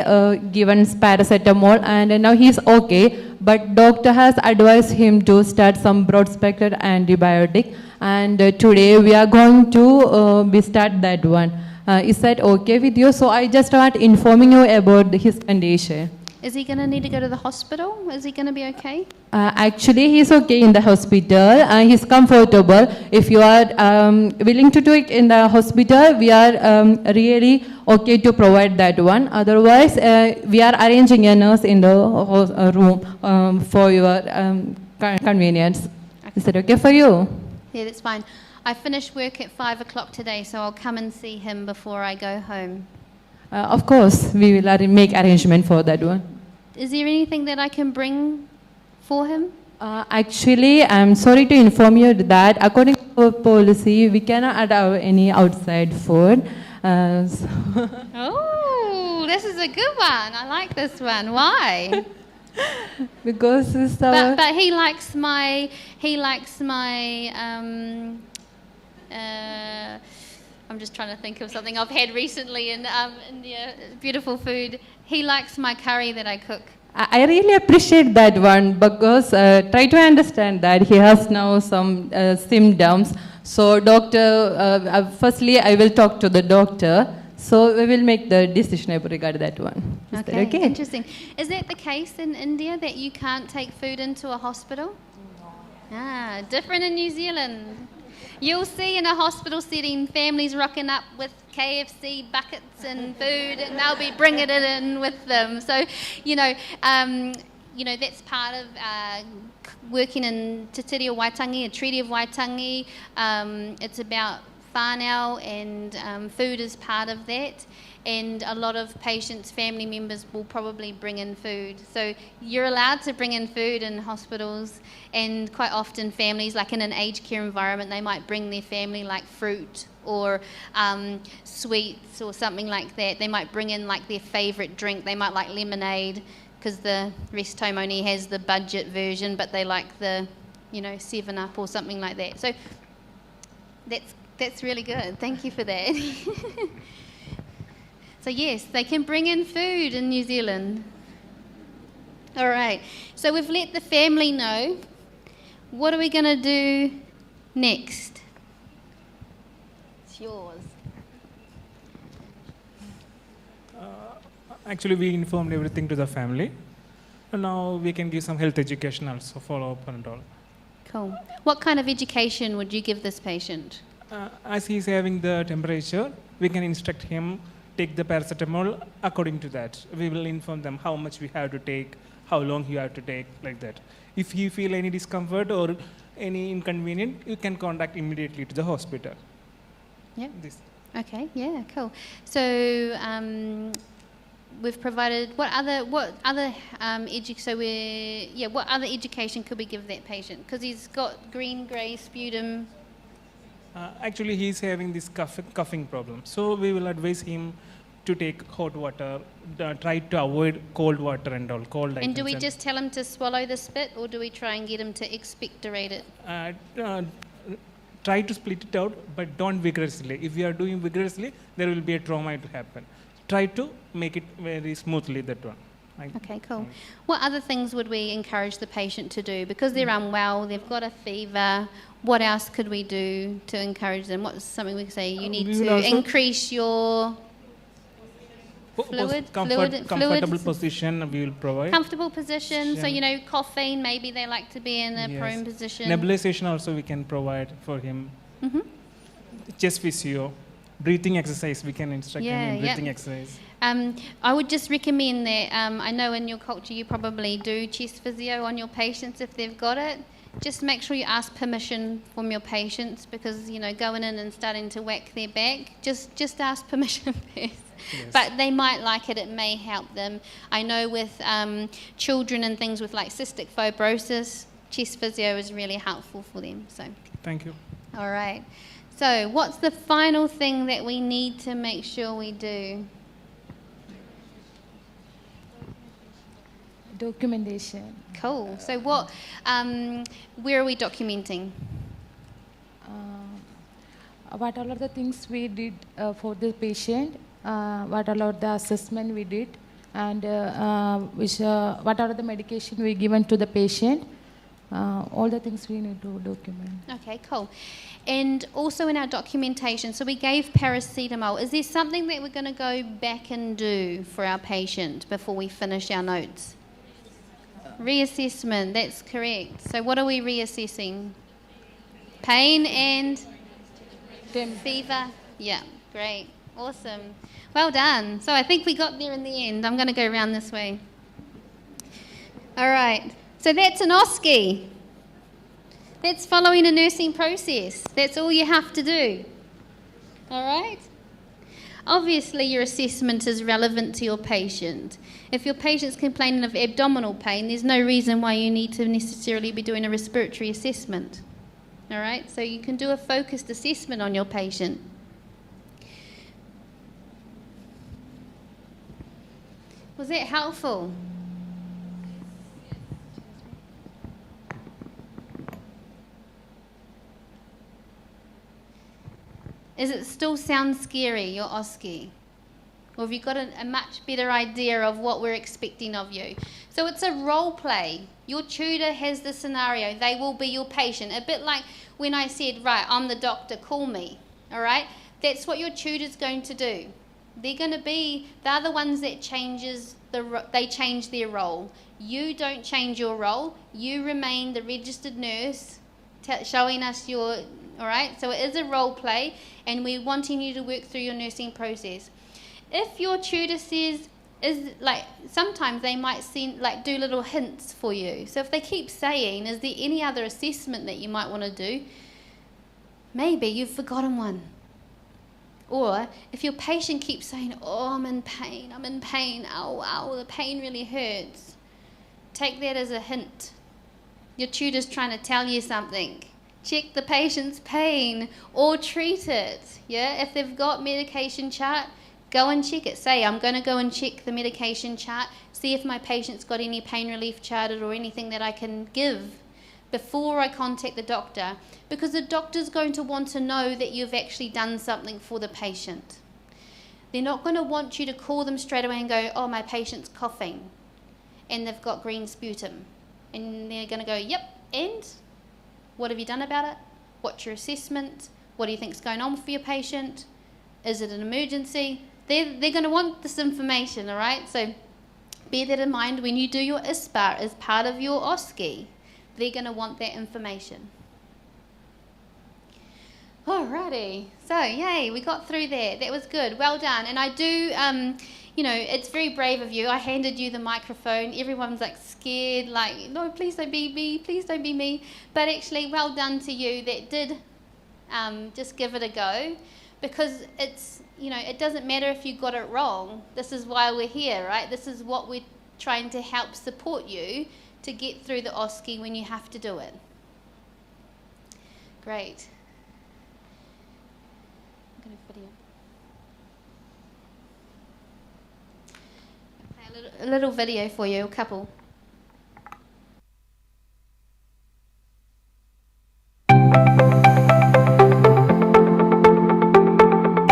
given paracetamol, and now he's okay, but doctor has advised him to start some broad-spectrum antibiotic, and today we are going to start that one. Is that okay with you? So I just want informing you about his condition. Is he going to need to go to the hospital? Is he going to be okay? Actually, he's okay in the hospital. He's comfortable. If you are willing to do it in the hospital, we are really okay to provide that one. Otherwise, we are arranging a nurse in the room for your convenience. Okay. Is it okay for you? Yeah, that's fine. I finish work at 5 o'clock today, so I'll come and see him before I go home. Of course, we will make arrangement for that one. Is there anything that I can bring for him? Actually, I'm sorry to inform you that according to our policy, we cannot allow any outside food. Oh, Ooh, this is a good one. I like this one. Why? Because it's But he likes my I'm just trying to think of something I've had recently in India. Beautiful food. He likes my curry that I cook. I really appreciate that one because try to understand that he has now some symptoms. So doctor, firstly I will talk to the doctor. So we will make the decision regarding that one. Is that okay? Interesting. Is that the case in India that you can't take food into a hospital? No. Different in New Zealand. You'll see in a hospital setting families rocking up with KFC buckets and food, and they'll be bringing it in with them. So, that's part of working in Te Tere o Waitangi, a Treaty of Waitangi. It's about whānau, and food is part of that. And a lot of patients' family members will probably bring in food. So you're allowed to bring in food in hospitals, and quite often families, like in an aged care environment, they might bring their family like fruit or sweets or something like that. They might bring in like their favourite drink. They might like lemonade because the rest home only has the budget version, but they like the 7-Up or something like that. So that's really good. Thank you for that. So yes, they can bring in food in New Zealand. All right, so we've let the family know. What are we going to do next? It's yours. Actually, we informed everything to the family. And now we can give some health education also, follow-up and all. Cool. What kind of education would you give this patient? As he's having the temperature, we can instruct him take the paracetamol according to that. We will inform them how much we have to take, how long you have to take, like that. If you feel any discomfort or any inconvenience, you can contact immediately to the hospital. Yeah. Okay. Yeah. Cool. So we've provided what other what other education could we give that patient? Because he's got green-grey sputum. Actually, he's having this coughing problem. So we will advise him to take hot water, try to avoid cold water and all, cold items. And do we just tell him to swallow the spit, or do we try and get him to expectorate it? Try to split it out, but don't vigorously. If you are doing vigorously, there will be a trauma to happen. Try to make it very smoothly, that one. Okay, cool. What other things would we encourage the patient to do? Because they're unwell, they've got a fever, what else could we do to encourage them? What's something we could say? You need to increase your comfortable position we will provide. Comfortable position, so coughing, maybe they like to be in a prone position. Nebulization also we can provide for him. Chest physio, breathing exercise, we can instruct him in breathing exercise. I would just recommend that, I know in your culture you probably do chest physio on your patients if they've got it. Just make sure you ask permission from your patients, because going in and starting to whack their back, just ask permission first. Yes. But they might like it, it may help them. I know with children and things with like cystic fibrosis, chest physio is really helpful for them. So thank you. All right. So what's the final thing that we need to make sure we do? Documentation. Cool. So what, where are we documenting? What all are the things we did for the patient, what all are the assessment we did, and what are the medication we given to the patient, all the things we need to document. Okay, cool. And also in our documentation, so we gave paracetamol. Is there something that we're going to go back and do for our patient before we finish our notes? Reassessment, that's correct. So what are we reassessing? Pain and fever? Yeah, great. Awesome. Well done. So I think we got there in the end. I'm going to go around this way. All right. So that's an OSCE. That's following a nursing process. That's all you have to do. All right? Obviously, your assessment is relevant to your patient. If your patient's complaining of abdominal pain, there's no reason why you need to necessarily be doing a respiratory assessment. All right? So you can do a focused assessment on your patient. Was that helpful? Does it still sound scary, your OSCE? Or have you got a much better idea of what we're expecting of you? So it's a role play. Your tutor has the scenario. They will be your patient. A bit like when I said, right, I'm the doctor, call me. All right? That's what your tutor's going to do. They're the ones that they change their role. You don't change your role. You remain the registered nurse showing us your, all right? So it is a role play, and we're wanting you to work through your nursing process. If your tutor says, sometimes they might do little hints for you. So if they keep saying, is there any other assessment that you might want to do? Maybe you've forgotten one. Or if your patient keeps saying, oh, I'm in pain, ow, the pain really hurts. Take that as a hint. Your tutor's trying to tell you something. Check the patient's pain or treat it. Yeah, if they've got medication chart, go and check it. Say, I'm going to go and check the medication chart, see if my patient's got any pain relief charted or anything that I can give before I contact the doctor, because the doctor's going to want to know that you've actually done something for the patient. They're not going to want you to call them straight away and go, oh, my patient's coughing and they've got green sputum. And they're going to go, yep, and what have you done about it? What's your assessment? What do you think's going on for your patient? Is it an emergency? They're going to want this information, all right? So bear that in mind when you do your ISPAR as part of your OSCE. They're going to want that information. Alrighty, so yay, we got through that. That was good, well done. And I do, it's very brave of you. I handed you the microphone. Everyone's like scared, like, no, please don't be me, please don't be me. But actually, well done to you that did just give it a go, because it's, it doesn't matter if you got it wrong. This is why we're here, right? This is what we're trying to help support you to get through the OSCE when you have to do it. Great. I'm going to video. Play a little video for you, a couple.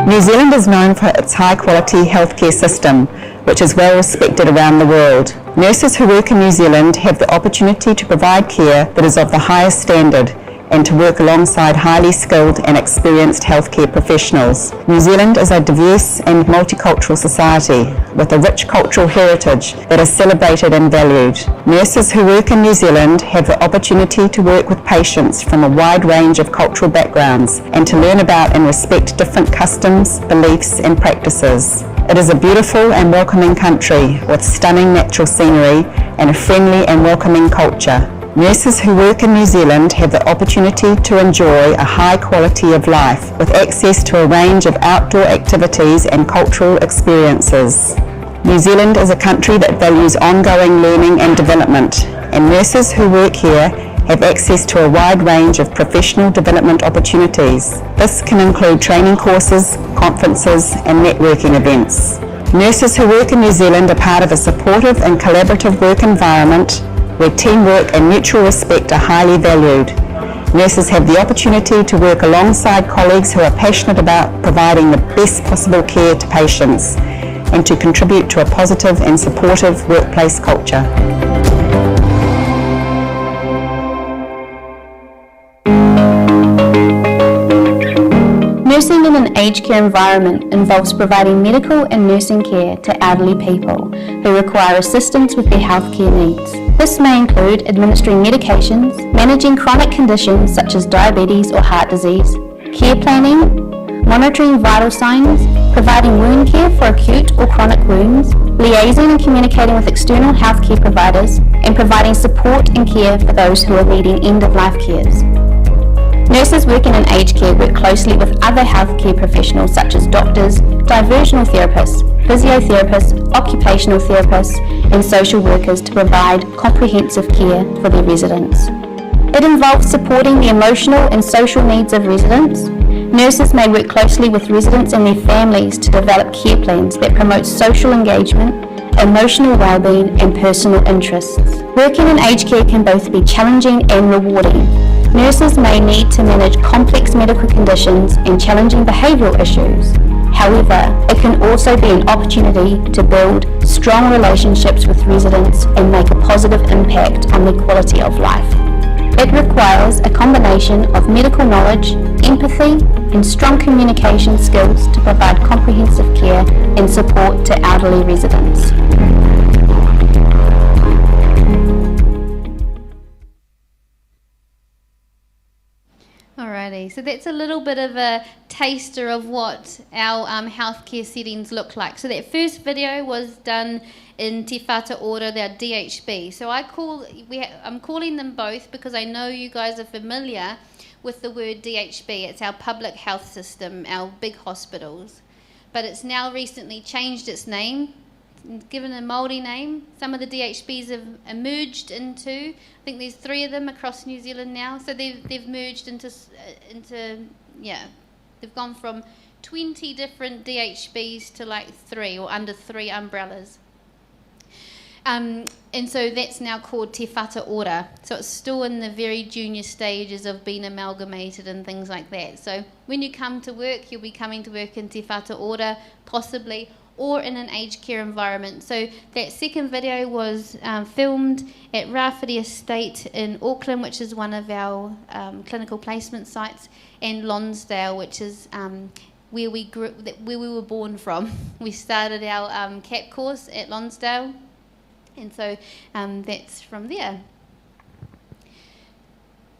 New Zealand is known for its high-quality healthcare system, which is well respected around the world. Nurses who work in New Zealand have the opportunity to provide care that is of the highest standard and to work alongside highly skilled and experienced healthcare professionals. New Zealand is a diverse and multicultural society with a rich cultural heritage that is celebrated and valued. Nurses who work in New Zealand have the opportunity to work with patients from a wide range of cultural backgrounds and to learn about and respect different customs, beliefs and practices. It is a beautiful and welcoming country with stunning natural scenery and a friendly and welcoming culture. Nurses who work in New Zealand have the opportunity to enjoy a high quality of life with access to a range of outdoor activities and cultural experiences. New Zealand is a country that values ongoing learning and development, and nurses who work here have access to a wide range of professional development opportunities. This can include training courses, conferences and networking events. Nurses who work in New Zealand are part of a supportive and collaborative work environment where teamwork and mutual respect are highly valued. Nurses have the opportunity to work alongside colleagues who are passionate about providing the best possible care to patients and to contribute to a positive and supportive workplace culture. Nursing in an aged care environment involves providing medical and nursing care to elderly people who require assistance with their healthcare needs. This may include administering medications, managing chronic conditions such as diabetes or heart disease, care planning, monitoring vital signs, providing wound care for acute or chronic wounds, liaising and communicating with external healthcare providers, and providing support and care for those who are needing end-of-life cares. Nurses working in aged care work closely with other healthcare professionals such as doctors, diversional therapists, physiotherapists, occupational therapists, and social workers to provide comprehensive care for their residents. It involves supporting the emotional and social needs of residents. Nurses may work closely with residents and their families to develop care plans that promote social engagement, emotional well-being and personal interests. Working in aged care can both be challenging and rewarding. Nurses may need to manage complex medical conditions and challenging behavioural issues. However, it can also be an opportunity to build strong relationships with residents and make a positive impact on their quality of life. It requires a combination of medical knowledge, empathy, and strong communication skills to provide comprehensive care and support to elderly residents. Alrighty, so that's a little bit of a taster of what our healthcare settings look like. So that first video was done in Te Whatu Ora, their DHB. So I'm calling them both because I know you guys are familiar with the word DHB. It's our public health system, our big hospitals. But it's now recently changed its name, given a Māori name. Some of the DHBs have emerged into, I think there's 3 of them across New Zealand now. So they've merged into they've gone from 20 different DHBs to like 3 or under 3 umbrellas. And so that's now called Te Whatu Ora. So it's still in the very junior stages of being amalgamated and things like that. So when you come to work, you'll be coming to work in Te Whatu Ora, possibly, or in an aged care environment. So that second video was filmed at Rāwhiti Estate in Auckland, which is one of our clinical placement sites, and Lonsdale, which is where we were born from. We started our CAP course at Lonsdale, and so that's from there.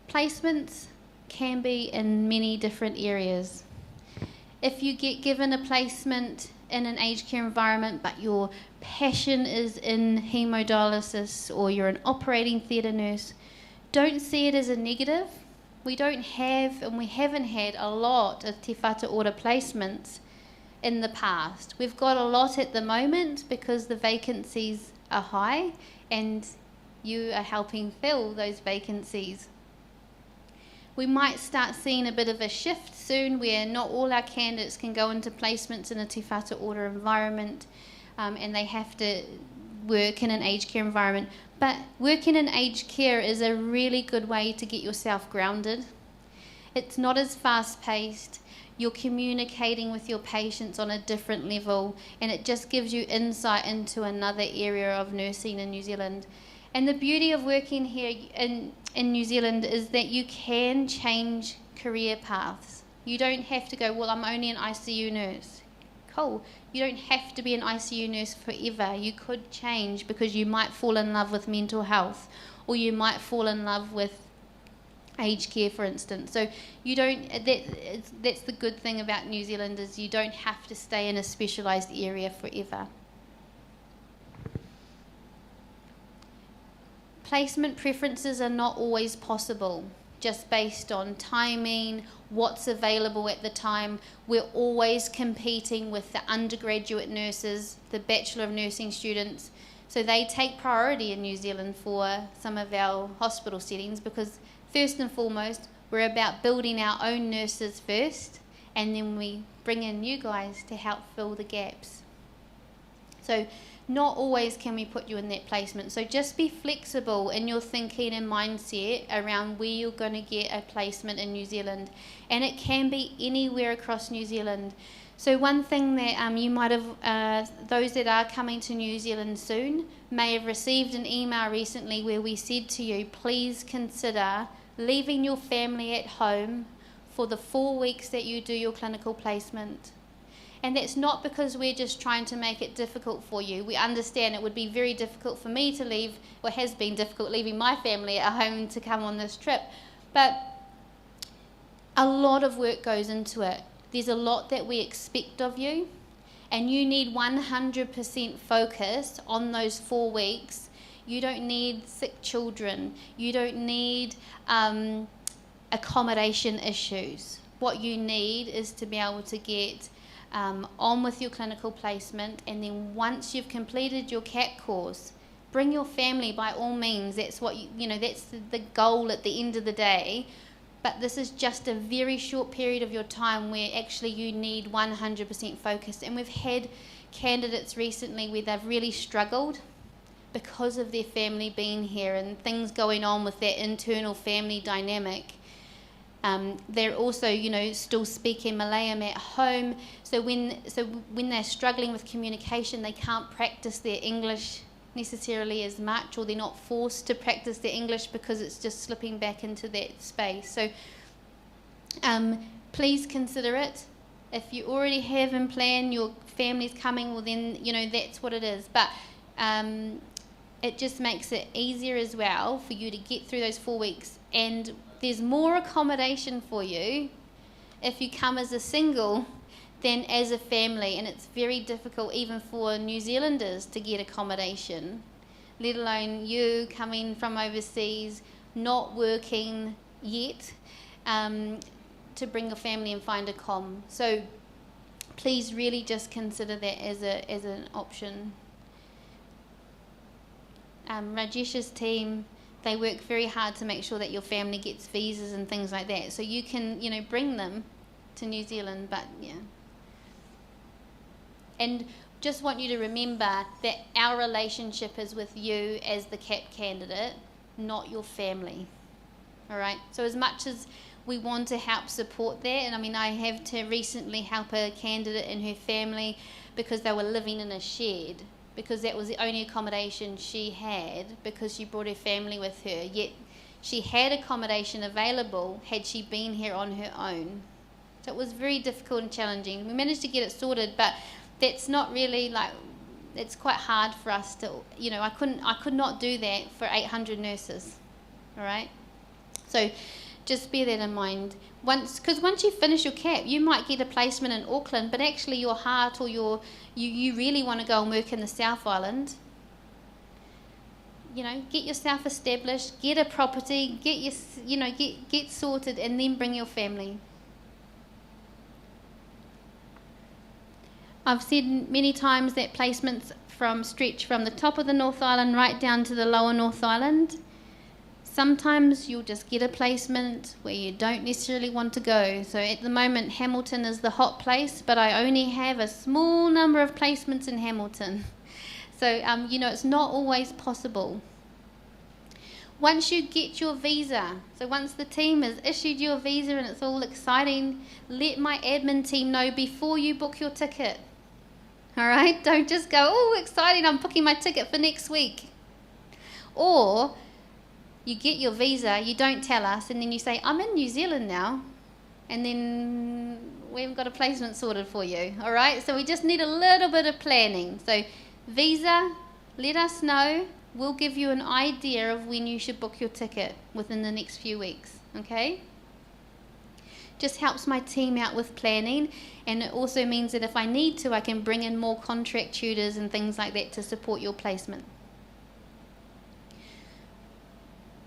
Placements can be in many different areas. If you get given a placement in an aged care environment, but your passion is in hemodialysis or you're an operating theatre nurse, don't see it as a negative. We don't have, and we haven't had a lot of Te Whatu Ora placements in the past. We've got a lot at the moment because the vacancies are high and you are helping fill those vacancies. We might start seeing a bit of a shift soon where not all our candidates can go into placements in a Te Whatu Ora environment and they have to work in an aged care environment. But working in aged care is a really good way to get yourself grounded. It's not as fast-paced. You're communicating with your patients on a different level, and it just gives you insight into another area of nursing in New Zealand. And the beauty of working here in New Zealand is that you can change career paths. You don't have to go, well, I'm only an ICU nurse. Cool. You don't have to be an ICU nurse forever. You could change because you might fall in love with mental health, or you might fall in love with aged care, for instance. So you don't. That's the good thing about New Zealand, is you don't have to stay in a specialised area forever. Placement preferences are not always possible, just based on timing, what's available at the time. We're always competing with the undergraduate nurses, the Bachelor of Nursing students, so they take priority in New Zealand for some of our hospital settings, because first and foremost, we're about building our own nurses first, and then we bring in you guys to help fill the gaps. So not always can we put you in that placement. So just be flexible in your thinking and mindset around where you're going to get a placement in New Zealand. And it can be anywhere across New Zealand. So one thing that you might have, those that are coming to New Zealand soon, may have received an email recently where we said to you, please consider leaving your family at home for the 4 weeks that you do your clinical placement. And that's not because we're just trying to make it difficult for you. We understand it would be very difficult for me to leave, or has been difficult leaving my family at home to come on this trip. But a lot of work goes into it. There's a lot that we expect of you, and you need 100% focus on those 4 weeks. You don't need sick children. You don't need accommodation issues. What you need is to be able to get on with your clinical placement, and then once you've completed your CAP course, bring your family by all means. That's what that's the goal at the end of the day. But this is just a very short period of your time where actually you need 100% focus. And we've had candidates recently where they've really struggled because of their family being here and things going on with their internal family dynamic. They're also, still speaking Malayan at home. So when they're struggling with communication, they can't practice their English necessarily as much, or they're not forced to practice their English because it's just slipping back into that space. So please consider it. If you already have in plan your family's coming, well then, that's what it is. But it just makes it easier as well for you to get through those 4 weeks. And there's more accommodation for you if you come as a single than as a family. And it's very difficult even for New Zealanders to get accommodation, let alone you coming from overseas, not working yet, to bring a family and find a comm. So please really just consider that as an option. Rajesh's team, they work very hard to make sure that your family gets visas and things like that, so you can bring them to New Zealand. But yeah, and just want you to remember that our relationship is with you as the CAP candidate, not your family. All right, so as much as we want to help support that, and I have to recently help a candidate and her family because they were living in a shed, because that was the only accommodation she had, because she brought her family with her, yet she had accommodation available had she been here on her own. So it was very difficult and challenging. We managed to get it sorted, but that's not really it's quite hard for us to, I could not do that for 800 nurses, all right? So just bear that in mind. Because once you finish your CAP, you might get a placement in Auckland, but actually your heart or you really want to go and work in the South Island. Get yourself established, get a property, get sorted, and then bring your family. I've said many times that placements stretch from the top of the North Island right down to the lower North Island. Sometimes you'll just get a placement where you don't necessarily want to go. So at the moment, Hamilton is the hot place, but I only have a small number of placements in Hamilton. So, it's not always possible. Once you get your visa, so once the team has issued you a visa and it's all exciting, let my admin team know before you book your ticket. All right? Don't just go, oh, exciting, I'm booking my ticket for next week. Or you get your visa, you don't tell us, and then you say, I'm in New Zealand now, and then we haven't got a placement sorted for you, all right? So we just need a little bit of planning. So visa, let us know. We'll give you an idea of when you should book your ticket within the next few weeks, okay? Just helps my team out with planning, and it also means that if I need to, I can bring in more contract tutors and things like that to support your placement.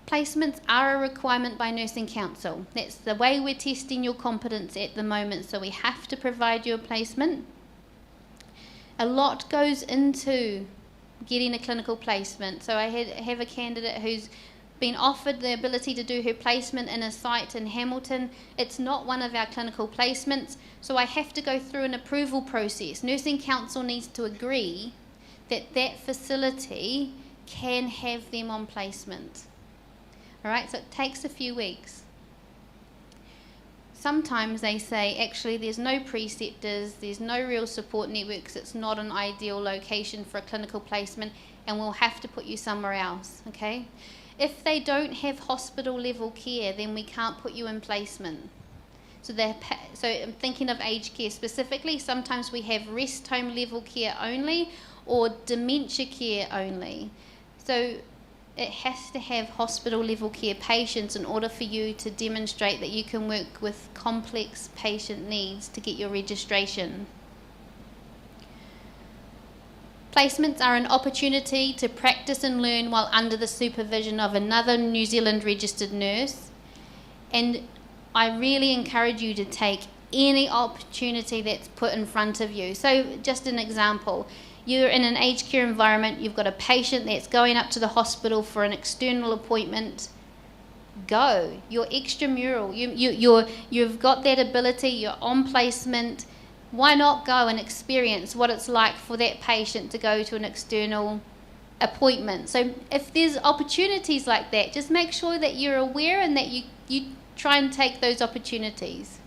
Placements are a requirement by Nursing Council. That's the way we're testing your competence at the moment, so we have to provide you a placement. A lot goes into getting a clinical placement. So I have a candidate who's been offered the ability to do her placement in a site in Hamilton. It's not one of our clinical placements, so I have to go through an approval process. Nursing Council needs to agree that that facility can have them on placement. All right, so it takes a few weeks. Sometimes they say, actually, there's no preceptors, there's no real support networks, it's not an ideal location for a clinical placement, and we'll have to put you somewhere else, okay? If they don't have hospital level care, then we can't put you in placement. So I'm thinking of aged care specifically. Sometimes we have rest home level care only or dementia care only. So it has to have hospital level care patients in order for you to demonstrate that you can work with complex patient needs to get your registration. Placements are an opportunity to practice and learn while under the supervision of another New Zealand registered nurse, and I really encourage you to take any opportunity that's put in front of you. So just an example, you're in an aged care environment, you've got a patient that's going up to the hospital for an external appointment, go. You're extramural, you've got that ability, you're on placement, why not go and experience what it's like for that patient to go to an external appointment? So if there's opportunities like that, just make sure that you're aware and that you try and take those opportunities.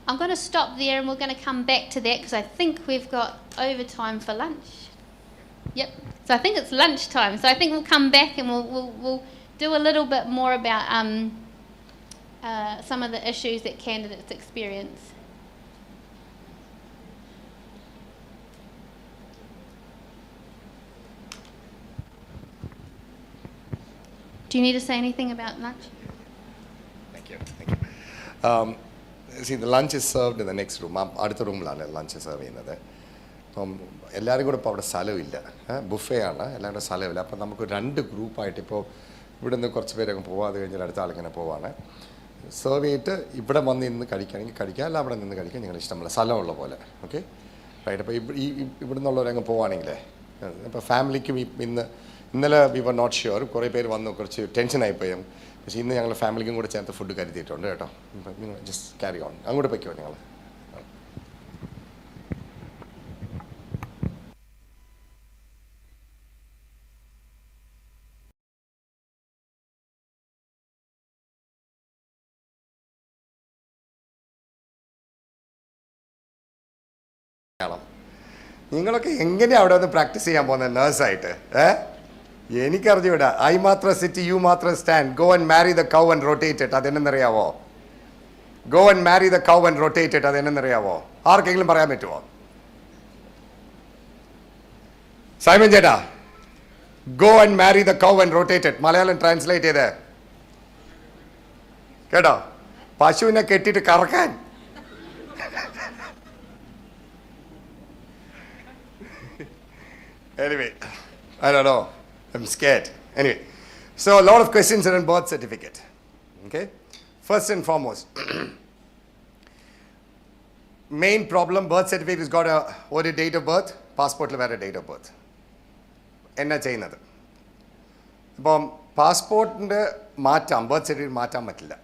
I'm going to stop there and we're going to come back to that because I think we've got overtime for lunch. Yep. So I think it's lunchtime. So I think we'll come back and we'll do a little bit more about some of the issues that candidates experience. Do you need to say anything about lunch? Thank you. See, the lunch is served in the next room. അടുത്ത റൂമിലാണ് lunch serve ചെയ്യുന്നത്. അപ്പം എല്ലാവരും കൂടെ ഇപ്പോൾ അവിടെ സ്ഥലമില്ല, buffet ആണ്, എല്ലാവരുടെ സ്ഥലമില്ല. അപ്പം നമുക്ക് 2 ഗ്രൂപ്പായിട്ട് ഇപ്പോൾ ഇവിടെ നിന്ന് കുറച്ച് പേരൊക്കെ പോവാം, അത് കഴിഞ്ഞാൽ അടുത്ത ആളിങ്ങനെ പോവാണ്. സെർവ് ചെയ്തിട്ട് ഇവിടെ വന്ന് ഇന്ന് കഴിക്കുകയാണെങ്കിൽ കഴിക്കുക, അല്ല അവിടെ നിന്ന് കഴിക്കുക, നിങ്ങൾ ഇഷ്ടമുള്ള സ്ഥലമുള്ള പോലെ. Okay right. അപ്പോൾ ഇവിടെ നിന്നുള്ളവരങ്ങ് പോവുകയാണെങ്കിലേ ഇപ്പോൾ ഫാമിലിക്കും ഇന്നലെ വി വർ നോട്ട് ഷ്യൂർ, കുറേ പേര് വന്ന് കുറച്ച് ടെൻഷനായിപ്പോയി. പക്ഷേ ഇന്ന് ഞങ്ങൾ ഫാമിലിക്കും കൂടെ ചേർത്ത് ഫുഡ് കരുതിയിട്ടുണ്ട് കേട്ടോ. നിങ്ങൾ ജസ്റ്റ് ക്യാരി ഓൺ, അങ്ങോട്ട് പൊയ്ക്കോ നിങ്ങൾ. നിങ്ങളൊക്കെ എങ്ങനെയാണ് അവിടെ വന്ന് പ്രാക്ടീസ് ചെയ്യാൻ പോകുന്നത് നേഴ്സായിട്ട്? എനിക്കറിഞ്ഞൂടാ. ഐ മാത്രം സിറ്റ്, യു മാത്രം stand. Go and marry the cow and rotate it. അതെന്നറിയാവോ? Go and marry the cow and rotate it. അതെന്നറിയാവോ? ആർക്കെങ്കിലും പറയാൻ പറ്റുമോ? സൈമൻ ചേട്ടാ, go and marry the cow and rotate it. Malayalam translate ചെയ്ത് കേട്ടോ. പശുവിനെ കെട്ടിയിട്ട് കറക്കാൻ. Anyway, I don't know. I'm scared. Anyway, so a lot of questions are in birth certificate. Okay? First and foremost, main problem, birth certificate has got a date of birth, passport will have a date of birth. enna cheynathu appam passport inde maatam birth certificate maatam pattilla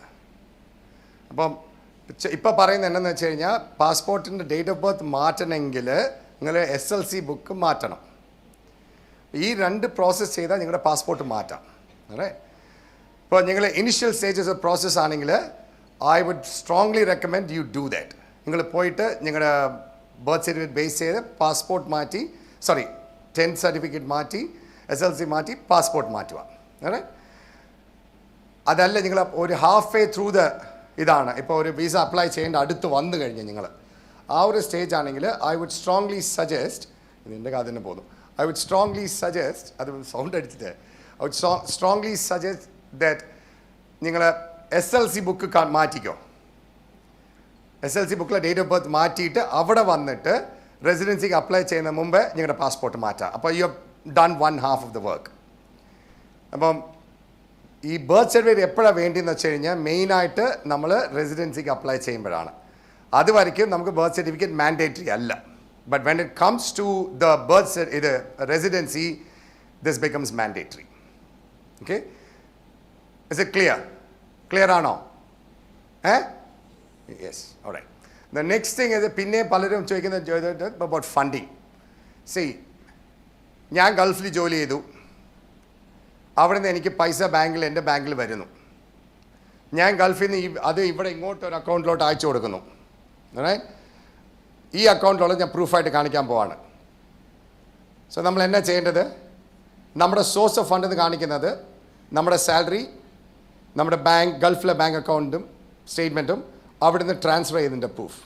appam ഇപ്പം പറയുന്നത് എന്താണെന്ന് വെച്ച് കഴിഞ്ഞാൽ പാസ്പോർട്ടിൻ്റെ date of birth മാറ്റണമെങ്കിൽ നിങ്ങൾ SLC book മാറ്റണം. ഈ 2 process ചെയ്താൽ നിങ്ങളുടെ പാസ്പോർട്ട് മാറ്റാം. അല്ലേ? ഇപ്പോൾ നിങ്ങൾ ഇനിഷ്യൽ സ്റ്റേജസ് ഓഫ് പ്രോസസ്സ് ആണെങ്കിൽ I would strongly recommend you do that. നിങ്ങൾ പോയിട്ട് നിങ്ങളുടെ ബർത്ത് സർട്ടിഫിക്കറ്റ് ബേസ് ചെയ്ത് പാസ്പോർട്ട് മാറ്റി, 10th സർട്ടിഫിക്കറ്റ് മാറ്റി, SLC മാറ്റി പാസ്പോർട്ട് മാറ്റുക. അല്ലേ? അതല്ല നിങ്ങൾ ഒരു ഹാഫ് വേ ത്രൂ ദ ഇതാണ്, ഇപ്പോൾ ഒരു വിസ അപ്ലൈ ചെയ്യേണ്ട അടുത്ത് വന്നു കഴിഞ്ഞ് നിങ്ങൾ ആ ഒരു സ്റ്റേജ് ആണെങ്കിൽ ഐ വുഡ് സ്ട്രോങ്ലി സജസ്റ്റ്, ഇതിൻ്റെ കാര്യം തന്നെ പോകുന്നു, I would strongly suggest, അത് സൗണ്ട് അടിച്ചിട്ട്, I would strongly suggest that നിങ്ങൾ SLC ബുക്ക് മാറ്റിക്കോ. SLC ബുക്കിലെ ഡേറ്റ് ഓഫ് ബർത്ത് മാറ്റിയിട്ട് അവിടെ വന്നിട്ട് റെസിഡൻസിക്ക് അപ്ലൈ ചെയ്യുന്ന മുമ്പ് നിങ്ങളുടെ പാസ്പോർട്ട് മാറ്റാം. അപ്പോൾ you have done 1/2 of the work. അപ്പം ഈ ബർത്ത് സർട്ടിഫിക്കറ്റ് എപ്പോഴാണ് വേണ്ടിയെന്ന് വെച്ച് കഴിഞ്ഞാൽ മെയിനായിട്ട് നമ്മൾ റെസിഡൻസിക്ക് അപ്ലൈ ചെയ്യുമ്പോഴാണ്. അതുവരെയ്ക്കും നമുക്ക് ബർത്ത് സർട്ടിഫിക്കറ്റ് മാൻഡേറ്ററി അല്ല. But when it comes to the residency, this becomes mandatory. Okay? Is it clear? Clear or no? Yes. All right. The next thing is pinne palarum choikkunna about funding. See, ഞാൻ ഗൾഫിൽ ജോലി ചെയ്തു, അവിടെ നിന്ന് എനിക്ക് പൈസ എൻ്റെ ബാങ്കിൽ വരുന്നു. ഞാൻ ഗൾഫിൽ നിന്ന് അത് ഇവിടെ ഇങ്ങോട്ട് ഒരു അക്കൗണ്ടിലോട്ട് അയച്ചു കൊടുക്കുന്നു. ഈ അക്കൗണ്ടിലുള്ള ഞാൻ പ്രൂഫായിട്ട് കാണിക്കാൻ പോവാണ്. സോ നമ്മൾ എന്നാ ചെയ്യേണ്ടത്? നമ്മുടെ സോഴ്സ് ഓഫ് ഫണ്ട് എന്ന് കാണിക്കുന്നത് നമ്മുടെ സാലറി, നമ്മുടെ ഗൾഫിലെ ബാങ്ക് അക്കൗണ്ടും സ്റ്റേറ്റ്മെൻറ്റും അവിടുന്ന് ട്രാൻസ്ഫർ ചെയ്തതിൻ്റെ പ്രൂഫ്.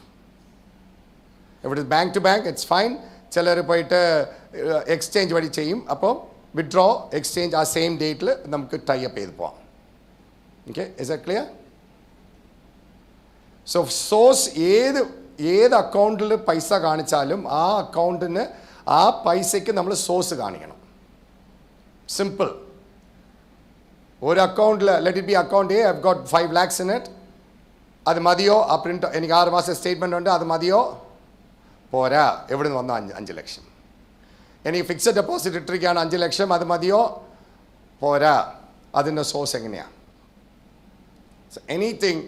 ഇവിടെ bank to bank it's fine. ചിലർ പോയിട്ട് എക്സ്ചേഞ്ച് വഴി ചെയ്യും. അപ്പോൾ വിഡ്രോ എക്സ്ചേഞ്ച് ആ സെയിം ഡേറ്റിൽ നമുക്ക് ടൈ അപ്പ് ചെയ്ത് പോവാം. Okay, is that clear? So source ഏത് അക്കൗണ്ടിൽ പൈസ കാണിച്ചാലും ആ അക്കൗണ്ടിന് ആ പൈസയ്ക്ക് നമ്മൾ സോഴ്സ് കാണിക്കണം. സിമ്പിൾ. ഒരു അക്കൗണ്ടിൽ let it be account A, I have got 5 lakhs in it. അത് മതിയോ? ആ പ്രിൻ്റ് എനിക്ക് 6 മാസം സ്റ്റേറ്റ്മെൻ്റ് ഉണ്ട്, അത് മതിയോ? പോരാ. എവിടെ നിന്ന് വന്നോ? 5 ലക്ഷം. എനിക്ക് ഫിക്സഡ് ഡെപ്പോസിറ്റ് ഇട്ടിരിക്കുകയാണ് 5 ലക്ഷം, അത് മതിയോ? പോരാ. അതിൻ്റെ സോഴ്സ് എങ്ങനെയാണ്? Anything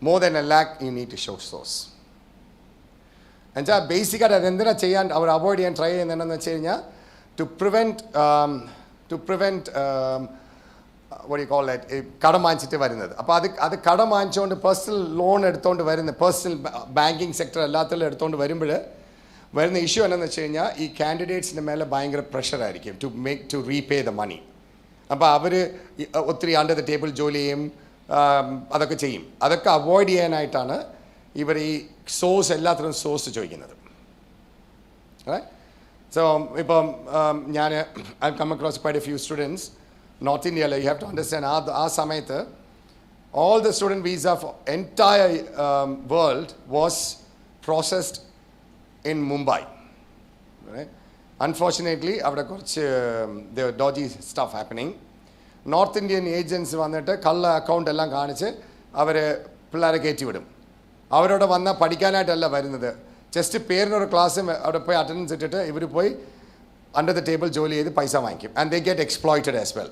more than 1 lakh, you need to show source. എന്നുവെച്ചാൽ ബേസിക്കായിട്ട് അതെന്തിനാ ചെയ്യാൻ അവർ അവോയ്ഡ് ചെയ്യാൻ ട്രൈ ചെയ്യുന്നതെന്ന് വെച്ച് കഴിഞ്ഞാൽ to prevent what do you call that, കടം വാങ്ങിച്ചിട്ട് വരുന്നത്. അപ്പോൾ അത് കടം വാങ്ങിച്ചുകൊണ്ട് പേഴ്സണൽ ലോൺ എടുത്തുകൊണ്ട് വരുന്ന പേഴ്സണൽ ബാങ്കിങ് സെക്ടർ എല്ലാത്തിലും എടുത്തുകൊണ്ട് വരുമ്പോൾ വരുന്ന ഇഷ്യൂ എന്താണെന്ന് വെച്ച് കഴിഞ്ഞാൽ ഈ കാൻഡിഡേറ്റ്സിൻ്റെ മേലെ ഭയങ്കര പ്രഷറായിരിക്കും ടു റീപേ ദ മണി. അപ്പോൾ അവർ ഒത്തിരി അണ്ടർ ദ ടേബിൾ ജോലി ചെയ്യും, അതൊക്കെ ചെയ്യും. അതൊക്കെ അവോയ്ഡ് ചെയ്യാനായിട്ടാണ് ഇവർ ഈ സോഴ്സ് എല്ലാത്തിനും സോഴ്സ് ചോദിക്കുന്നത്. സോ ഇപ്പം ഞാൻ I come across quite a few students north ഇന്ത്യയിൽ. യു ഹാവ് ടു അണ്ടർസ്റ്റാൻഡ് ആ സമയത്ത് all the student visa for entire world was processed in Mumbai. Right? Unfortunately, അവിടെ കുറച്ച് there were dodgy stuff happening. North Indian agents വന്നിട്ട് കള്ള account എല്ലാം കാണിച്ച് അവരെ പിള്ളേരെ കയറ്റി വിടും. അവരോട് വന്നാൽ പഠിക്കാനായിട്ടല്ല വരുന്നത്, ജസ്റ്റ് പേരിനൊരു ക്ലാസ് അവിടെ പോയി അറ്റൻഡൻസ് ഇട്ടിട്ട് ഇവർ പോയി അണ്ടർ ദ ടേബിൾ ജോലി ചെയ്ത് പൈസ വാങ്ങിക്കും. And they get exploited as well.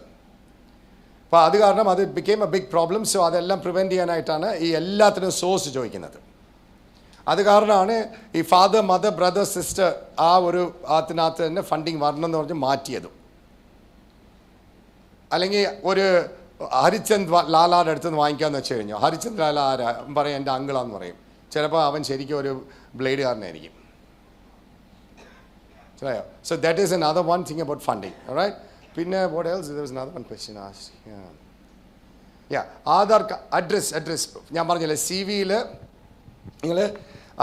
അപ്പോൾ അത് കാരണം അത് became a big problem. So അതെല്ലാം പ്രിവെൻറ്റ് ചെയ്യാനായിട്ടാണ് ഈ എല്ലാത്തിനും സോഴ്സ് ചോദിക്കുന്നത്. അത് കാരണമാണ് ഈ ഫാദർ മദർ ബ്രദർ സിസ്റ്റർ ആ ഒരു അതിനകത്ത് തന്നെ ഫണ്ടിങ് വരണമെന്ന് പറഞ്ഞ് മാറ്റിയതും. അല്ലെങ്കിൽ ഒരു ഹരിചന്ദ് ലാലാടെ അടുത്ത് നിന്ന് വാങ്ങിക്കാമെന്ന് വെച്ച് കഴിഞ്ഞാൽ ഹരിചന്ദ് ലാല ആരാ പറയും, എൻ്റെ അങ്കിളാന്ന് പറയും. ചിലപ്പോൾ അവൻ ശരിക്കും ഒരു ബ്ലേഡുകാരനായിരിക്കും. ശരിയോ? So that is another one thing about funding. Alright? പിന്നെ what else? There was another one question asked. Aadhaar address ഞാൻ പറഞ്ഞില്ലേ, സി വിയിൽ നിങ്ങൾ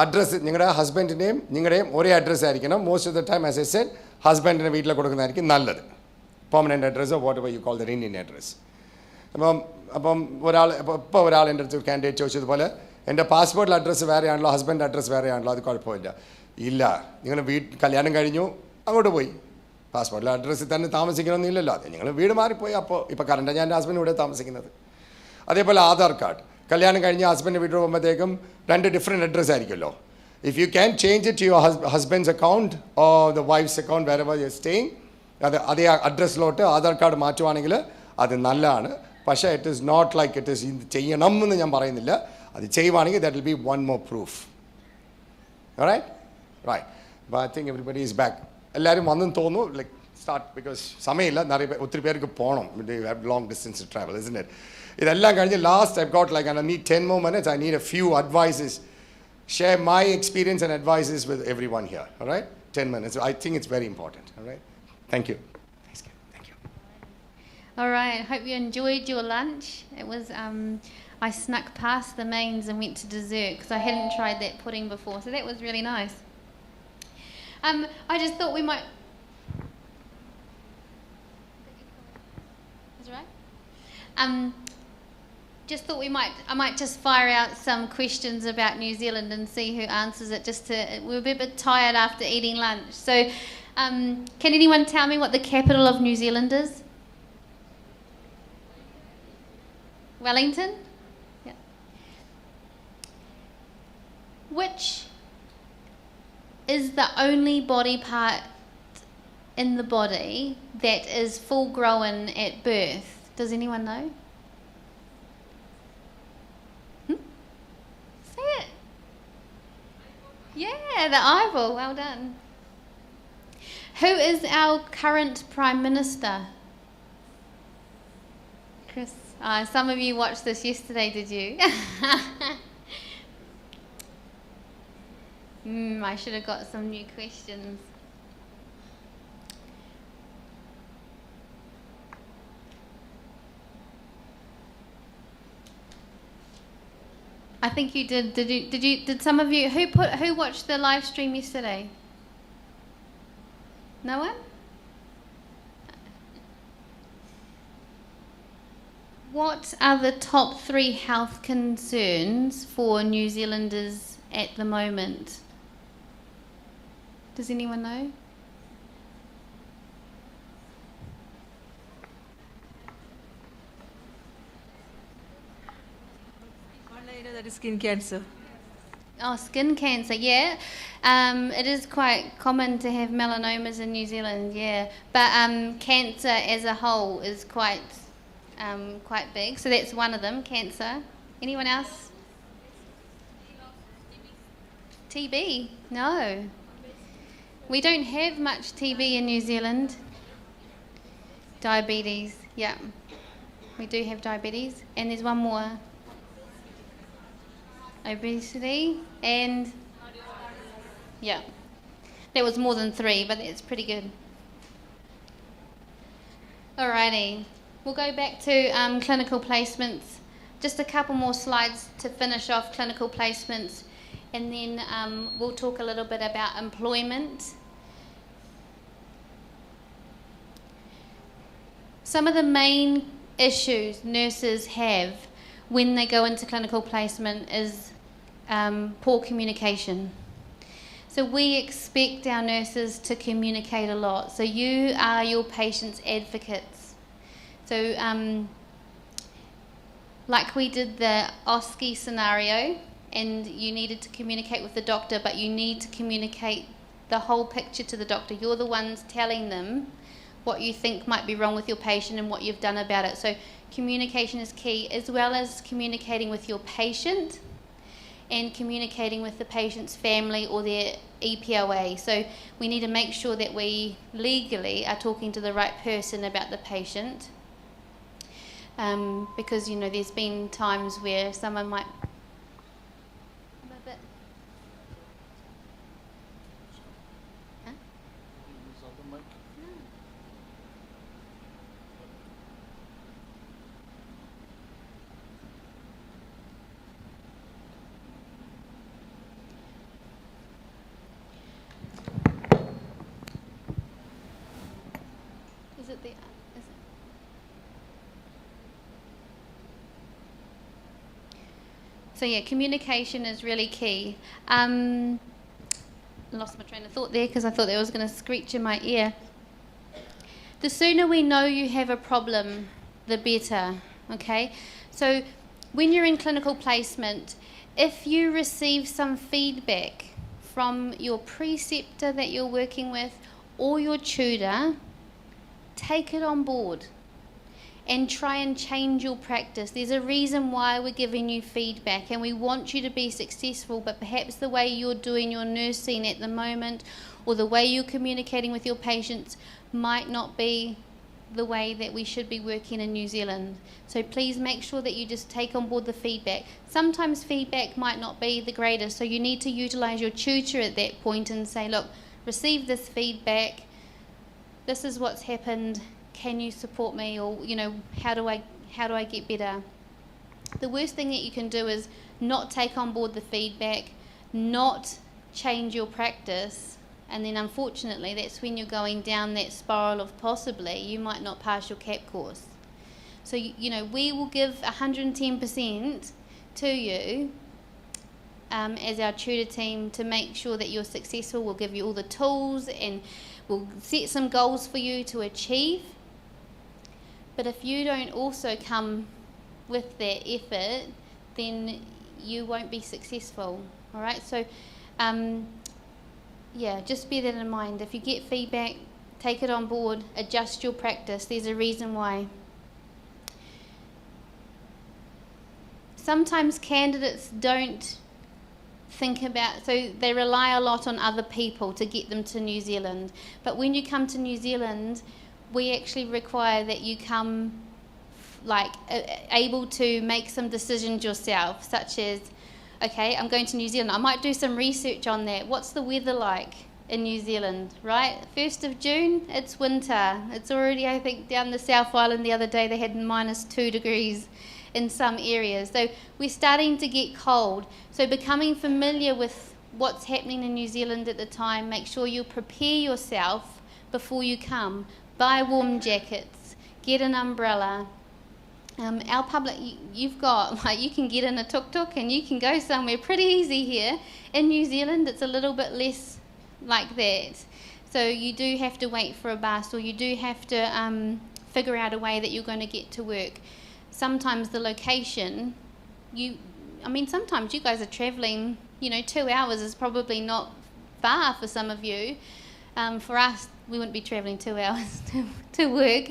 അഡ്രസ്സ് നിങ്ങളുടെ ഹസ്ബൻഡിൻ്റെയും നിങ്ങളുടെയും ഒരേ അഡ്രസ്സ് ആയിരിക്കണം. Most of the time as I said ഹസ്ബൻഡിൻ്റെ വീട്ടിൽ കൊടുക്കുന്നതായിരിക്കും നല്ലത്. പെർമനൻറ്റ് അഡ്രസ്സോ whatever you call the Indian address. അപ്പം ഇപ്പോൾ ഒരാൾ എൻ്റെ അടുത്ത് കാൻഡിഡേറ്റ് ചോദിച്ചതുപോലെ എൻ്റെ പാസ്പോർട്ടിൽ അഡ്രസ്സ് വേറെയാണല്ലോ, ഹസ്ബൻഡ് അഡ്രസ്സ് വേറെയാണല്ലോ, അത് കുഴപ്പമില്ല. ഇല്ല, നിങ്ങൾ കല്യാണം കഴിഞ്ഞു അങ്ങോട്ട് പോയി പാസ്പോർട്ടിൽ അഡ്രസ്സിൽ തന്നെ താമസിക്കണമെന്നില്ലല്ലോ. അതെ, നിങ്ങൾ വീട് മാറിപ്പോയി. അപ്പോൾ ഇപ്പോൾ കറണ്ട് ഞാൻ എൻ്റെ ഹസ്ബൻഡ് ഇവിടെ താമസിക്കുന്നത്. അതേപോലെ ആധാർ കാർഡ് കല്യാണം കഴിഞ്ഞ് ഹസ്ബൻഡ് വീട്ടിൽ പോകുമ്പോഴത്തേക്കും 2 ഡിഫറെൻറ്റ് അഡ്രസ്സ് ആയിരിക്കുമല്ലോ. If you can change it to your husband's account or the wife's account wherever you are staying, അതേ അഡ്രസ്സിലോട്ട് ആധാർ കാർഡ് മാറ്റുവാണെങ്കിൽ അത് നല്ലതാണ്. പക്ഷേ it is not like it is ചെയ്യണം എന്ന് ഞാൻ പറയുന്നില്ല. അത് ചെയ്യുവാണെങ്കിൽ that will be one more proof. Right right. അപ്പോൾ I think everybody is back. എല്ലാവരും വന്നെന്ന് തോന്നുന്നു. ലൈക്ക് സ്റ്റാർട്ട് ബിക്കോസ് സമയമില്ല, ഒത്തിരി പേർക്ക് പോകണം. You have long distance to travel, isn't it? ഇതെല്ലാം കഴിഞ്ഞ് last I got like I need 10 more minutes. I need a few advices. Share my experience and advices with everyone here. All right? 10 minutes. I think it's very important. All right? Thank you. Thank you. All right. I hope you enjoyed your lunch. It was, I snuck past the mains and went to dessert because I hadn't tried that pudding before. So that was really nice. I just thought we might... That's right. Just thought I might just fire out some questions about New Zealand and see who answers it. We're a bit tired after eating lunch. So, can anyone tell me what the capital of New Zealand is? Wellington? Yeah. Which is the only body part in the body that is full grown at birth? Does anyone know? Say it. Yeah, the eyeball. Well done. Who is our current Prime Minister? Chris. Some of you watched this yesterday, did you? I should have got some new questions. I think you did. Did some of you who watched the live stream yesterday? No one? What are the top 3 health concerns for New Zealanders at the moment? Does anyone know? That is skin cancer. Oh, skin cancer, yeah. It is quite common to have melanomas in New Zealand, yeah. But cancer as a whole is quite big. So that's one of them, cancer. Anyone else? TB? No. We don't have much TB in New Zealand. Diabetes, yeah. We do have diabetes. And there's one more. Obesity and... Yeah. That was more than 3, but it's pretty good. Alrighty. We'll go back to clinical placements. Just a couple more slides to finish off clinical placements. And then we'll talk a little bit about employment. Some of the main issues nurses have when they go into clinical placement is poor communication. So we expect our nurses to communicate a lot. So you are your patient's advocates. So like we did the OSCE scenario, and you needed to communicate with the doctor, but you need to communicate the whole picture to the doctor. You're the ones telling them what you think might be wrong with your patient and what you've done about it. So communication is key, as well as communicating with your patient and communicating with the patient's family or their EPOA. So we need to make sure that we legally are talking to the right person about the patient, because there's been times where someone might So yeah, communication is really key. Lost my train of thought there because I thought that was going to screech in my ear. The sooner we know you have a problem, the better, okay? So when you're in clinical placement, if you receive some feedback from your preceptor that you're working with or your tutor, take it on board and try and change your practice. There's a reason why we're giving you feedback, and we want you to be successful, but perhaps the way you're doing your nursing at the moment or the way you're communicating with your patients might not be the way that we should be working in New Zealand. So please make sure that you just take on board the feedback. Sometimes feedback might not be the greatest, so you need to utilise your tutor at that point and say, look, receive this feedback, this is what's happened, can you support me, or how do I get better? The worst thing that you can do is not take on board the feedback, not change your practice, and then unfortunately that's when you're going down that spiral of possibly you might not pass your CAP course. So we will give 110% to you as our tutor team to make sure that you're successful. We'll give you all the tools and we'll set some goals for you to achieve. But if you don't also come with that effort, then you won't be successful. All right? So, just bear that in mind. If you get feedback, take it on board, adjust your practice. There's a reason why. Sometimes candidates don't think about, so they rely a lot on other people to get them to New Zealand. But when you come to New Zealand, we actually require that you come able to make some decisions yourself, such as, okay, I'm going to New Zealand. I might do some research on that. What's the weather like in New Zealand, right? 1st of June, it's winter. It's already, I think, down the South Island the other day, they had -2 degrees in some areas. So we're starting to get cold. So becoming familiar with what's happening in New Zealand at the time, make sure you prepare yourself before you come. Buy warm jackets, get an umbrella. Our public, you've got, you can get in a tuk-tuk and you can go somewhere pretty easy here. In New Zealand, it's a little bit less like that. So you do have to wait for a bus, or you do have to figure out a way that you're going to get to work. Sometimes the location, sometimes you guys are travelling, 2 hours is probably not far for some of you. For us, we wouldn't be travelling 2 hours to work.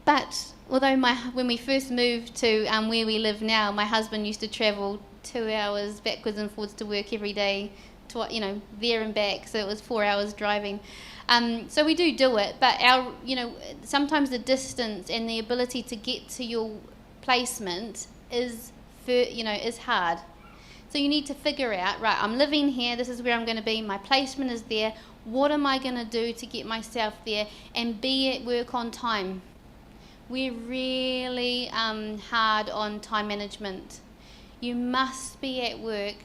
But although when we first moved to where we live now, my husband used to travel 2 hours backwards and forwards to work every day, to, you know, there and back. So it was 4 hours driving. So we do it, but sometimes the distance and the ability to get to your placement is hard. So you need to figure out, right, I'm living here, this is where I'm going to be, my placement is there, what am I going to do to get myself there and be at work on time? We're really hard on time management. You must be at work.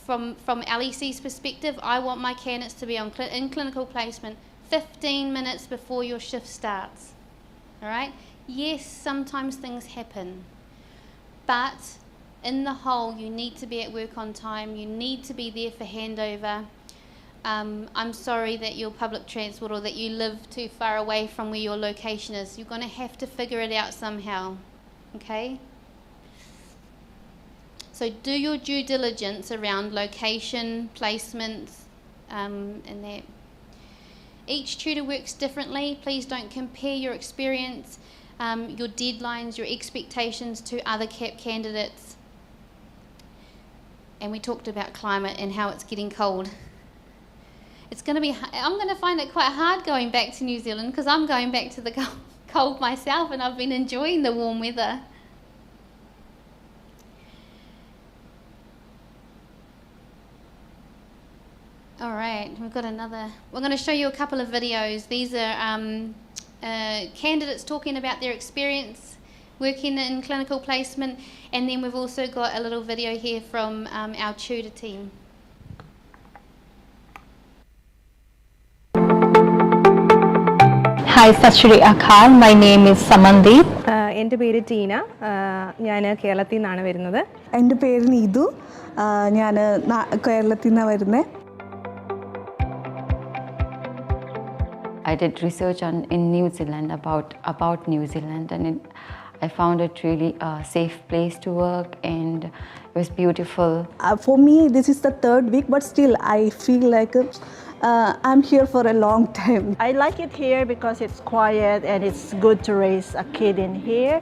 From LEC's perspective, I want my candidates to be in clinical placement 15 minutes before your shift starts. All right? Yes, sometimes things happen, but in the whole, you need to be at work on time. You need to be there for handover. I'm sorry that your public transport or that you live too far away from where your location is. You're going to have to figure it out somehow. Okay? So do your due diligence around location, placements, and that. Each tutor works differently. Please don't compare your experience, your deadlines, your expectations to other CAP candidates. And we talked about climate and how it's getting cold. I'm going to find it quite hard going back to New Zealand because I'm going back to the cold myself and I've been enjoying the warm weather. All right, we're going to show you a couple of videos. These are candidates talking about their experience working in clinical placement, and then we've also got a little video here from our tutor team. Hi, Sat Shri Akal. My name is Samandeep. എൻ്റെ പേര് ടീന. ഞാൻ കേരളത്തിൽ നിന്നാണ് വരുന്നത്. എൻ്റെ പേര് നീതു. ഞാൻ കേരളത്തിൽ നിന്നാണ് വരുന്നത്. I did research in New Zealand about New Zealand, and I found it really a safe place to work, and it was beautiful. For me, this is the third week, but still I feel like I'm here for a long time. I like it here because it's quiet and it's good to raise a kid in here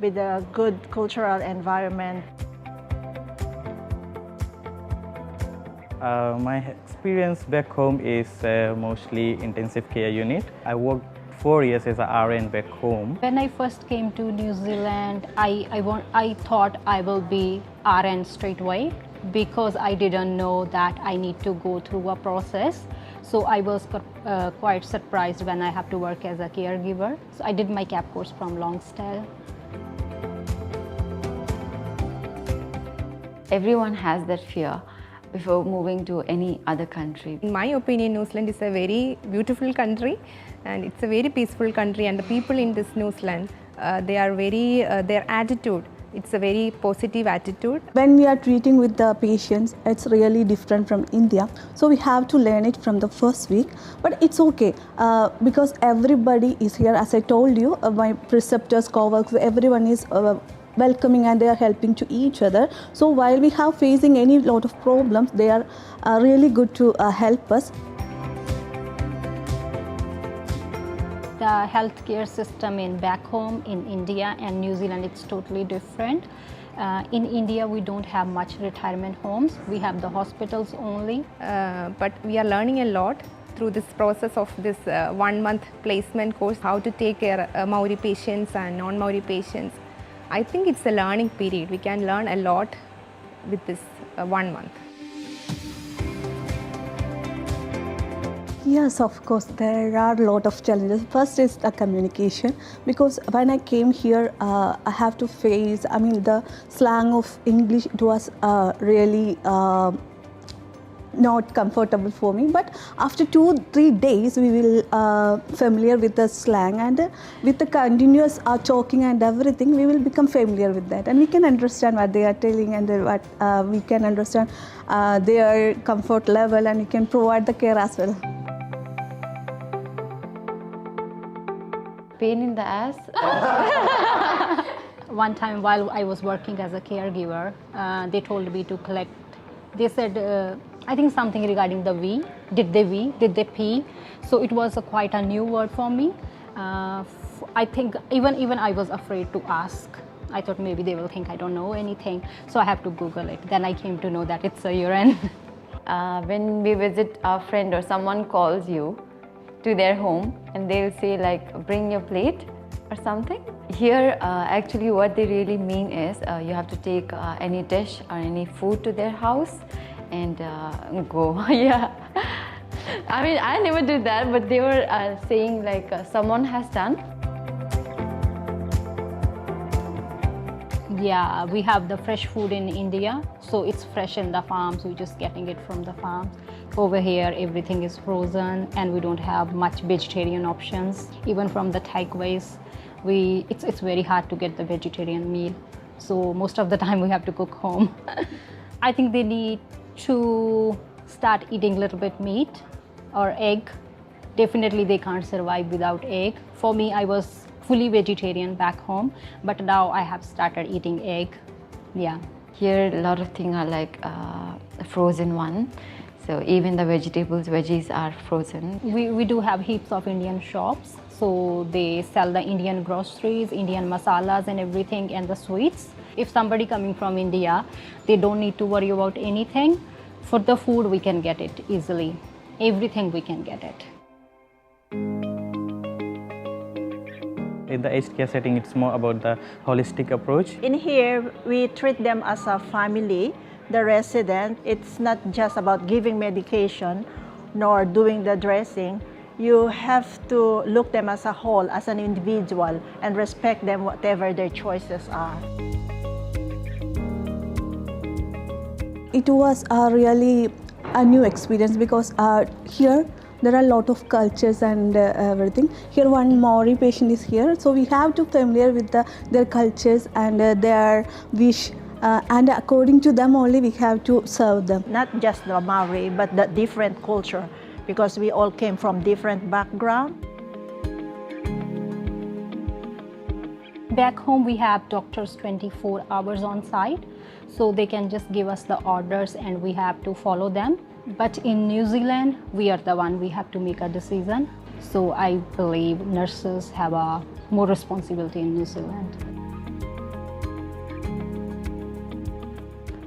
with a good cultural environment. My experience back home is mostly intensive care unit. I worked 4 years as a RN back home. When I first came to New Zealand, I thought I will be RN straight away because I didn't know that I need to go through a process. So I was quite surprised when I have to work as a caregiver. So I did my CAP course from Longstyle. Everyone has that fear before moving to any other country. In my opinion, New Zealand is a very beautiful country and it's a very peaceful country, and the people in this New Zealand, they are very, their attitude, it's a very positive attitude. When we are treating with the patients, it's really different from India. So we have to learn it from the first week, but it's okay because everybody is here. As I told you, my preceptors, co-workers, everyone is welcoming and they are helping to each other. So while we have facing any lot of problems, they are really good to help us. The healthcare system in back home in India and New Zealand, it's totally different. In India, we don't have much retirement homes. We have the hospitals only. But we are learning a lot through this process of this 1 month placement course, how to take care of Maori patients and non-Maori patients. I think it's a learning period. We can learn a lot with this 1 month. Yes, of course, there are a lot of challenges. First is the communication, because when I came here, I have to face, the slang of English, it was really not comfortable for me. But after 2-3 days, we will familiar with the slang, and with the continuous talking and everything, we will become familiar with that, and we can understand what they are telling, and what we can understand their comfort level, and we can provide the care as well. Pain in the ass. One time while I was working as a caregiver, they told me to collect, they said, I think something regarding the wee. Did they wee? Did they pee? So it was quite a new word for me. I think even I was afraid to ask. I thought maybe they will think I don't know anything, so I have to Google it. Then I came to know that it's a urine. When we visit our friend or someone calls you to their home and they'll say like, bring your plate or something. Here, actually what they really mean is you have to take any dish or any food to their house and go. Yeah. I mean, I never did that, but they were saying like someone has done. Yeah, we have the fresh food in India, so it's fresh in the farms. We're just getting it from the farms. Over here, everything is frozen, and we don't have much vegetarian options. Even from the takeaways, it's very hard to get the vegetarian meal. So most of the time, we have to cook home. I think they need to start eating a little bit meat or egg. Definitely, they can't survive without egg. For me, I was fully vegetarian back home, but now I have started eating egg. Yeah. Here a lot of things are like frozen one. So even the veggies are frozen. We do have heaps of Indian shops. So they sell the Indian groceries, Indian masalas and everything, and the sweets. If somebody coming from India, they don't need to worry about anything. For the food, we can get it easily. Everything we can get it. In the aged care setting, it's more about the holistic approach. In here, we treat them as a family. The resident, it's not just about giving medication nor doing the dressing. You have to look them as a whole, as an individual, and respect them whatever their choices are. It was really a new experience because here there are a lot of cultures and everything. Here one Maori patient is here, so we have to familiar with their cultures and their wish, and according to them only we have to serve them. Not just the Maori, but the different culture, because we all came from different background. Back home, we have doctors 24 hours on site, so they can just give us the orders and we have to follow them. But in New Zealand, we are the one, we have to make a decision. So I believe nurses have a more responsibility in New Zealand.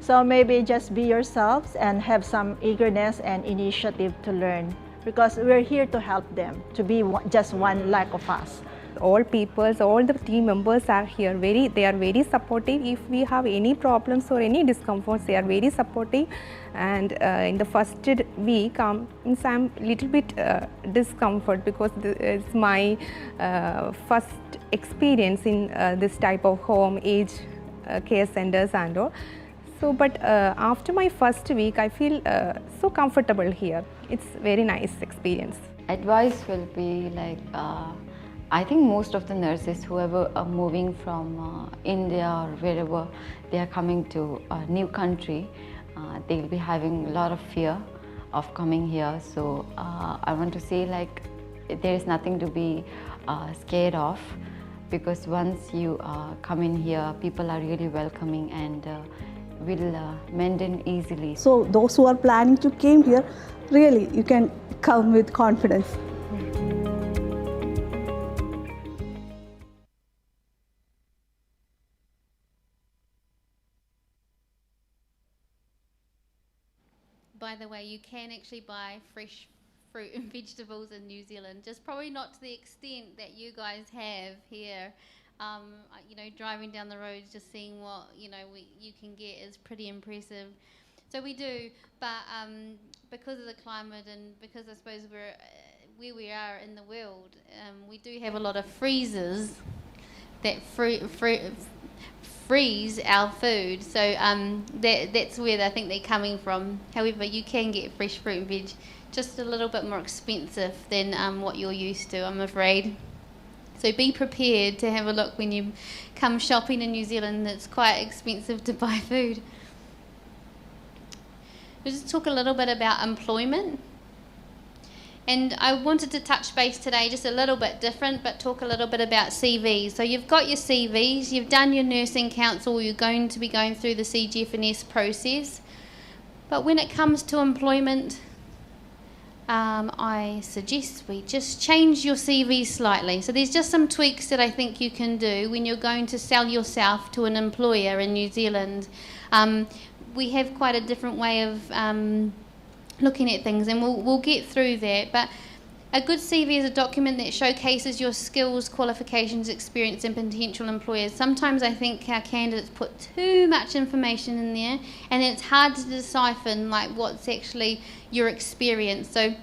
So maybe just be yourselves and have some eagerness and initiative to learn, because we're here to help them, to be just one like of us. All peoples, all the team members are here. They are very supportive. If we have any problems or any discomforts, they are very supportive. And in the first week, I'm a little bit discomfort because it's my first experience in this type of home age care centers and all. So, but after my first week, I feel so comfortable here. It's very nice experience. Advice will be like, I think most of the nurses, whoever are moving from India or wherever they are coming to a new country, they'll be having a lot of fear of coming here. So I want to say like, there is nothing to be scared of, because once you come in here, people are really welcoming and will mend in easily. So those who are planning to come here, really you can come with confidence. By the way, you can actually buy fresh fruit and vegetables in New Zealand, just probably not to the extent that you guys have here. You know, driving down the road, just seeing what, you know, you can get is pretty impressive. So we do, but because of the climate and because I suppose we're where we are in the world, we do have a lot of freezers that freeze our food. So that's where I think they're coming from. However, you can get fresh fruit and veg, just a little bit more expensive than what you're used to, I'm afraid. So be prepared to have a look when you come shopping in New Zealand. It's quite expensive to buy food. We'll just talk a little bit about employment. And I wanted to touch base today, just a little bit different, but talk a little bit about CVs. So you've got your CVs, you've done your nursing council, you're going to be going through the CGF&S process. But when it comes to employment, I suggest we just change your CV slightly. So there's just some tweaks that I think you can do when you're going to sell yourself to an employer in New Zealand. We have quite a different way of looking at things, and we'll get through that. But a good CV is a document that showcases your skills, qualifications, experience, and potential employers. Sometimes I think our candidates put too much information in there, and it's hard to decipher like what's actually your experience. So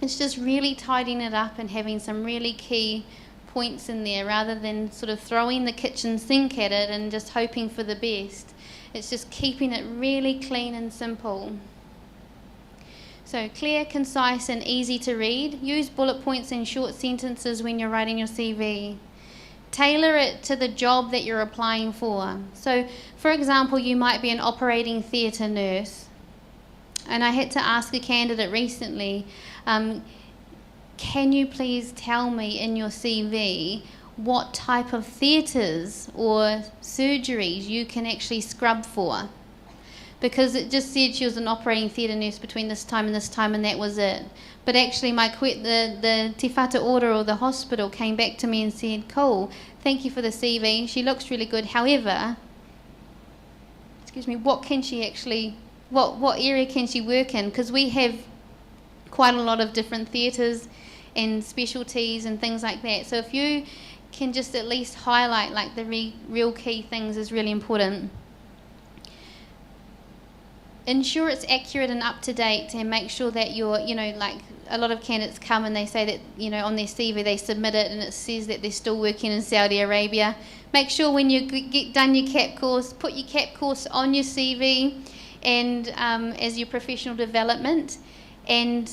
it's just really tidying it up and having some really key points in there, rather than sort of throwing the kitchen sink at it and just hoping for the best. It's just keeping it really clean and simple. So clear, concise, and easy to read. Use bullet points and short sentences when you're writing your CV. Tailor it to the job that you're applying for. So, for example, you might be an operating theatre nurse. And I had to ask a candidate recently, can you please tell me in your CV what type of theatres or surgeries you can actually scrub for? Because it just said she was an operating theatre nurse between this time, and that was it. But actually, the Te Whatu Ora, or the hospital, came back to me and said, cool, thank you for the CV, she looks really good. However, what can she actually, what area can she work in? Because we have quite a lot of different theatres and specialties and things like that. So if you can just at least highlight like the real key things is really important. Ensure it's accurate and up to date, and make sure that you're, like a lot of candidates come and they say that, on their CV they submit it and it says that they're still working in Saudi Arabia. Make sure when you get done your CAP course, put your CAP course on your CV and as your professional development, and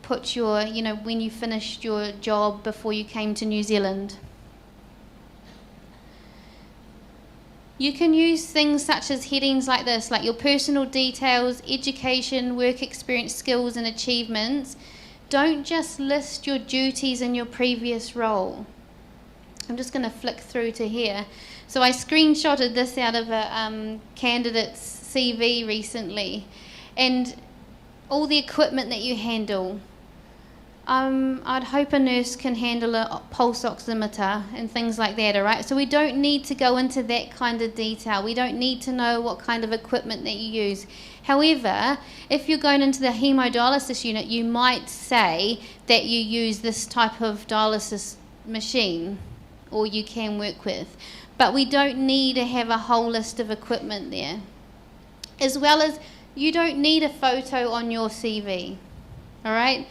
put your, when you finished your job before you came to New Zealand. You can use things such as headings like this, like your personal details, education, work experience, skills and achievements. Don't just list your duties in your previous role. I'm just going to flick through to here. So I screenshotted this out of a candidate's CV recently, and all the equipment that you handle. I'd hope a nurse can handle a pulse oximeter and things like that, all right? So we don't need to go into that kind of detail. We don't need to know what kind of equipment that you use. However, if you're going into the hemodialysis unit, you might say that you use this type of dialysis machine, or you can work with. But we don't need to have a whole list of equipment there. As well as, you don't need a photo on your CV, all right?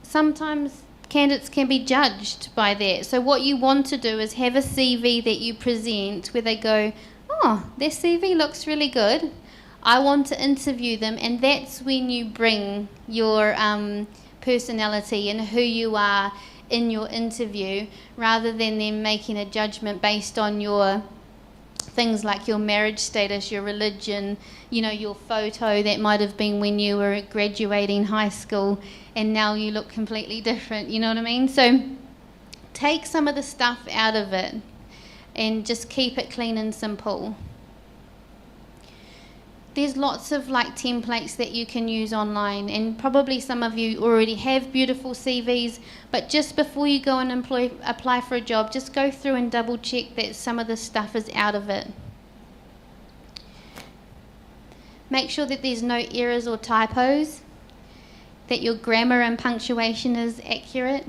Sometimes candidates can be judged by that. So what you want to do is have a CV that you present where they go, oh, their CV looks really good. I want to interview them, and that's when you bring your personality and who you are in your interview, rather than them making a judgment based on your things like your marriage status, your religion, your photo that might have been when you were graduating high school and now you look completely different, you know what I mean? So take some of the stuff out of it and just keep it clean and simple. There's lots of templates that you can use online, and probably some of you already have beautiful CVs, but just before you go and apply for a job, just go through and double check that some of the stuff is out of it. Make sure that there's no errors or typos, that your grammar and punctuation is accurate,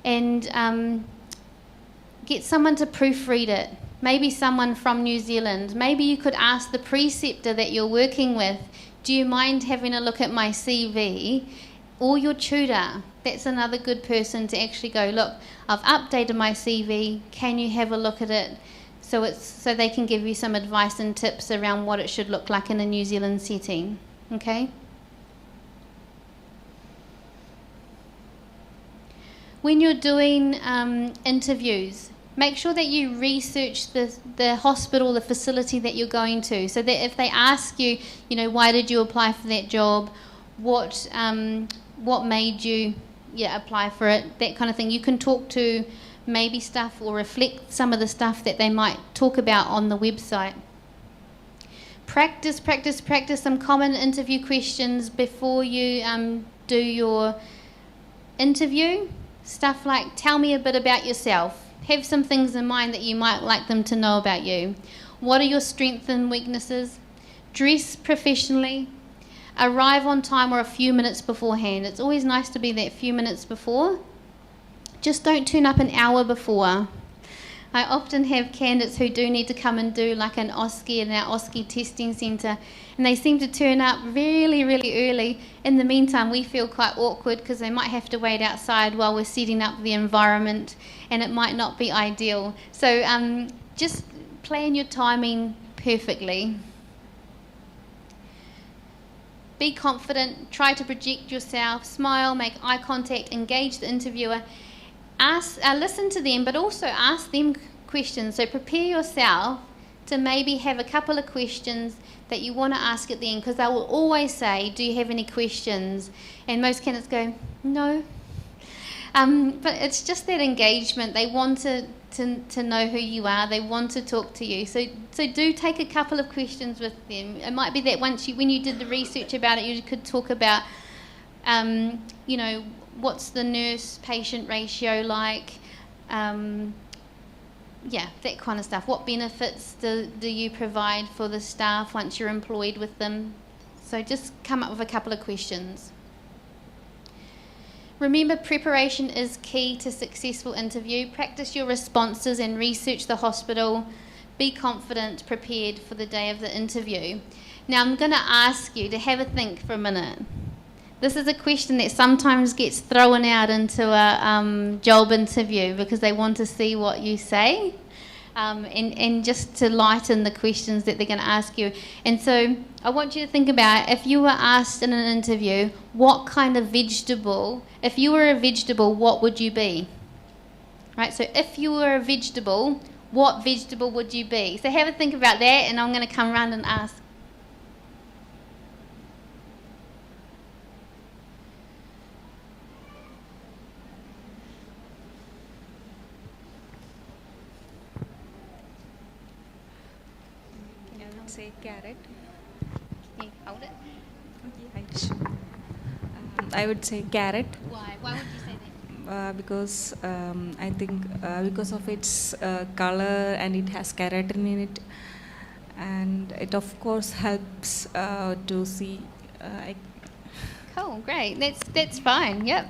and get someone to proofread it. Maybe someone from New Zealand. Maybe you could ask the preceptor that you're working with, do you mind having a look at my CV? Or your tutor. That's another good person to actually go, look, I've updated my CV, can you have a look at it? So they can give you some advice and tips around what it should look like in a New Zealand setting. Okay? When you're doing interviews, make sure that you research the hospital, the facility that you're going to, so that if they ask you, why did you apply for that job, what made you apply for it, that kind of thing. You can talk to maybe stuff or reflect some of the stuff that they might talk about on the website. practice some common interview questions before you do your interview. Stuff like, tell me a bit about yourself. Have some things in mind that you might like them to know about you. What are your strengths and weaknesses? Dress professionally. Arrive on time or a few minutes beforehand. It's always nice to be that few minutes before. Just don't turn up an hour before. I often have candidates who do need to come and do like an OSCE in our OSCE testing centre, and they seem to turn up really, really early. In the meantime, we feel quite awkward because they might have to wait outside while we're setting up the environment, and it might not be ideal. So just plan your timing perfectly. Be confident, try to project yourself, smile, make eye contact, engage the interviewer. Listen to them, but also ask them questions. So prepare yourself to maybe have a couple of questions that you want to ask at the end, because they will always say, do you have any questions? And most candidates go, no. But it's just that engagement. They want to know who you are. They want to talk to you. So do take a couple of questions with them. It might be that when you did the research about it, you could talk about, what's the nurse-patient ratio like? That kind of stuff. What benefits do you provide for the staff once you're employed with them? So just come up with a couple of questions. Remember, preparation is key to successful interview. Practice your responses and research the hospital. Be confident, prepared for the day of the interview. Now I'm going to ask you to have a think for a minute. This is a question that sometimes gets thrown out into a job interview because they want to see what you say, and just to lighten the questions that they're going to ask you. And so I want you to think about, if you were asked in an interview, what kind of vegetable, if you were a vegetable, what would you be? Right, so if you were a vegetable, what vegetable would you be? So have a think about that, and I'm going to come around and ask. Say carrot. Can you hold it? I would say carrot. Why? Why would you say that? Because I think because of its color, and it has keratin in it, and it of course helps to see. Cool, great. That's fine. Yep,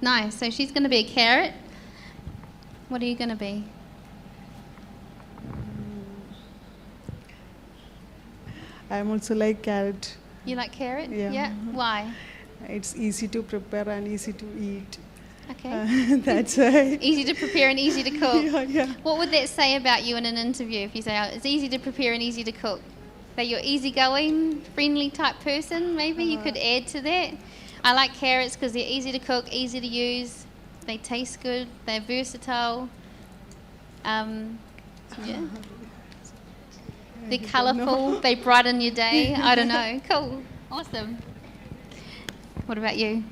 nice. So she's going to be a carrot. What are you going to be? I'm also like carrot. You like carrot? Yeah. Why? It's easy to prepare and easy to eat. Okay. That's why. Easy to prepare and easy to cook. Yeah. What would that say about you in an interview if you say, it's easy to prepare and easy to cook? That you're easygoing, friendly type person, maybe you could add to that. I like carrots because they're easy to cook, easy to use, they taste good, they're versatile. They're colourful, they brighten your day. I don't know. Cool. Awesome. What about you?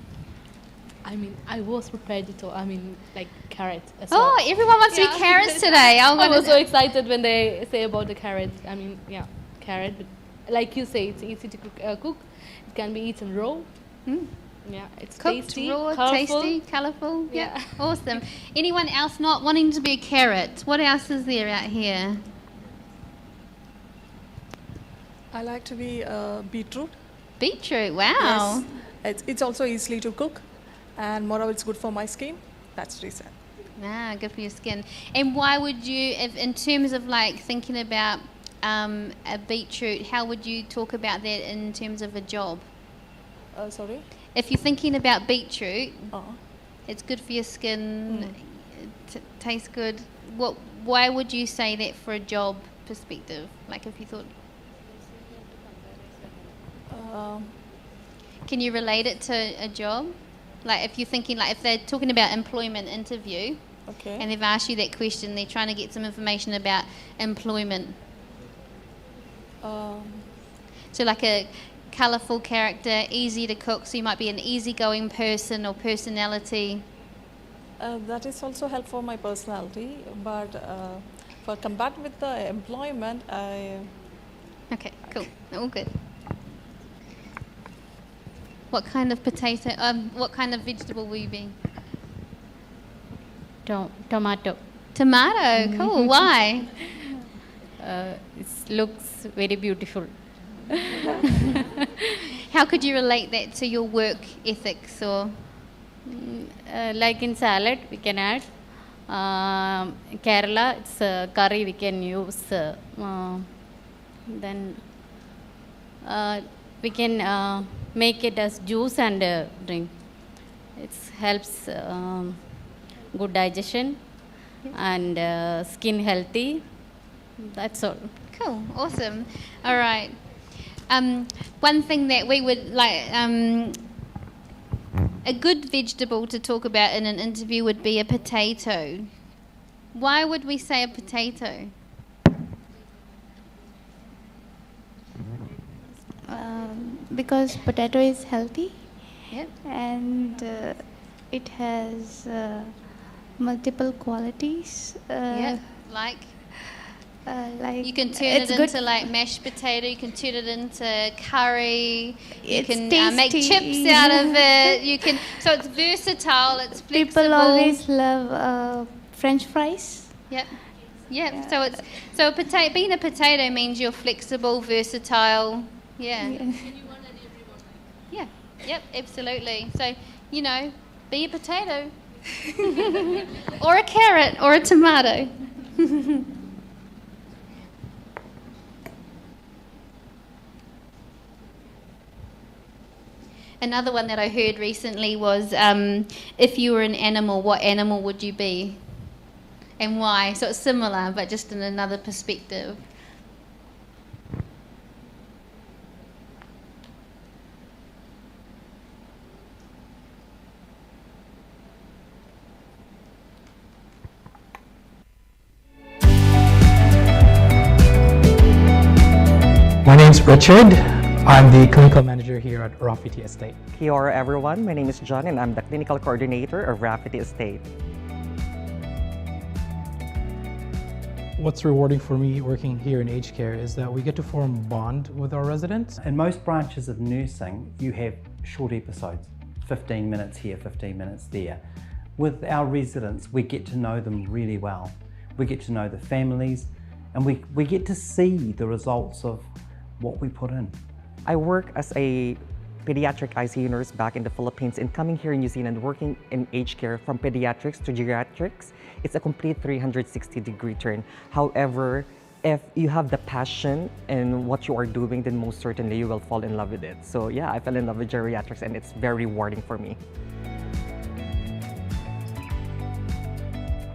I was prepared to talk, like carrots as well. Oh, everyone wants to be carrots today. I was so excited when they say about the carrots. Carrot. But like you say, it's easy to cook. It can be eaten raw. Yeah, it's cooked, tasty, raw, colourful. tasty, colourful. Yeah. Awesome. Anyone else not wanting to be a carrot? What else is there out here? I like to be beetroot. Beetroot, wow. Yes. It's also easily to cook, and moreover, it's good for my skin. That's the reason. Good for your skin. And why would you, if in terms of like thinking about a beetroot, how would you talk about that in terms of a job? Sorry? If you're thinking about beetroot, it's good for your skin, tastes good. Why would you say that for a job perspective? Like if you thought... Can you relate it to a job? Like if you're thinking, like if they're talking about employment interview, and they've asked you that question, they're trying to get some information about employment. So like a colourful character, easy to cook, so you might be an easygoing person or personality. That is also helpful for my personality, but for compared with the employment, Okay, cool. All good. What kind of what kind of vegetable will you be? Tomato. Tomato, cool. Why? It looks very beautiful. How could you relate that to your work ethics or? Like in salad, we can add. Kerala, it's curry we can use. Then we can make it as juice and drink. It helps good digestion and skin healthy. That's all. Cool, awesome. All right. One thing that we would like, a good vegetable to talk about in an interview would be a potato. Why would we say a potato? Because potato is healthy. Yep. And it has multiple qualities. Yep. Like you can turn it's it good. into like mashed potato. You can turn it into curry. It's you can make tasty. chips out of it. You can. So it's versatile. It's flexible. People always love French fries. Yep. Yep. Yeah. Being a potato means you're flexible, versatile. Yeah. Yeah. Yep. Absolutely. So be a potato, or a carrot, or a tomato. Another one that I heard recently was, if you were an animal, what animal would you be? And why? So it's similar, but just in another perspective. My name's Richard. I'm the clinical manager here at Rafiti Estate. Kia ora everyone, my name is John and I'm the clinical coordinator of Rafiti Estate. What's rewarding for me working here in aged care is that we get to form a bond with our residents. In most branches of nursing, you have short episodes, 15 minutes here, 15 minutes there. With our residents, we get to know them really well. We get to know the families and we get to see the results of what we put in. I work as a pediatric ICU nurse back in the Philippines, and coming here in New Zealand working in aged care from pediatrics to geriatrics, it's a complete 360-degree turn. However, if you have the passion in what you are doing, then most certainly you will fall in love with it. So yeah, I fell in love with geriatrics and it's very rewarding for me.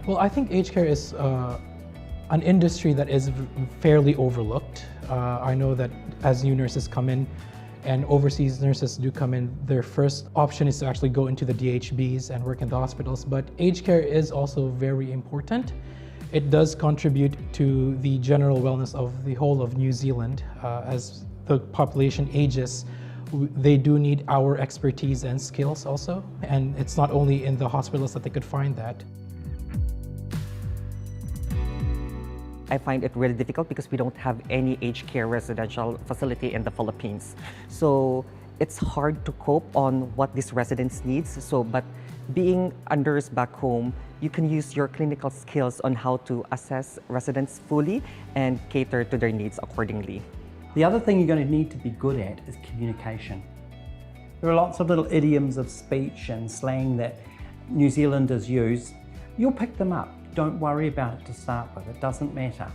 Well, I think aged care is an industry that is fairly overlooked. I know that as new nurses come in and overseas nurses do come in, their first option is to actually go into the DHBs and work in the hospitals, but aged care is also very important. It does contribute to the general wellness of the whole of New Zealand. As the population ages, they do need our expertise and skills also, and it's not only in the hospitals that they could find that. I find it really difficult because we don't have any aged care residential facility in the Philippines. So it's hard to cope on what these residents needs. But being a nurse back home, you can use your clinical skills on how to assess residents fully and cater to their needs accordingly. The other thing you're going to need to be good at is communication. There are lots of little idioms of speech and slang that New Zealanders use. You'll pick them up. Don't worry about it to start with, it doesn't matter.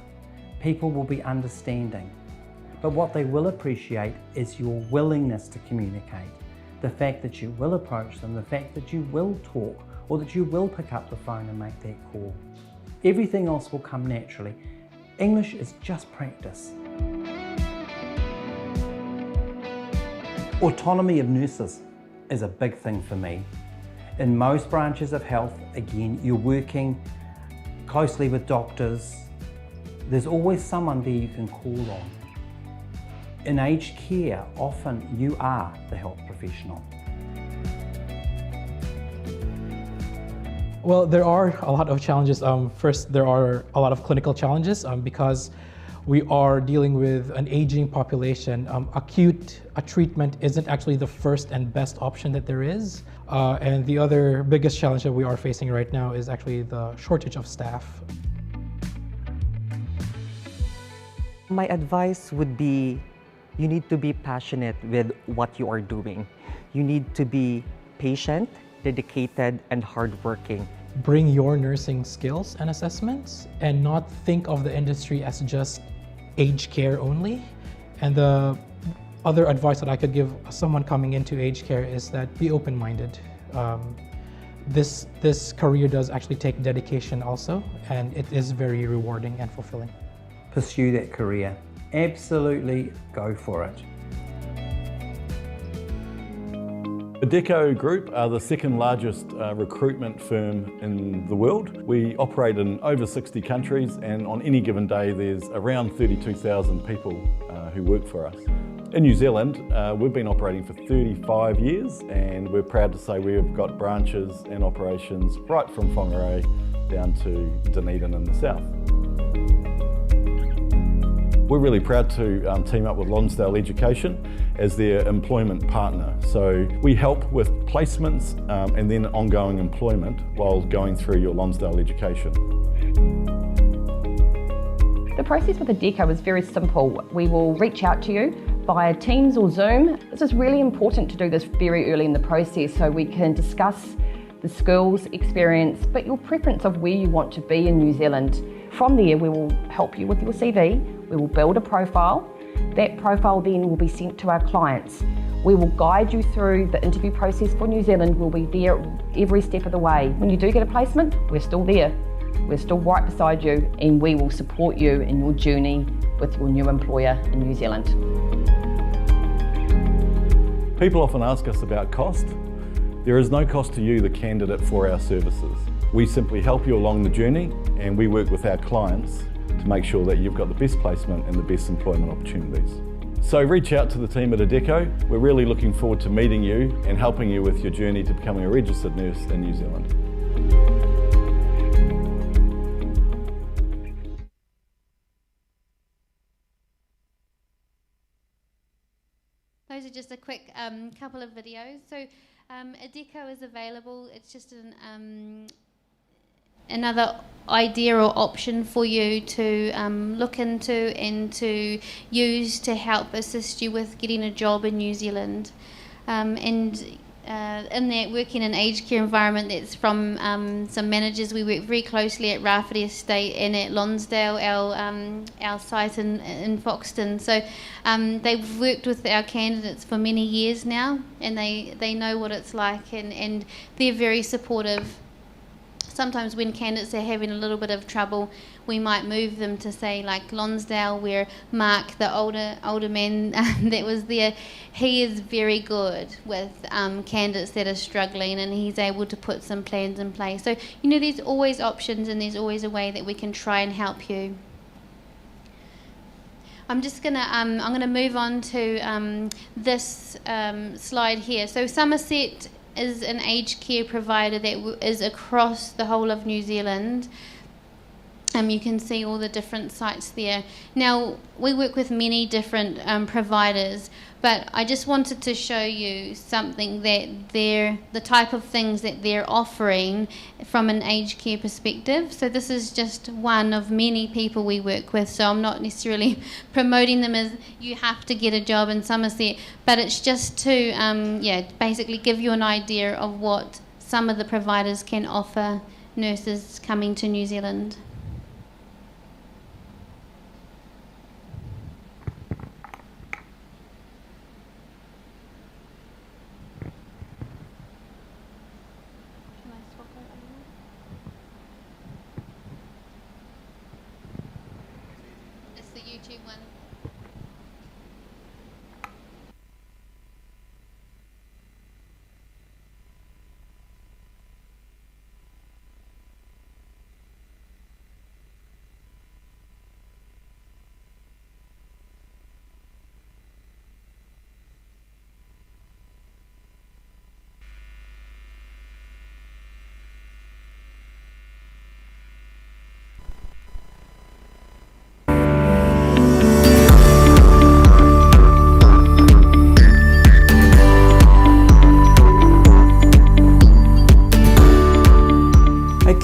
People will be understanding. But what they will appreciate is your willingness to communicate. The fact that you will approach them, the fact that you will talk, or that you will pick up the phone and make that call. Everything else will come naturally. English is just practice. Autonomy of nurses is a big thing for me. In most branches of health, again, you're working closely with doctors. There's always someone there you can call on. In aged care, often you are the health professional. Well, there are a lot of challenges. First, there are a lot of clinical challenges because We are dealing with an aging population. Acute treatment isn't actually the first and best option that there is. And the other biggest challenge that we are facing right now is actually the shortage of staff. My advice would be, you need to be passionate with what you are doing. You need to be patient, dedicated, and hardworking. Bring your nursing skills and assessments and not think of the industry as just aged care only. And the other advice that I could give someone coming into aged care is that be open-minded. This career does actually take dedication also, and it is very rewarding and fulfilling. Pursue that career. Absolutely go for it. Adecco Group are the second largest recruitment firm in the world. We operate in over 60 countries, and on any given day there's around 32,000 people who work for us. In New Zealand, we've been operating for 35 years, and we're proud to say we've got branches and operations right from Whangarei down to Dunedin in the south. We're really proud to team up with Lonsdale Education as their employment partner. So we help with placements and then ongoing employment while going through your Lonsdale education. The process with Adecco is very simple. We will reach out to you via Teams or Zoom. This is really important to do this very early in the process so we can discuss the skills, experience, but your preference of where you want to be in New Zealand. From there, we will help you with your CV. We will build a profile. That profile then will be sent to our clients. We will guide you through the interview process for New Zealand. We'll be there every step of the way. When you do get a placement, we're still there. We're still right beside you, and we will support you in your journey with your new employer in New Zealand. People often ask us about cost. There is no cost to you, the candidate, for our services. We simply help you along the journey, and we work with our clients to make sure that you've got the best placement and the best employment opportunities. So reach out to the team at Adecco. We're really looking forward to meeting you and helping you with your journey to becoming a registered nurse in New Zealand. Those are just a quick couple of videos. So Adecco is available. It's just another idea or option for you to look into and to use to help assist you with getting a job in New Zealand. In that working in an aged care environment, that's from some managers. We work very closely at Rafferty Estate and at Lonsdale, our site in Foxton. So they've worked with our candidates for many years now, and they know what it's like, and they're very supportive. Sometimes when candidates are having a little bit of trouble, we might move them to, say, like Lonsdale, where Mark, the older man that was there, he is very good with candidates that are struggling, and he's able to put some plans in place. So, you know, there's always options, and there's always a way that we can try and help you. I'm just gonna I'm gonna move on to this slide here. So Somerset is an aged care provider that is across the whole of New Zealand. You can see all the different sites there. Now, we work with many different providers, but I just wanted to show you something that the type of things that they're offering from an aged care perspective. So this is just one of many people we work with, so I'm not necessarily promoting them as you have to get a job in Somerset, but it's just to basically give you an idea of what some of the providers can offer nurses coming to New Zealand.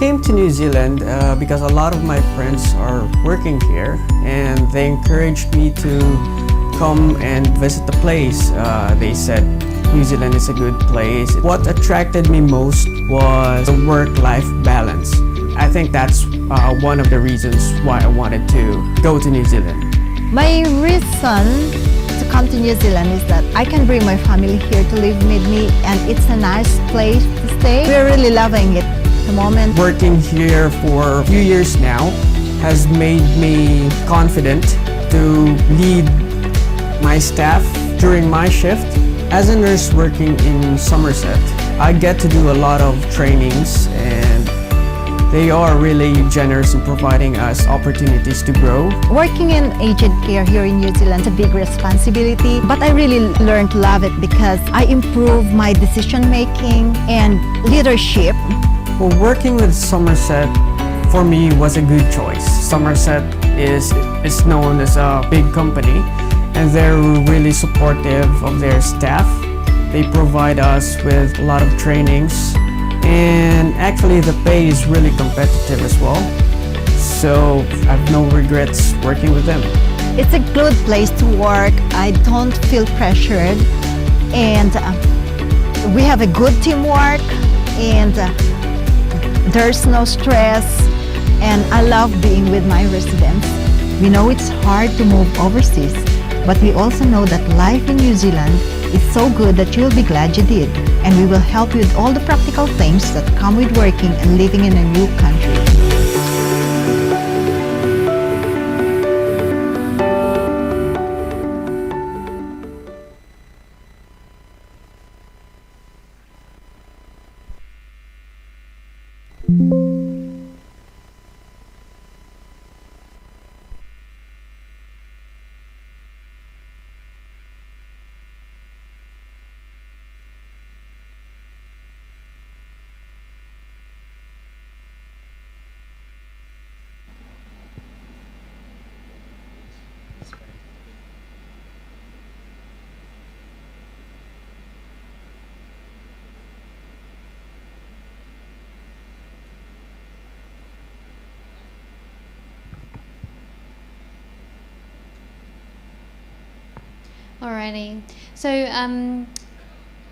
came to New Zealand because a lot of my friends are working here, and they encouraged me to come and visit the place. They said New Zealand is a good place. What attracted me most was the work-life balance. I think that's one of the reasons why I wanted to go to New Zealand. My reason to come to New Zealand is that I can bring my family here to live with me, and it's a nice place to stay. We're really loving it at the moment. Working here for a few years now has made me confident to lead my staff during my shift. As a nurse working in Somerset, I get to do a lot of trainings, and they are really generous in providing us opportunities to grow. Working in aged care here in New Zealand is a big responsibility, but I really learned to love it because I improve my decision making and leadership. Well, working with Somerset for me was a good choice. Somerset is known as a big company, and they're really supportive of their staff. They provide us with a lot of trainings, and actually the pay is really competitive as well. So I have no regrets working with them. It's a good place to work. I don't feel pressured, and we have a good teamwork, and there's no stress, and I love being with my residents. We know it's hard to move overseas, but we also know that life in New Zealand is so good that you'll be glad you did, and we will help you with all the practical things that come with working and living in a new country. Alrighty, so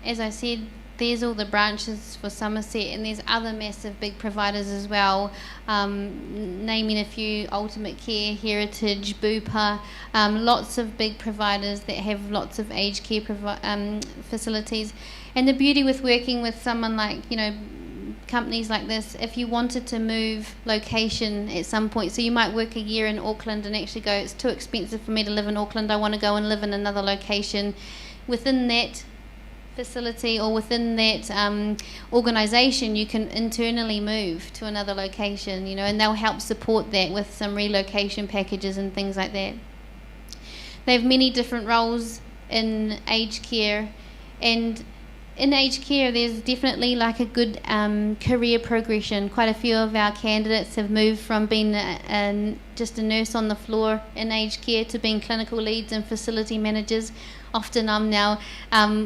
as I said, there's all the branches for Somerset, and there's other massive big providers as well, naming a few: Ultimate Care, Heritage, Bupa, lots of big providers that have lots of aged care facilities. And the beauty with working with someone like, companies like this, if you wanted to move location at some point, so you might work a year in Auckland and actually go, it's too expensive for me to live in Auckland, I want to go and live in another location. Within that facility or within that organisation, you can internally move to another location, and they'll help support that with some relocation packages and things like that. They have many different roles in aged care, and in aged care, there's definitely like a good career progression. Quite a few of our candidates have moved from being just a nurse on the floor in aged care to being clinical leads and facility managers. Often I'm now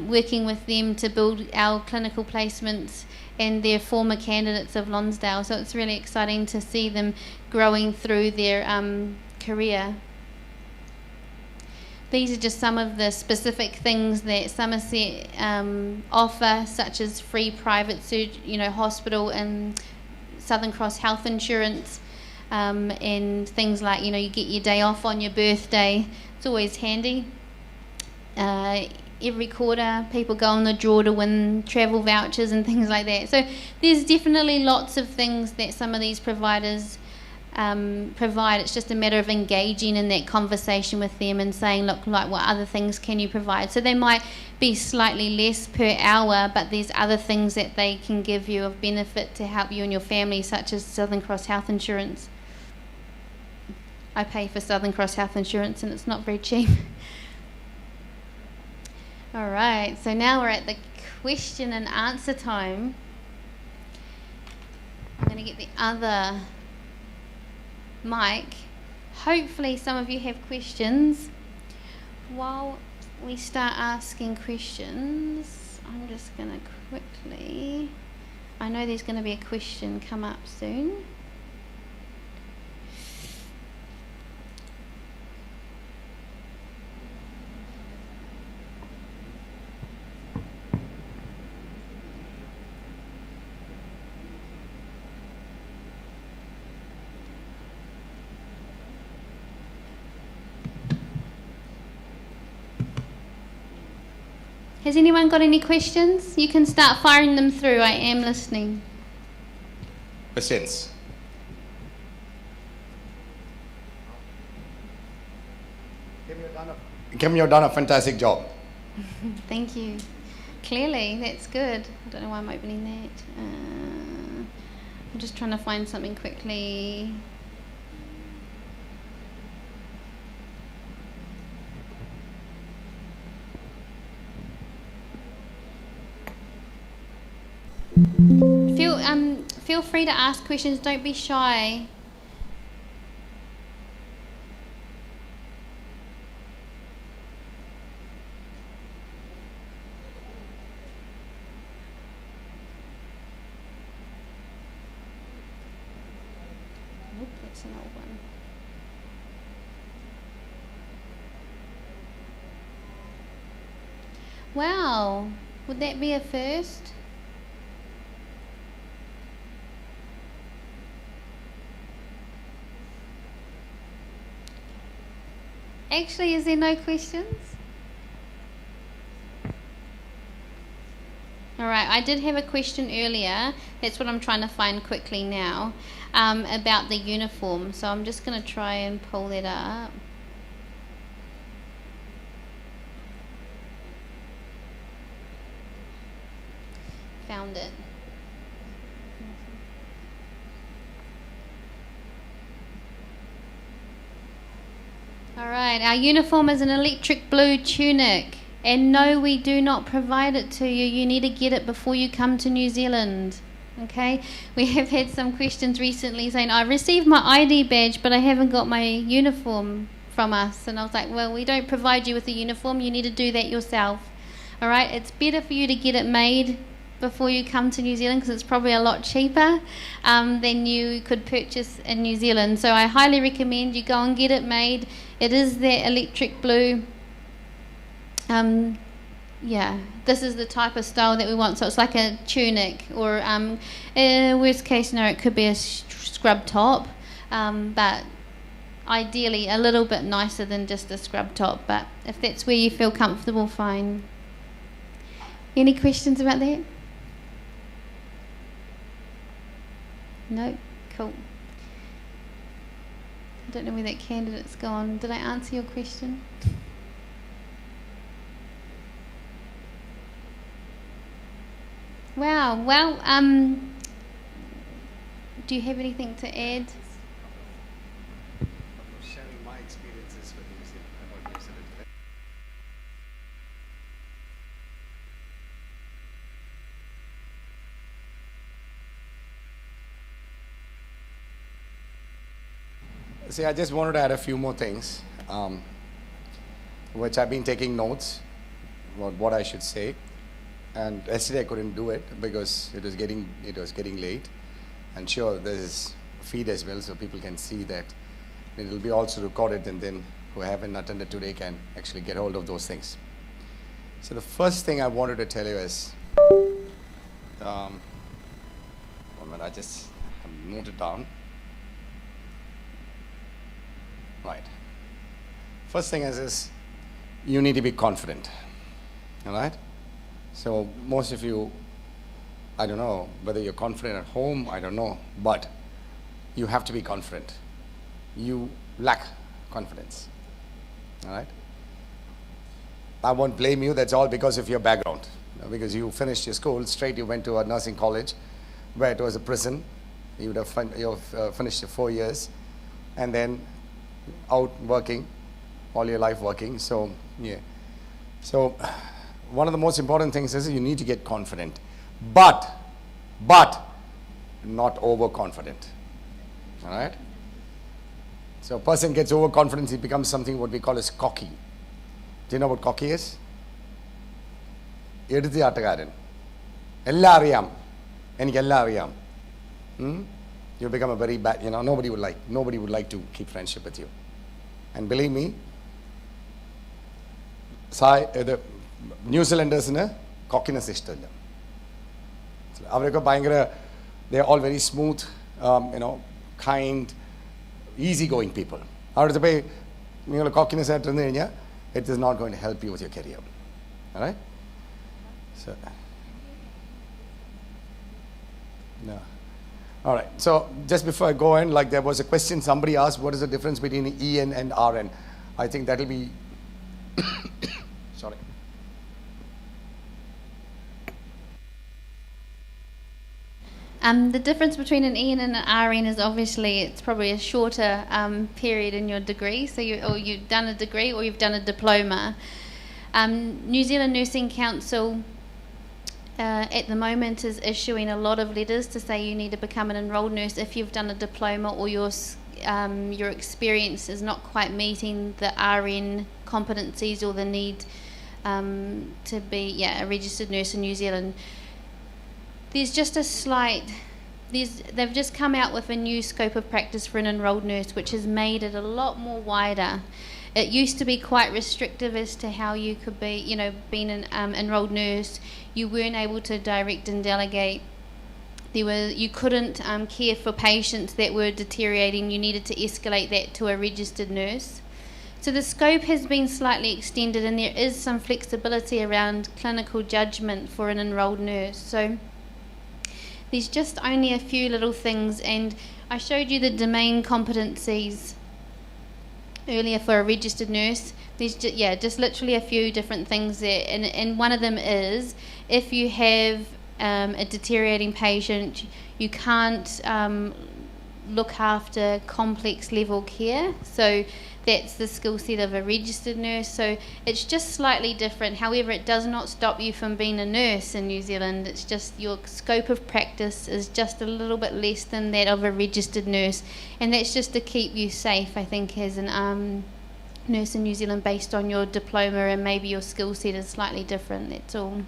working with them to build our clinical placements, and they're former candidates of Lonsdale. So it's really exciting to see them growing through their career. These are just some of the specific things that Somerset offer, such as free private hospital and Southern Cross health insurance, and things like, you get your day off on your birthday. It's always handy. Every quarter, people go on the draw to win travel vouchers and things like that. So there's definitely lots of things that some of these providers provide. It's just a matter of engaging in that conversation with them and saying, look, like, what other things can you provide? So they might be slightly less per hour, but there's other things that they can give you of benefit to help you and your family, such as Southern Cross health insurance. I pay for Southern Cross health insurance, and it's not very cheap. All right, so now we're at the question and answer time. I'm going to get the other mic. Hopefully some of you have questions. While we start asking questions, I'm just going to quickly... I know there's going to be a question come up soon. Has anyone got any questions? You can start firing them through. I am listening. Questions? Kim, you've done a fantastic job. Thank you. Clearly, that's good. I don't know why I'm opening that. I'm just trying to find something quickly. Feel free to ask questions. Don't be shy. Oh, that's an old one. Wow, would that be a first? Actually, is there no questions? All right, I did have a question earlier. That's what I'm trying to find quickly now, about the uniform. So I'm just going to try and pull that up. Found it. All right, our uniform is an electric blue tunic, and no, we do not provide it to you. You need to get it before you come to New Zealand. Okay, we have had some questions recently saying, I received my ID badge, but I haven't got my uniform from us. And I was like, well, we don't provide you with a uniform. You need to do that yourself. All right, it's better for you to get it made before you come to New Zealand, because it's probably a lot cheaper than you could purchase in New Zealand. So I highly recommend you go and get it made. It is that electric blue. Yeah, this is the type of style that we want. So it's like a tunic, or worst case scenario, it could be a scrub top, but ideally a little bit nicer than just a scrub top. But if that's where you feel comfortable, fine. Any questions about that? No? Cool. I don't know where that candidate's gone. Did I answer your question? Wow. Well, do you have anything to add? Sharing my experiences with New Zealand, about New Zealand. See, I just wanted to add a few more things, which I've been taking notes about what I should say. And yesterday I couldn't do it because it was getting late. And sure, there's a feed as well, so people can see that. It will be also recorded, and then who haven't attended today can actually get hold of those things. So the first thing I wanted to tell you is, 1 minute, I just noted down. Right. First thing is you need to be confident. All right? So most of you, I don't know whether you're confident at home, I don't know, but you have to be confident. You lack confidence. All right? I won't blame you, that's all because of your background. Because you finished your school, straight you went to a nursing college where it was a prison. You would have finished your 4 years and then out working, all your life working. So, yeah. So, one of the most important things is you need to get confident, but not overconfident. All right? So a person gets overconfident, he becomes something what we call as cocky. Do you know what cocky is? എടുത്തിയാട്ടുകാരൻ. എല്ലാം അറിയാം, എനിക്കെല്ലാം അറിയാം. You become a very bad, nobody would like to keep friendship with you. And believe me, the New Zealanders cockiness ishtalla. They're all very smooth, kind, easygoing people. Cockiness it is not going to help you with your career. All right? So, no. All right. So just before I go in, there was a question somebody asked, what is the difference between EN and RN? I think that will be sorry. The difference between an EN and an RN is obviously it's probably a shorter period in your degree. So you've done a degree or you've done a diploma. New Zealand Nursing Council at the moment is issuing a lot of letters to say you need to become an enrolled nurse if you've done a diploma or your experience is not quite meeting the RN competencies or the need to be a registered nurse in New Zealand. There's just a slight, they've just come out with a new scope of practice for an enrolled nurse which has made it a lot more wider. It used to be quite restrictive as to how you could be, being an enrolled nurse. You weren't able to direct and delegate. You couldn't care for patients that were deteriorating. You needed to escalate that to a registered nurse. So the scope has been slightly extended and there is some flexibility around clinical judgment for an enrolled nurse. So there's just only a few little things, and I showed you the domain competencies earlier for a registered nurse. There's just literally a few different things there, and one of them is if you have a deteriorating patient, you can't look after complex level care. So that's the skill set of a registered nurse. So it's just slightly different. However, it does not stop you from being a nurse in New Zealand. It's just your scope of practice is just a little bit less than that of a registered nurse. And that's just to keep you safe, I think, as an nurse in New Zealand based on your diploma, and maybe your skill set is slightly different, that's all.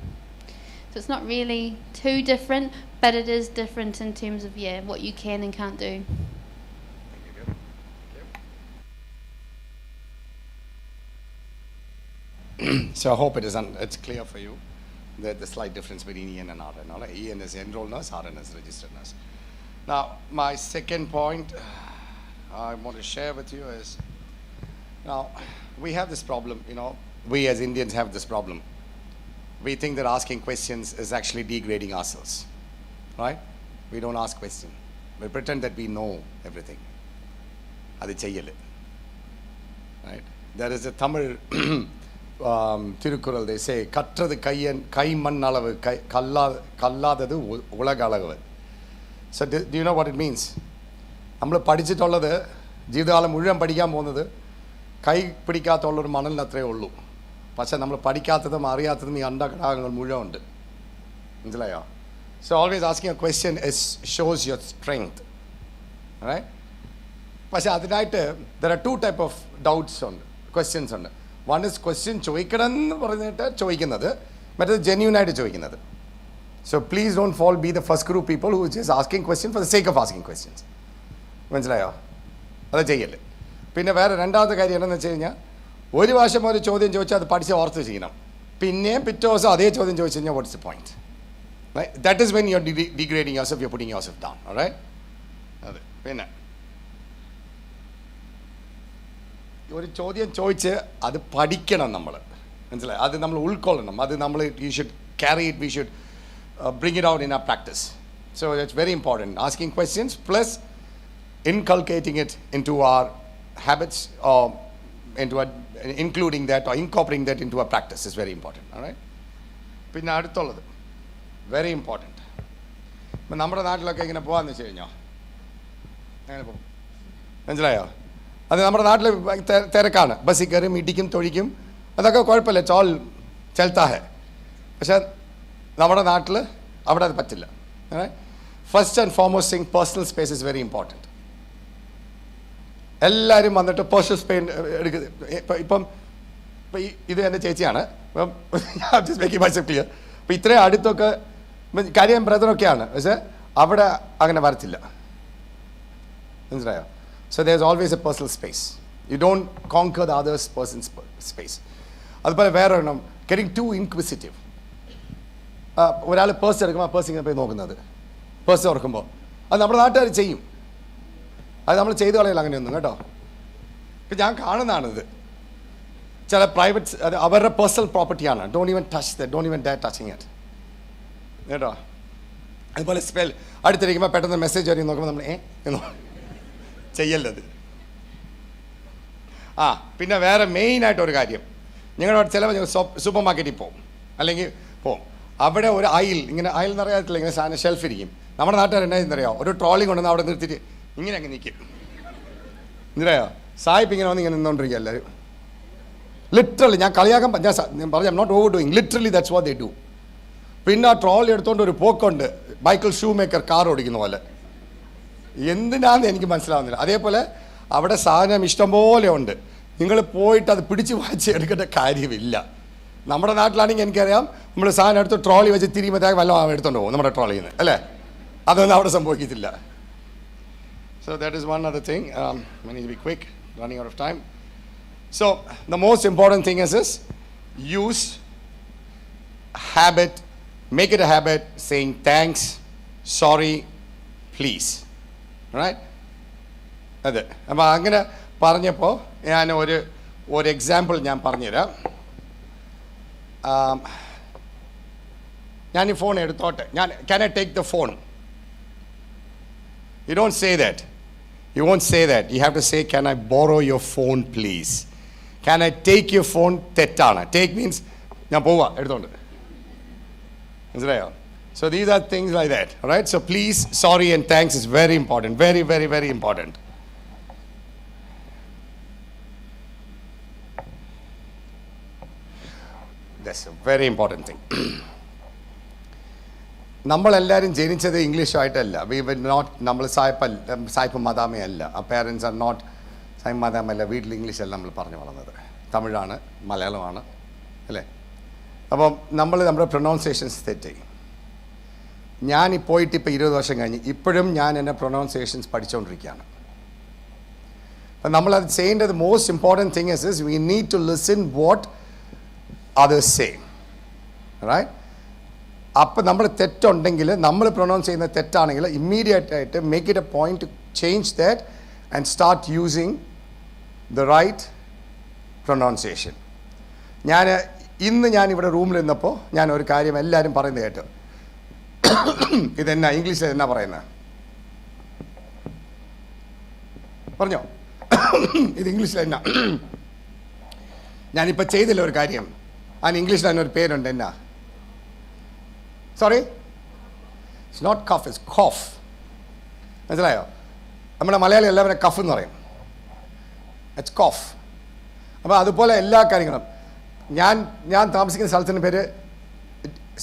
So it's not really too different, but it is different in terms of what you can and can't do. So I hope it's clear for you that the slight difference between EN and RN. EN is enrolled nurse, RN is registered nurse. Now, my second point I want to share with you is, now, we have this problem, we as Indians have this problem. We think that asking questions is actually degrading ourselves, right? We don't ask questions. We pretend that we know everything. Adi cheyyale, right? There is a Tamil Tirukural, they say, Katrathu kai mannalavu kalladadu ulagalavu. So do you know what it means? നമ്മൾ പഠിച്ചിട്ടുള്ളത് ജീവിതകാലം മുഴുവൻ പഠിക്കാൻ പോകുന്നത് കൈ പിടിക്കാത്തുള്ളൊരു മണലിനത്രേ ഉള്ളൂ. പക്ഷേ നമ്മൾ പഠിക്കാത്തതും അറിയാത്തതും ഈ അണ്ടഘടകങ്ങൾ മുഴുവൻ ഉണ്ട്. മനസ്സിലായോ? So always asking a question shows your strength. Right? പക്ഷേ അതിനായിട്ട് there are two type of doubts on questions ഉണ്ട്. One is question ചോദിക്കണം എന്ന് പറഞ്ഞിട്ട് ചോദിക്കുന്നത്, മറ്റേത് genuine ആയിട്ട് ചോദിക്കുന്നത്. So please don't be the first group people who is just asking questions for the sake of asking questions. മനസ്സിലായോ? അത് ചെയ്യല്ലേ. പിന്നെ വേറെ രണ്ടാമത്തെ കാര്യം എന്താണെന്ന് വെച്ച് കഴിഞ്ഞാൽ, ഒരു പ്രാവശ്യം ഒരു ചോദ്യം ചോദിച്ചാൽ അത് പഠിച്ച് ഓർത്ത് ചെയ്യണം. പിന്നെയും പിറ്റേ ദിവസം അതേ ചോദ്യം ചോദിച്ചു കഴിഞ്ഞാൽ what's the point? Right? That is when you're degrading yourself, you're putting yourself down. All right? അതെ. പിന്നെ ഒരു ചോദ്യം ചോദിച്ച് അത് പഠിക്കണം നമ്മൾ. മനസ്സിലായി? അത് നമ്മൾ ഉൾക്കൊള്ളണം. അത് നമ്മൾ you should carry it, we should bring it out in our practice. So that's very important. Asking questions plus inculcating it into our habits, or including that or incorporating that into our practice is very important. All right? പിന്നെ അടുത്തുള്ളത് very important. ഇപ്പം നമ്മുടെ നാട്ടിലൊക്കെ ഇങ്ങനെ പോകാമെന്ന് വെച്ച് കഴിഞ്ഞാൽ അങ്ങനെ പോകും. മനസ്സിലായോ? അത് നമ്മുടെ നാട്ടിൽ തിരക്കാണ്. ബസ്സിൽ കയറും, ഇടിക്കും, തൊഴിക്കും, അതൊക്കെ കുഴപ്പമില്ല, ചോൾ ചെൽത്താഹെ. പക്ഷേ നമ്മുടെ നാട്ടിൽ അവിടെ അത് പറ്റില്ല. First and foremost thing, personal space is very important. എല്ലാവരും വന്നിട്ട് പേഴ്സണൽ സ്പേസ് എടുക്കുക. ഇപ്പം ഇത് എൻ്റെ ചേച്ചിയാണ്. ഇപ്പം ജസ്റ്റ് മേക്കിംഗ് മൈസെൽഫ് ക്ലിയർ. ഇപ്പം ഇത്രയും അടുത്തൊക്കെ കാര്യം ബ്രദറൊക്കെയാണ്, പക്ഷേ അവിടെ അങ്ങനെ വരത്തില്ല. മനസ്സിലായോ? So there's always a personal space. You don't conquer the other person's space. അതുപോലെ വേറെ ഒരെണ്ണം, getting too inquisitive. ഒരാൾ പേഴ്സ് എടുക്കുമ്പോൾ ആ പേഴ്സ് ഇങ്ങനെ പോയി നോക്കുന്നത്, പേഴ്സ് തുറക്കുമ്പോൾ. അത് നമ്മുടെ നാട്ടുകാർ ചെയ്യും, അത് നമ്മൾ ചെയ്ത് കളയില്ല അങ്ങനെയൊന്നും കേട്ടോ. ഇപ്പം ഞാൻ കാണുന്നതാണിത്. ചില പ്രൈവറ്റ്, അത് അവരുടെ പേഴ്സണൽ പ്രോപ്പർട്ടിയാണ്. Don't even touch that, don't even dare touching it കേട്ടോ. അതുപോലെ സ്പെൽ അടുത്തിരിക്കുമ്പോൾ പെട്ടെന്ന് മെസ്സേജ് വരും നോക്കുമ്പോൾ നമ്മൾ എന്നോ ചെയ്യല്ലത്. പിന്നെ വേറെ മെയിനായിട്ടൊരു കാര്യം, ഞങ്ങളവിടെ ചിലപ്പോൾ സൂപ്പർ മാർക്കറ്റിൽ പോകും, അല്ലെങ്കിൽ പോവും, അവിടെ ഒരു അയിൽ, ഇങ്ങനെ അയിൽ എന്നറിയാത്തില്ല, ഇങ്ങനെ സാധനം ഷെൽഫ് ഇരിക്കും. നമ്മുടെ നാട്ടുകാർ എന്നാന്നറിയാമോ, ഒരു ട്രോളി കൊണ്ടുവന്ന് അവിടെ നിർത്തിയിട്ട് ഇങ്ങനെ അങ്ങ് നിൽക്കും. എന്നറിയാമോ, സായിപ്പ് ഇങ്ങനെ വന്ന് ഇങ്ങനെ നിന്നുകൊണ്ടിരിക്കുക എല്ലാവരും. ലിറ്ററലി, ഞാൻ കളിയാക്കാൻ ഞാൻ പറഞ്ഞു, I'm not overdoing, literally that's what they do. പിന്നെ ആ ട്രോളി എടുത്തുകൊണ്ട് ഒരു പോക്കുണ്ട്, മൈക്കിൾ ഷൂ മേക്കർ കാർ ഓടിക്കുന്ന പോലെ. എന്തിനാന്ന് എനിക്ക് മനസ്സിലാവുന്നില്ല. അതേപോലെ അവിടെ സാധനം ഇഷ്ടംപോലെ ഉണ്ട്, നിങ്ങൾ പോയിട്ട് അത് പിടിച്ച് വായിച്ച് എടുക്കേണ്ട കാര്യമില്ല. നമ്മുടെ നാട്ടിലാണെങ്കിൽ എനിക്കറിയാം, നമ്മൾ സാധനം എടുത്ത് ട്രോളി വെച്ച് തിരിയുമ്പോഴത്തേക്ക് വല്ലതും എടുത്തോണ്ട് പോകും നമ്മുടെ ട്രോളിയിൽ നിന്ന്, അല്ലേ? അതൊന്നും അവിടെ സംഭവിക്കത്തില്ല. So that is one other thing. We need to be quick, running out of time. So the most important thing is this: use habit, make it a habit saying thanks, sorry, please. Right? അതെ. അപ്പോൾ അങ്ങനെ പറഞ്ഞപ്പോൾ ഞാൻ ഒരു example ഞാൻ പറഞ്ഞുതരാം. ഞാൻ ഈ ഫോൺ എടുത്തോട്ടെ, can I take the phone? You don't say that. You won't say that. You have to say, can I borrow your phone please? Can I take your phone? തെറ്റാണ്. Take means ഞാൻ പോവാ എടുത്തോണ്ട്. മനസ്സിലായോ? So these are things like that. All right? So please, sorry and thanks is very important. Very, very, very important. That's a very important thing. നമ്മളെല്ലാവരും ജനിച്ചത് ഇംഗ്ലീഷായിട്ടല്ല. We will not, നമ്മൾ സായിപ്പ് മദാമേ അല്ല. ആ പേരൻസ് ആർ നോട്ട് സായിപ്പ് മദാമല്ല. വീട്ടിൽ ഇംഗ്ലീഷല്ല നമ്മൾ പറഞ്ഞു വളർന്നത്, തമിഴാണ്, മലയാളമാണ്, അല്ലേ? അപ്പം നമ്മുടെ പ്രൊനൗൺസിയേഷൻസ് തെറ്റി. ഞാൻ പോയിട്ട് ഇപ്പോൾ 20 വർഷം കഴിഞ്ഞ് ഇപ്പോഴും ഞാൻ എൻ്റെ പ്രൊനൗൺസിയേഷൻസ് പഠിച്ചുകൊണ്ടിരിക്കുകയാണ്. അപ്പം നമ്മളത് ചെയ്യേണ്ടത്, most important thing is we need to listen what others say. Right? അപ്പോൾ നമ്മൾ തെറ്റുണ്ടെങ്കിൽ, നമ്മൾ പ്രൊനൗൺസ് ചെയ്യുന്ന തെറ്റാണെങ്കിൽ ഇമ്മീഡിയറ്റായിട്ട് make it a point to change that and start using the right pronunciation. ഞാനിവിടെ റൂമിൽ നിന്നപ്പോൾ ഞാൻ ഒരു കാര്യം എല്ലാവരും പറയുന്നത് കേട്ടു. ഇതെന്നാ ഇംഗ്ലീഷിൽ എന്നാ പറയുന്നത് പറഞ്ഞോ? ഇത് ഇംഗ്ലീഷിൽ എന്നാ? ഞാനിപ്പോൾ ചെയ്തില്ല ഒരു കാര്യം, അതിന് ഇംഗ്ലീഷിൽ അതിനൊരു പേരുണ്ട്. എന്നാ? Sorry, it's not cuff, it's cough. മനസ്സിലായോ? നമ്മുടെ മലയാളി എല്ലാവരും കഫ് എന്ന് പറയും, ഇറ്റ്സ് കോഫ്. അപ്പോൾ അതുപോലെ എല്ലാ കാര്യങ്ങളും, ഞാൻ താമസിക്കുന്ന സ്ഥലത്തിൻ്റെ പേര്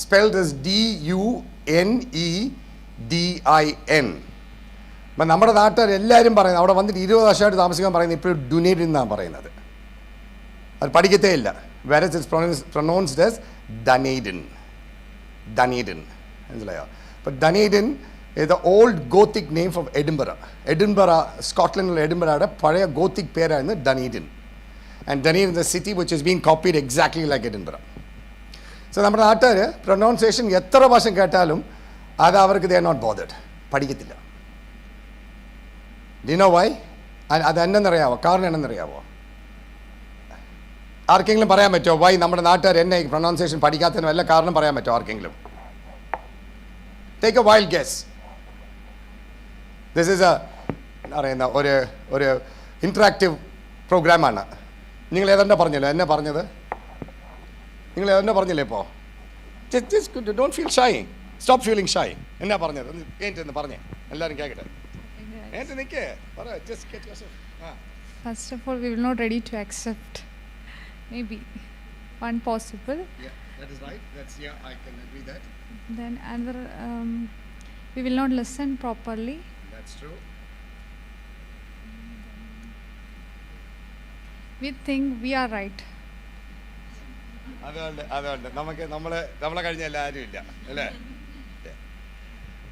സ്പെൽഡ് ഇസ് DUNEDIN. അപ്പം നമ്മുടെ നാട്ടുകാർ എല്ലാവരും പറയുന്നത്, അവിടെ വന്നിട്ട് 20 വർഷമായിട്ട് താമസിക്കാൻ പറയുന്നത് ഇപ്പോഴും ഡുനേഡിൻ എന്നാണ് പറയുന്നത്. അത് പഠിക്കത്തേ ഇല്ല. Whereas it's pronounced as Dunedin. മനസ്സിലായോ? But Dunedin is the old Gothic name for Edinburgh. സ്കോട്ട്ലൻഡിലുള്ള എഡിൻബറയുടെ പഴയ ഗോത്തിക് പേരായിരുന്നു Dunedin. And Dunedin is a city which is being copied exactly like Edinburgh. So നമ്മുടെ നാട്ടുകാർ പ്രൊനൗൺസിയേഷൻ എത്ര പ്രാവശ്യം കേട്ടാലും അത് അവർക്ക് they are not bothered. പഠിക്കത്തില്ല. Do you know why? അത് എന്നറിയാവോ? കാരണം എന്നറിയാവോ? ആർക്കെങ്കിലും പറയാൻ പറ്റുമോ വൈ നമ്മുടെ നാട്ടുകാർ എന്നെ പ്രൊനൗൺസിയേഷൻ പഠിക്കാത്തതിന് വല്ല കാരണം പറയാൻ പറ്റുമോ ആർക്കെങ്കിലും? Take a wild guess. This is അറിയുന്ന ഒരു ഇൻട്രാക്റ്റീവ് പ്രോഗ്രാമാണ്. നിങ്ങൾ ഏതെന്നെ പറഞ്ഞല്ലോ, എന്നെ പറഞ്ഞത് നിങ്ങൾ ഏതെന്നെ പറഞ്ഞില്ലേ ഇപ്പോൾ? Don't feel shy, stop feeling shy. എന്നാ പറഞ്ഞത്? എന്ന് പറഞ്ഞേ, എല്ലാവരും കേൾക്കട്ടെ. നിൽക്കേ പറ. First of all, we will not ready to accept. Maybe one possible. Yeah, that is right. I can agree that. Then another, we will not listen properly. That's true. We think we are right. അതുകൊണ്ട് നമ്മളെ കഴിഞ്ഞ എല്ലാവരും ഇല്ല, അല്ലേ?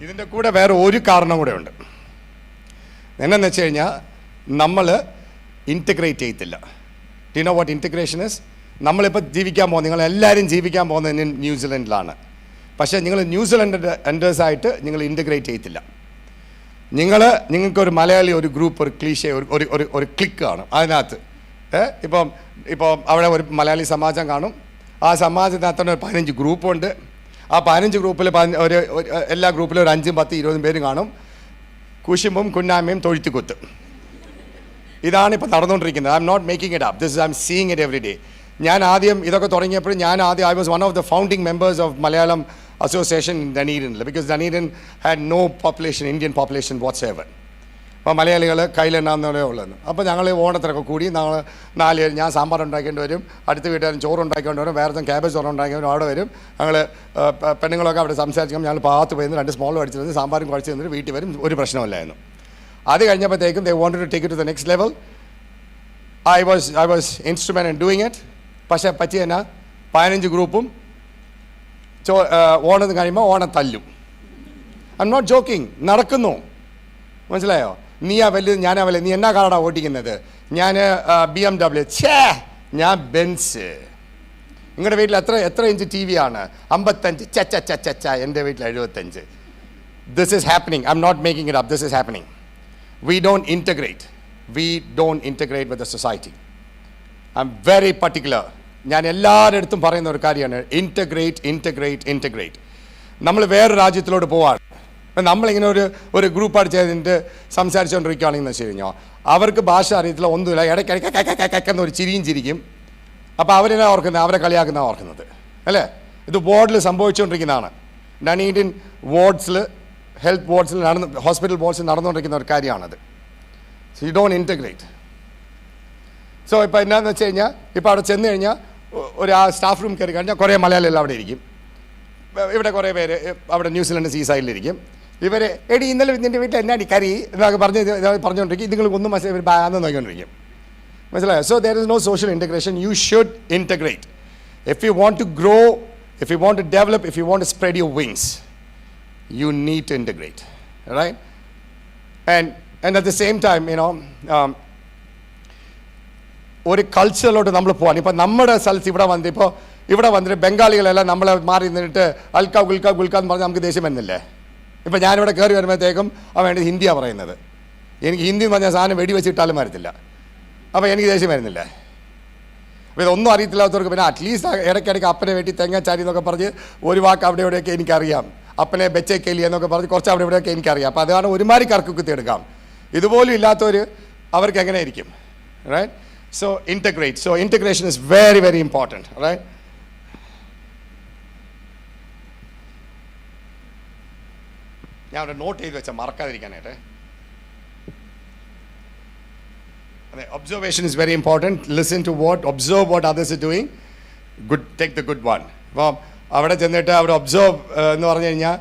ഇതിൻ്റെ കൂടെ വേറെ ഒരു കാരണം കൂടെ ഉണ്ട്. എന്നാന്ന് വെച്ച് കഴിഞ്ഞാൽ നമ്മൾ ഇൻറ്റഗ്രേറ്റ് ചെയ്യത്തില്ല. Do you know what integration is? നമ്മളിപ്പോൾ ജീവിക്കാൻ പോകുന്നത്, നിങ്ങളെല്ലാവരും ജീവിക്കാൻ പോകുന്നത് ന്യൂസിലൻഡിലാണ്. പക്ഷേ നിങ്ങൾ ന്യൂസിലൻഡേഴ്സായിട്ട് നിങ്ങൾ ഇൻറ്റഗ്രേറ്റ് ചെയ്യത്തില്ല. നിങ്ങൾക്കൊരു മലയാളി ഒരു ഗ്രൂപ്പ്, ഒരു ക്ലീഷേ, ഒരു ക്ലിക്ക് കാണും. അതിനകത്ത് ഇപ്പം അവിടെ ഒരു മലയാളി സമാജം കാണും. ആ സമാജത്തിനകത്ത് തന്നെ 15 ഗ്രൂപ്പുണ്ട്. ആ 15 ഗ്രൂപ്പിൽ എല്ലാ ഗ്രൂപ്പിലും ഒരു 5, 10, 20 പേര് കാണും. കുശുമ്പും കുന്നായ്മയും തൊഴുത്തുകുത്ത്. ഇതാണ് ഇപ്പോൾ നടന്നുകൊണ്ടിരിക്കുന്നത്. I M not making it up. I'm seeing it every day. ഞാൻ ആദ്യം ഇതൊക്കെ തുടങ്ങിയപ്പോൾ I was one of the founding members of Malayalam association in ഡനീഡനിൽ. Because Dunedin had no population, Indian population whatsoever. അപ്പോൾ മലയാളികൾ കയ്യിലെണ്ണാവുന്നതേ ഉള്ളതെന്ന്. അപ്പോൾ ഞങ്ങൾ ഓണത്തിനൊക്കെ കൂടി ഞങ്ങൾ 4 പേര്, ഞാൻ സാമ്പാർ ഉണ്ടാക്കേണ്ടി വരും, അടുത്ത വീട്ടുകാരൻ ചോറ് ഉണ്ടാക്കേണ്ടി വരും, വേറെ ക്യാബേജ് ചോറ് ഉണ്ടാക്കേണ്ടി വരും. അവിടെ വരും ഞങ്ങൾ പെണ്ണുങ്ങളൊക്കെ അവിടെ സംസാരിക്കുമ്പോൾ ഞങ്ങൾ പാത്ത് പോയി 2 സ്മോൾ അടിച്ചു തന്നു, സാമ്പാറും കഴിച്ച് തന്നിട്ട് വീട്ടിൽ വരും. ഒരു പ്രശ്നമില്ലായിരുന്നു. അത് കഴിഞ്ഞപ്പോഴത്തേക്കും they wanted to take it to the next level. I was instrument in doing it. പക്ഷേ പറ്റിയെന്നാ 15 ഗ്രൂപ്പും ഓണം കഴിയുമ്പോൾ ഓണം തല്ലും. I M not joking. നടക്കുന്നു. മനസ്സിലായോ? നീയാ വലുത്, ഞാനാ വലുത്. നീ എന്നാ കാറാണ് ഓടിക്കുന്നത്? ഞാൻ BMW. ഞാൻ ബെൻസ്. നിങ്ങളുടെ വീട്ടിൽ എത്ര ഇഞ്ച് TV ആണ്? 55. എൻ്റെ വീട്ടിൽ 75. This is happening. I'm not making it up. This is happening. We don't integrate with the society. I'm very particular. ഞാൻ എല്ലാവരുടെ അടുത്തും പറയുന്ന ഒരു കാര്യമാണ് ഇൻറ്റഗ്രേറ്റ്. നമ്മൾ വേറെ രാജ്യത്തിലോട്ട് പോവാണ്. അപ്പം നമ്മളിങ്ങനെ ഒരു ഗ്രൂപ്പായിട്ട് ചെയ്തിട്ട് സംസാരിച്ചുകൊണ്ടിരിക്കുകയാണെന്ന് വെച്ച് കഴിഞ്ഞാൽ അവർക്ക് ഭാഷ അറിയത്തില്ല, ഒന്നുമില്ല. ഇടയ്ക്കെന്ന് ഒരു ചിരിയും ചിരിക്കും. അപ്പോൾ അവരെന്നാ ഓർക്കുന്നത്? അവരെ കളിയാക്കുന്ന ഓർക്കുന്നത് അല്ലേ? ഇത് വാർഡിൽ സംഭവിച്ചുകൊണ്ടിരിക്കുന്നതാണ്. ഡനീഡിൻ വാർഡ്സിൽ, ഹെൽത്ത് വാർഡ്സിൽ ഹോസ്പിറ്റൽ വാർഡ്സിൽ നടന്നുകൊണ്ടിരിക്കുന്ന ഒരു കാര്യമാണത്. So you don't integrate. So ഇപ്പോൾ എന്നാന്ന് വെച്ച് കഴിഞ്ഞാൽ ഇപ്പോൾ അവിടെ ചെന്ന് കഴിഞ്ഞാൽ ഒരു സ്റ്റാഫ് റൂം കയറി കഴിഞ്ഞാൽ കുറേ മലയാളികൾ അവിടെ ഇരിക്കും. ഇവിടെ കുറേ പേര് അവിടെ ന്യൂസിലൻഡ് സീ സൈഡിലിരിക്കും. ഇവർ എടി ഇന്നലെ നിൻ്റെ വീട്ടിൽ എന്നാടി കറി എന്നൊക്കെ പറഞ്ഞുകൊണ്ടിരിക്കും. നിങ്ങൾ ഒന്നും ബാന്ന് നോക്കിക്കൊണ്ടിരിക്കും. മനസ്സിലായോ? So there is no social integration. You should integrate. If you want to grow, if you want to develop, if you want to spread your wings, you need to integrate, right? And at the same time, ഒരു കൾച്ചറിലോട്ട് നമ്മൾ പോകാൻ. ഇപ്പോൾ നമ്മുടെ സ്ഥലത്ത് ഇവിടെ വന്നിട്ട് ബംഗാളികളെല്ലാം നമ്മളെ മാറി നിന്നിട്ട് അൽക്ക ഗുൽക്ക എന്ന് പറഞ്ഞാൽ നമുക്ക് ദേഷ്യം വരുന്നില്ലേ? ഇപ്പോൾ ഞാനിവിടെ കയറി വരുമ്പോഴത്തേക്കും വേണ്ടി ഹിന്ദിയാണ് പറയുന്നത്. എനിക്ക് ഹിന്ദി എന്ന് പറഞ്ഞാൽ സാധനം വെടിവെച്ചിട്ടാലും വരത്തില്ല. അപ്പോൾ എനിക്ക് ദേഷ്യം വരുന്നില്ലേ? അപ്പോൾ ഇതൊന്നും അറിയത്തില്ലാത്തവർക്ക് പിന്നെ അറ്റ്ലീസ്റ്റ് ഇടയ്ക്കിടയ്ക്ക് അപ്പനെ വെട്ടി തെങ്ങാച്ചാരി എന്നൊക്കെ പറഞ്ഞ് ഒരു വാക്ക് അവിടെ ഇവിടെയൊക്കെ എനിക്കറിയാം. അപ്പനെ ബെച്ചേക്കേലി എന്നൊക്കെ പറഞ്ഞ് കുറച്ച് അവിടെ ഇവിടെയൊക്കെ എനിക്കറിയാം. അപ്പോൾ അതാണ് ഒരുമാതിരി കറക്കുത്തി എടുക്കാം. ഇതുപോലും ഇല്ലാത്തവർ അവർക്ക് എങ്ങനെ ഇരിക്കും? Right? So integrate. So integration is very very important. Right? ഞാൻ അവിടെ നോട്ട് ചെയ്ത് വെച്ചാൽ മറക്കാതിരിക്കാനായിട്ട്. Observation is very important. Listen to observe what others are doing. Take the good one. അപ്പോൾ അവിടെ ചെന്നിട്ട് അവിടെ ഒബ്സർവ് എന്ന് പറഞ്ഞു കഴിഞ്ഞാൽ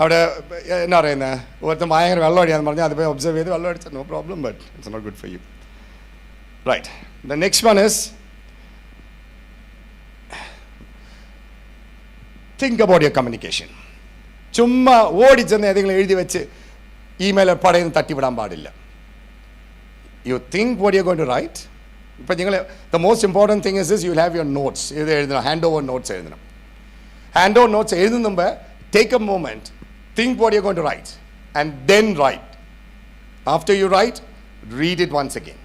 അവിടെ എന്നാ പറയുന്നത്, ഒരുത്തം ഭയങ്കര വെള്ളം അടിയാന്ന് പറഞ്ഞാൽ അത് പോയി ഒബ്സർവ് ചെയ്ത് വെള്ളം അടിച്ചാൽ no problem, but it's not good for you. Right. The next one is think about your communication. ചുമ്മാ ഓടിച്ചെന്ന് ഏതെങ്കിലും എഴുതി വെച്ച് ഇമെയിൽ പടയിൽ തട്ടിവിടാൻ പാടില്ല. You think what you're going to write. But the most important thing is this: you'll have your notes. Handover notes. Handover notes. Take a moment, think what you're going to write, and then write. After you write, read it once again.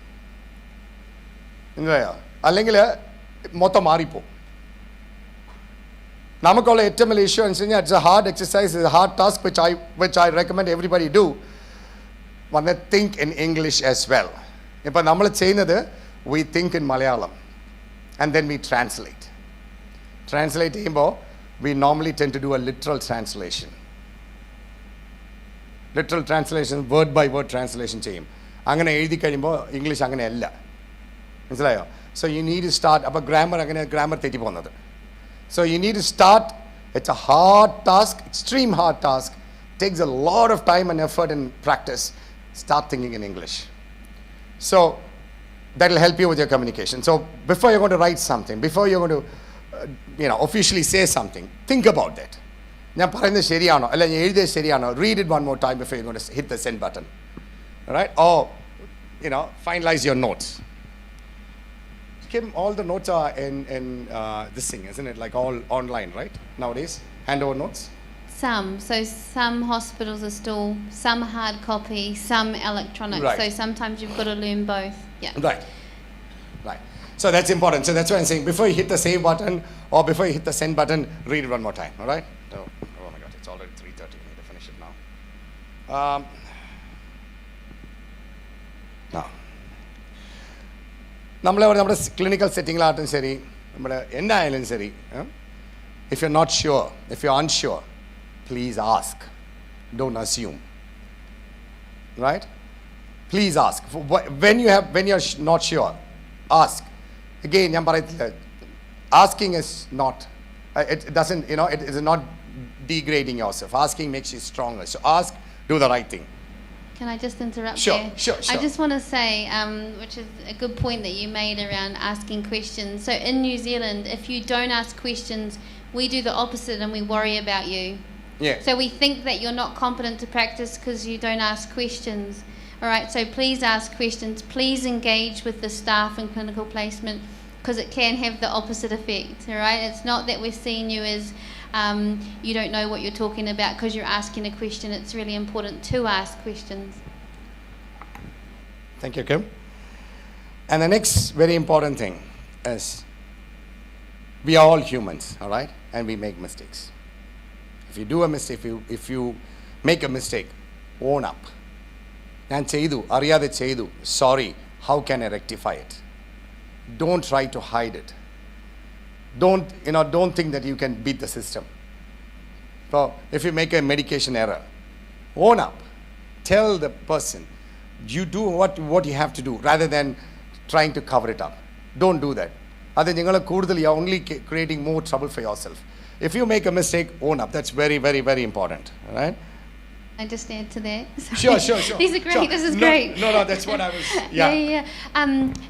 അല്ലെങ്കിൽ മൊത്തം മാറിപ്പോ. നമുക്കുള്ള ഏറ്റവും വലിയ issue എന്ന് വെച്ചാൽ it's a hard exercise, it's a hard task which I recommend everybody do. One think in English as well. ഇപ്പോൾ നമ്മൾ ചെയ്യുന്നത് we think in Malayalam and then we translate. Translate ചെയ്യുമ്പോൾ we normally tend to do a literal translation. Literal translation, word by word translation ചെയ്യും. അങ്ങനെ എഴുതി കഴിയുമ്പോൾ English അങ്ങനെയല്ല. മനസ്സിലായോ? So you need to start. അപ്പോൾ ഗ്രാമർ തെറ്റി പോകുന്നത്. So you need to start. It's a hard task, extreme hard task. Takes a lot of time and effort and practice. Start thinking in English. So that will help you with your communication. So before you're going to write something, before you're going to officially say something, think about that. ഞാൻ പറയുന്നത് ശരിയാണോ അല്ല ഞാൻ എഴുതിയത് ശരിയാണോ? Read it one more time before you're going to hit the send button. All right? Or, finalize your notes. Kim, all the notes are in this thing, isn't it? Like all online, right? Nowadays, handover notes. Some hospitals are still some hard copy, some electronic. Right. So sometimes you've got to learn both. Yeah. Right. So that's important. So that's why I'm saying before you hit the save button or before you hit the send button, read it one more time. All right? Oh my God, it's already 3:30. We need to finish it now. Now, നമ്മുടെ clinical സെറ്റിങ്ങിലാട്ടും ശരി നമ്മുടെ എന്നായാലും ശരി, if you're not sure, if you're unsure, please ask. Don't assume. Right? Please ask. When you're not sure, ask. Again, asking is not, it doesn't, it is not degrading yourself. Asking makes you stronger. So ask, do the right thing. Can I just interrupt Sure, there? sure. I just want to say, which is a good point that you made around asking questions. So in New Zealand, if you don't ask questions, we do the opposite and we worry about you. Yeah. So we think that you're not competent to practice because you don't ask questions. All right, so please ask questions. Please engage with the staff in clinical placement because it can have the opposite effect. All right, it's not that we're seeing you as you don't know what you're talking about because you're asking a question. It's really important to ask questions. Thank you, Kim. And the next very important thing is we are all humans, all right, and we make mistakes. If you do a mistake, if you make a mistake, own up. ഞാൻ ചെയ്തു, അറിയാതെ ചെയ്തു, sorry, how can I rectify it? Don't try to hide it. Don't think that you can beat the system. So if you make a medication error, own up. Tell the person, you do what you have to do rather than trying to cover it up. Don't do that. You're only creating more trouble for yourself. If you make a mistake, own up. That's very, very, very important. All right? I just add to that. Sure. These are great. Sure. This is great. No, that's what I was. Yeah.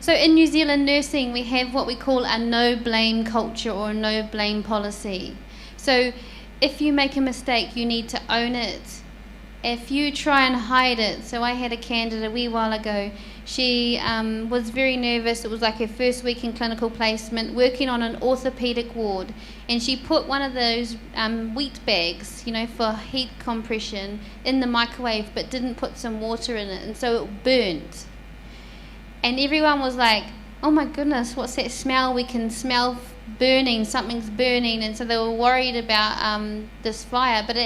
So in New Zealand nursing, we have what we call a no blame culture or a no blame policy. So if you make a mistake, you need to own it. If you try and hide it, so I had a candidate a wee while ago. She was very nervous. It was like her first week in clinical placement, working on an orthopedic ward, and she put one of those wheat bags, for heat compression, in the microwave, but didn't put some water in it, and so it burnt. And everyone was like, "Oh my goodness, what's that smell? We can smell burning. Something's burning," and so they were worried about this fire, but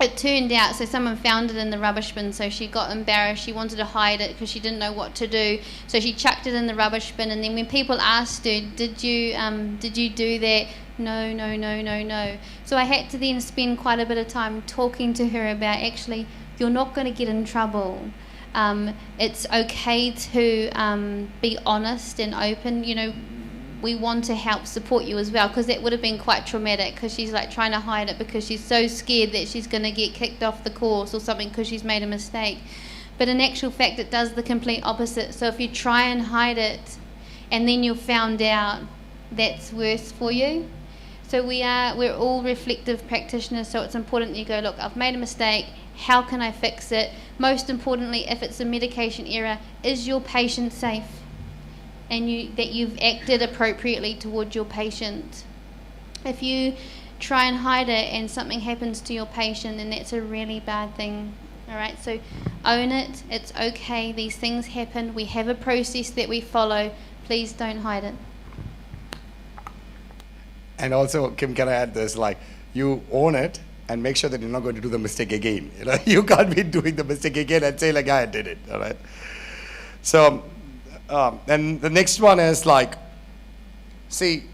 it turned out, so someone found it in the rubbish bin, so she got embarrassed. She wanted to hide it because she didn't know what to do. So she chucked it in the rubbish bin, and then when people asked her, did you do that? No. So I had to then spend quite a bit of time talking to her about actually, you're not going to get in trouble. It's okay to be honest and open. We want to help support you as well, because that would have been quite traumatic, because she's like trying to hide it because she's so scared that she's going to get kicked off the course or something because she's made a mistake. But in actual fact, it does the complete opposite. So if you try and hide it and then you're found out, that's worse for you. So we're all reflective practitioners, so it's important that you go, look, I've made a mistake, how can I fix it? Most importantly, if it's a medication error, is your patient safe? And that you've acted appropriately towards your patient. If you try and hide it and something happens to your patient, then that's a really bad thing. All right, so own it. It's okay. These things happen. We have a process that we follow. Please don't hide it. And also, Kim, can I add this? Like, you own it and make sure that you're not going to do the mistake again. You can't be doing the mistake again and say like, I did it. All right. So. And the next one is like, see,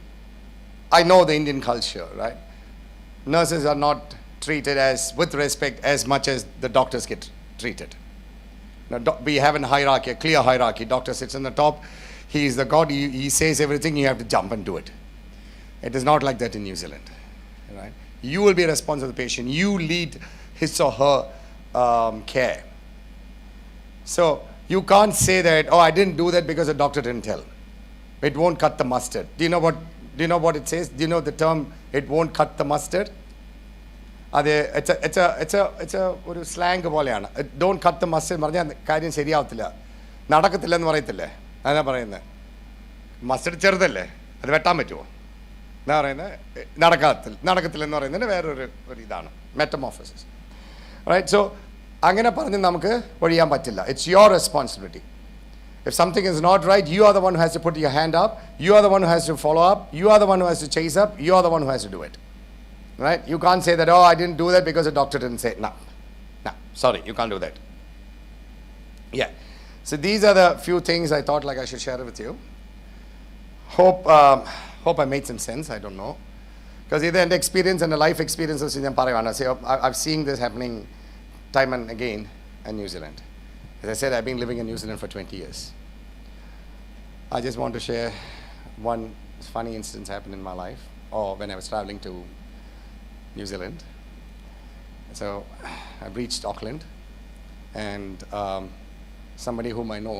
I know the Indian culture, right? Nurses are not treated with respect as much as the doctors get treated. Now, we have a hierarchy, a clear hierarchy. Doctor sits on the top. He is the God. He says everything. You have to jump and do it. It is not like that in New Zealand, right? You will be responsible for the patient. You lead his or her care. So you can't say that, oh, I didn't do that because the doctor didn't tell. It won't cut the mustard. Do you know what it says? Do you know the term, it won't cut the mustard? ഒരു slang പോലെയാണ്. Don't cut the muscle എന്ന് പറഞ്ഞാൽ കാര്യം ശരിയാവത്തില്ല, നടക്കത്തില്ലെന്ന് പറയത്തില്ലേ, അതാ പറയുന്നത്. Muscle ചെറുതല്ലേ, അത് വെട്ടാൻ പറ്റുമോ എന്താ പറയുന്നത്, നടക്കത്തില്ലെന്ന് പറയുന്നതിന് വേറൊരു ഇതാണ് മെറ്റമോർഫോസിസ്. റൈറ്റ്? സോ അങ്ങനെ പറഞ്ഞ് നമുക്ക് ഒഴിയാൻ പറ്റില്ല. It's your responsibility. If something is not right, you are the one who has to put your hand up, you are the one who has to follow up, you are the one who has to chase up, you are the one who has to do it. Right? You can't say that, oh, I didn't do that because the doctor didn't say it. No, sorry, you can't do that. Yeah. So these are the few things I thought like I should share with you. Hope I made some sense. I don't know. Because either an experience and a life experiences in I've seen this happening time and again in New Zealand. As I said, I've been living in New Zealand for 20 years. I just want to share one funny instance happened in my life, or when I was traveling to New Zealand. So I reached Auckland, and somebody whom I know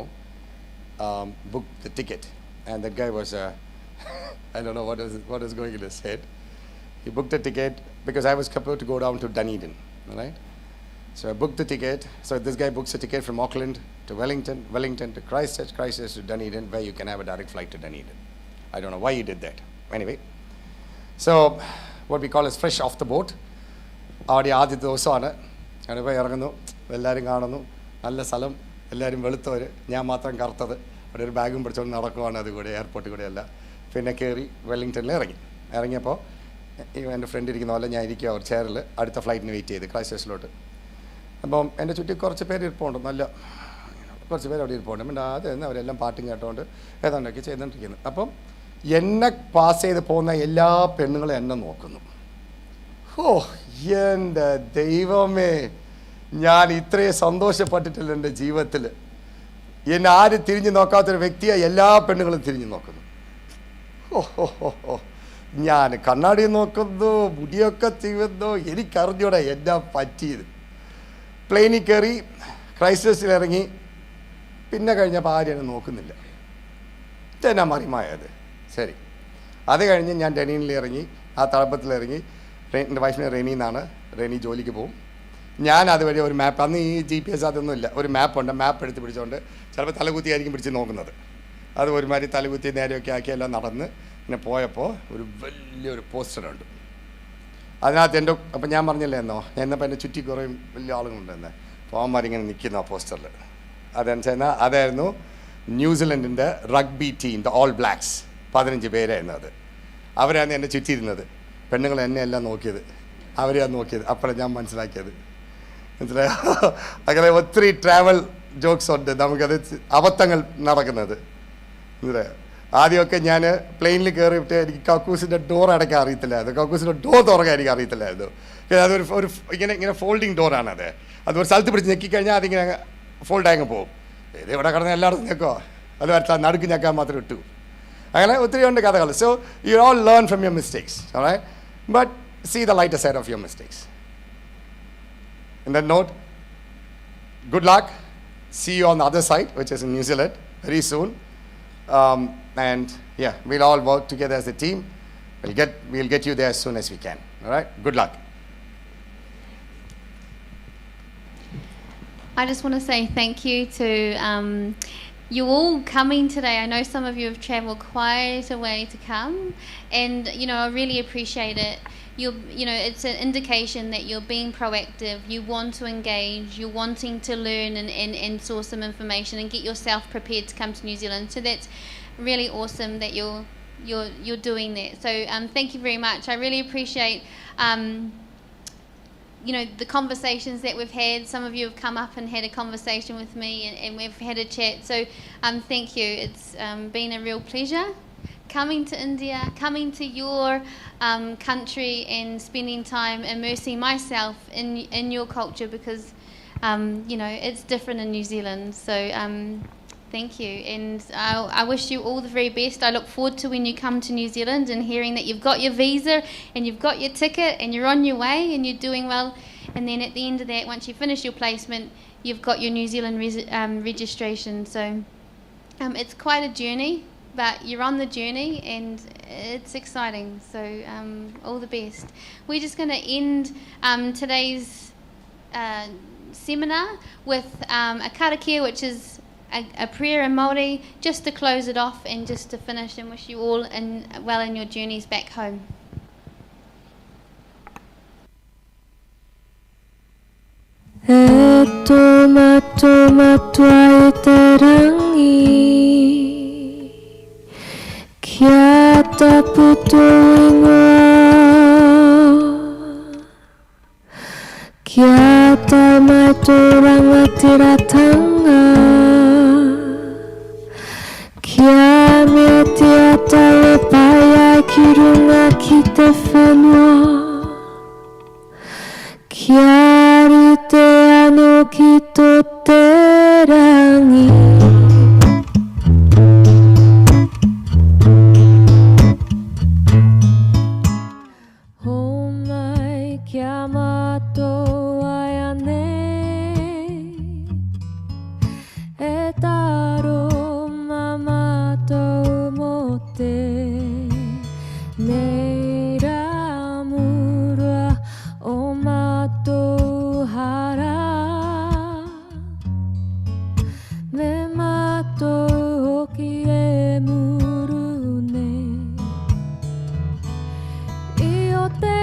booked the ticket, and that guy was I don't know what was going in his head. He booked a ticket because I was supposed to go down to Dunedin, right? So I booked the ticket. So this guy books a ticket from Auckland to Wellington to Christchurch to Dunedin, where you can have a direct flight to Dunedin. I don't know why he did that. Anyway, so what we call is fresh off the boat. Already ആദ്യത്തെ ദിവസമാണ്. അങ്ങനെ പോയി ഇറങ്ങുന്നു, എല്ലാവരും കാണുന്നു, നല്ല സ്ഥലം, എല്ലാവരും വെളുത്തവർ, ഞാൻ മാത്രം കറുത്തത്. അവിടെ ഒരു ബാഗും പിടിച്ചുകൊണ്ട് നടക്കുവാണ്, അതുകൂടെ എയർപോർട്ടിൽ കൂടെ അല്ല. പിന്നെ കയറി വെല്ലിംഗ്ടണിൽ ഇറങ്ങിയപ്പോൾ എൻ്റെ ഫ്രണ്ട് ഇരിക്കുന്ന പോലെ ഞാൻ ഇരിക്കുക ഒരു ചെയറിൽ, അടുത്ത ഫ്ലൈറ്റിന് വെയിറ്റ് ചെയ്ത് ക്രൈസ്റ്റേഴ്സിലോട്ട്. അപ്പം എൻ്റെ ചുറ്റും കുറച്ച് പേര് ഇരിപ്പുണ്ട്, കുറച്ച് പേര് അവിടെ ഇരിപ്പുണ്ട്. പിന്നെ അതെന്ന് അവരെല്ലാം പാട്ടും കേട്ടോണ്ട് ഏതാണ്ടൊക്കെ ചെയ്തുകൊണ്ടിരിക്കുന്നത്. അപ്പം എന്നെ പാസ് ചെയ്ത് പോകുന്ന എല്ലാ പെണ്ണുങ്ങളും എന്നെ നോക്കുന്നു. ഓ എൻ്റെ ദൈവമേ, ഞാൻ ഇത്രയും സന്തോഷപ്പെട്ടിട്ടില്ല എൻ്റെ ജീവിതത്തിൽ. എന്നെ ആരും തിരിഞ്ഞു നോക്കാത്തൊരു വ്യക്തിയെ എല്ലാ പെണ്ണുങ്ങളും തിരിഞ്ഞു നോക്കുന്നു. ഞാൻ കണ്ണാടി നോക്കുന്നു, മുടിയൊക്കെ ചെയ്യുന്നു, എനിക്കറിഞ്ഞൂടെ എന്നാ പറ്റിയത്. പ്ലെയിനിൽ കയറി ക്രൈസ്റ്റേഴ്സിൽ ഇറങ്ങി, പിന്നെ കഴിഞ്ഞപ്പോൾ ആരും എന്നെ നോക്കുന്നില്ല. ഇതെന്നാ മറിമായത്. ശരി, അത് കഴിഞ്ഞ് ഞാൻ ഡെനീനിൽ ഇറങ്ങി, ആ തളപ്പത്തിലിറങ്ങി. എൻ്റെ വൈഫിന് റെനി എന്നാണ്, റെനി ജോലിക്ക് പോകും. ഞാൻ അതുവഴി ഒരു മാപ്പ്, അന്ന് ഈ GPS അതൊന്നും ഇല്ല, ഒരു മാപ്പുണ്ട്, മാപ്പ് എടുത്ത് പിടിച്ചുകൊണ്ട് ചിലപ്പോൾ തലകുത്തിയായിരിക്കും പിടിച്ച് നോക്കുന്നത്. അത് ഒരുമാതിരി തലകുത്തി നേരെയൊക്കെ ആക്കി എല്ലാം നടന്ന് പിന്നെ പോയപ്പോൾ ഒരു വലിയൊരു പോസ്റ്ററുണ്ട്. അതിനകത്ത് അപ്പം ഞാൻ പറഞ്ഞില്ലേ എന്നപ്പോൾ എൻ്റെ ചുറ്റി കുറേ വലിയ ആളുകളുണ്ടെന്ന്. അപ്പോൾ അവന്മാരിങ്ങനെ നിൽക്കുന്നു ആ പോസ്റ്ററിൽ. അതെന്നുവെച്ചാൽ അതായിരുന്നു ന്യൂസിലൻഡിൻ്റെ rugby team, the All Blacks. 15 പേരായിരുന്നു അത്. അവരാണ് എന്നെ ചുറ്റിയിരുന്നത്. പെണ്ണുങ്ങൾ എന്നെ എല്ലാം നോക്കിയത്, അവരെയാണ് നോക്കിയത്. അപ്പോഴാണ് ഞാൻ മനസ്സിലാക്കിയത്. മനസ്സിലായോ? അങ്ങനെ ഒത്തിരി ട്രാവൽ ജോക്സ് ഉണ്ട് നമുക്കത്, അബദ്ധങ്ങൾ നടക്കുന്നത്. മനസ്സിലായോ? ആദ്യമൊക്കെ ഞാൻ പ്ലെയിനിൽ കയറിയിട്ട് എനിക്ക് കക്കൂസിൻ്റെ ഡോർ അടയ്ക്കാൻ അറിയത്തില്ലായിരുന്നു, കക്കൂസിൻ്റെ ഡോർ തുറക്കാൻ എനിക്ക് അറിയത്തില്ലായിരുന്നു. അതൊരു ഇങ്ങനെ ഫോൾഡിങ് ഡോറാണത്. അതൊരു സ്ഥലത്ത് പിടിച്ച് ഞെക്കിക്കഴിഞ്ഞാൽ അതിങ്ങനെ ഫോൾഡായി അങ്ങ് പോകും. ഇത് ഇവിടെ കിടന്ന് എല്ലായിടത്തും ഞെക്കോ, അത് വരച്ചാൽ നടുക്ക് ഞെക്കാൻ മാത്രം ഇട്ടു. അങ്ങനെ ഒത്തിരി ഉണ്ട് കഥകൾ. So you all learn from your mistakes, alright? But see the lighter side of your mistakes. In that note, good luck. See you on the other side, which is in New Zealand, very soon. And yeah, we'll all work together as a team. We'll get you there as soon as we can. All right? Good luck. I just want to say thank you to you all coming today. I know some of you have travelled quite a way to come, and I really appreciate it. It's an indication that you're being proactive, you want to engage, you're wanting to learn and source some information and get yourself prepared to come to New Zealand. So that's really awesome that you're doing that. So thank you very much. I really appreciate the conversations that we've had. Some of you have come up and had a conversation with me, and we've had a chat. So thank you. It's been a real pleasure coming to India, coming to your country and spending time immersing myself in your culture, because it's different in New Zealand. So thank you, and I wish you all the very best. I look forward to when you come to New Zealand and hearing that you've got your visa and you've got your ticket and you're on your way and you're doing well, and then at the end of that, once you finish your placement, you've got your New Zealand registration. So it's quite a journey, but you're on the journey and it's exciting. So all the best. We're just going to end today's seminar with a karakia, which is a prayer in Māori, just to close it off and just to finish, and wish you all well in your journeys back home. Kia taputo ingoa, kia tai mai tō rangatiratanga, kia mea te atale pai ai ki runga ki te whenua, kia rite anō ki tō te rangi. Kia mātou ai anei, e taro mā mātou mō te nei rā murua o mātou hara, me mātou hoki e muru nei, I o te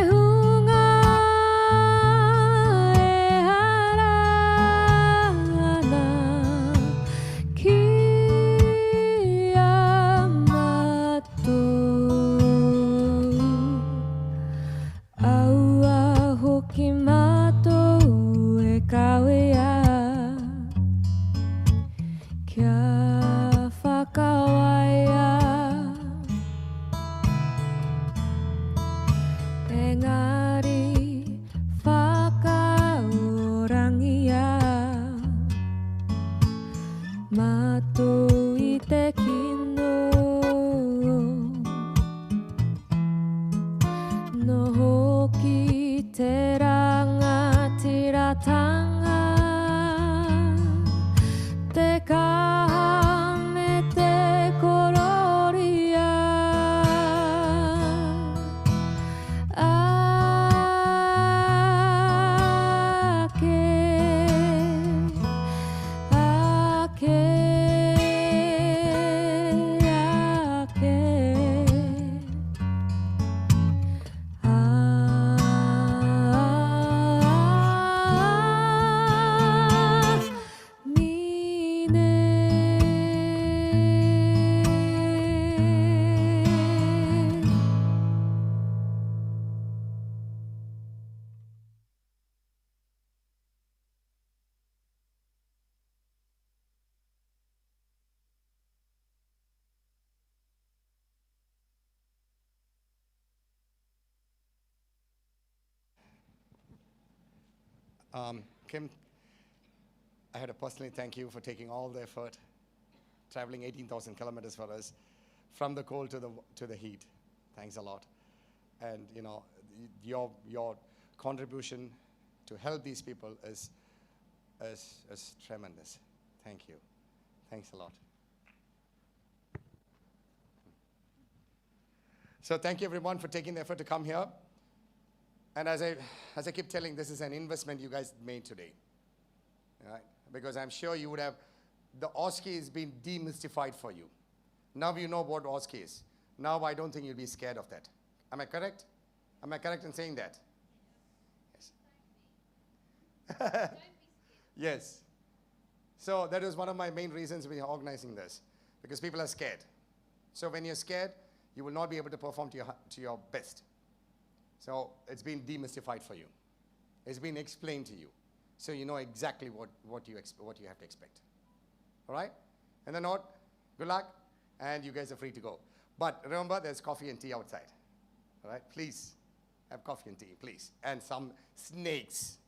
Kim, I had to personally thank you for taking all the effort, traveling 18,000 kilometers for us, from the cold to the heat. Thanks a lot. And you know, your contribution to help these people is tremendous. Thank you. Thanks a lot. So thank you everyone for taking the effort to come here. And as I keep telling, this is an investment you guys made today, right? Because I'm sure you would have, the OSCE has been demystified for you. Now you know what OSCE is. Now I don't think you'll be scared of that. Am I correct? Am I correct in saying that? Yes. Yes. So that is one of my main reasons we are organizing this, because people are scared. So when you're scared, you will not be able to perform to your best. So it's been demystified for you. It's been explained to you. So you know exactly what you have to expect. All right? And then what? Good luck. And you guys are free to go. But remember, there's coffee and tea outside. All right? Please have coffee and tea, please. And some snakes.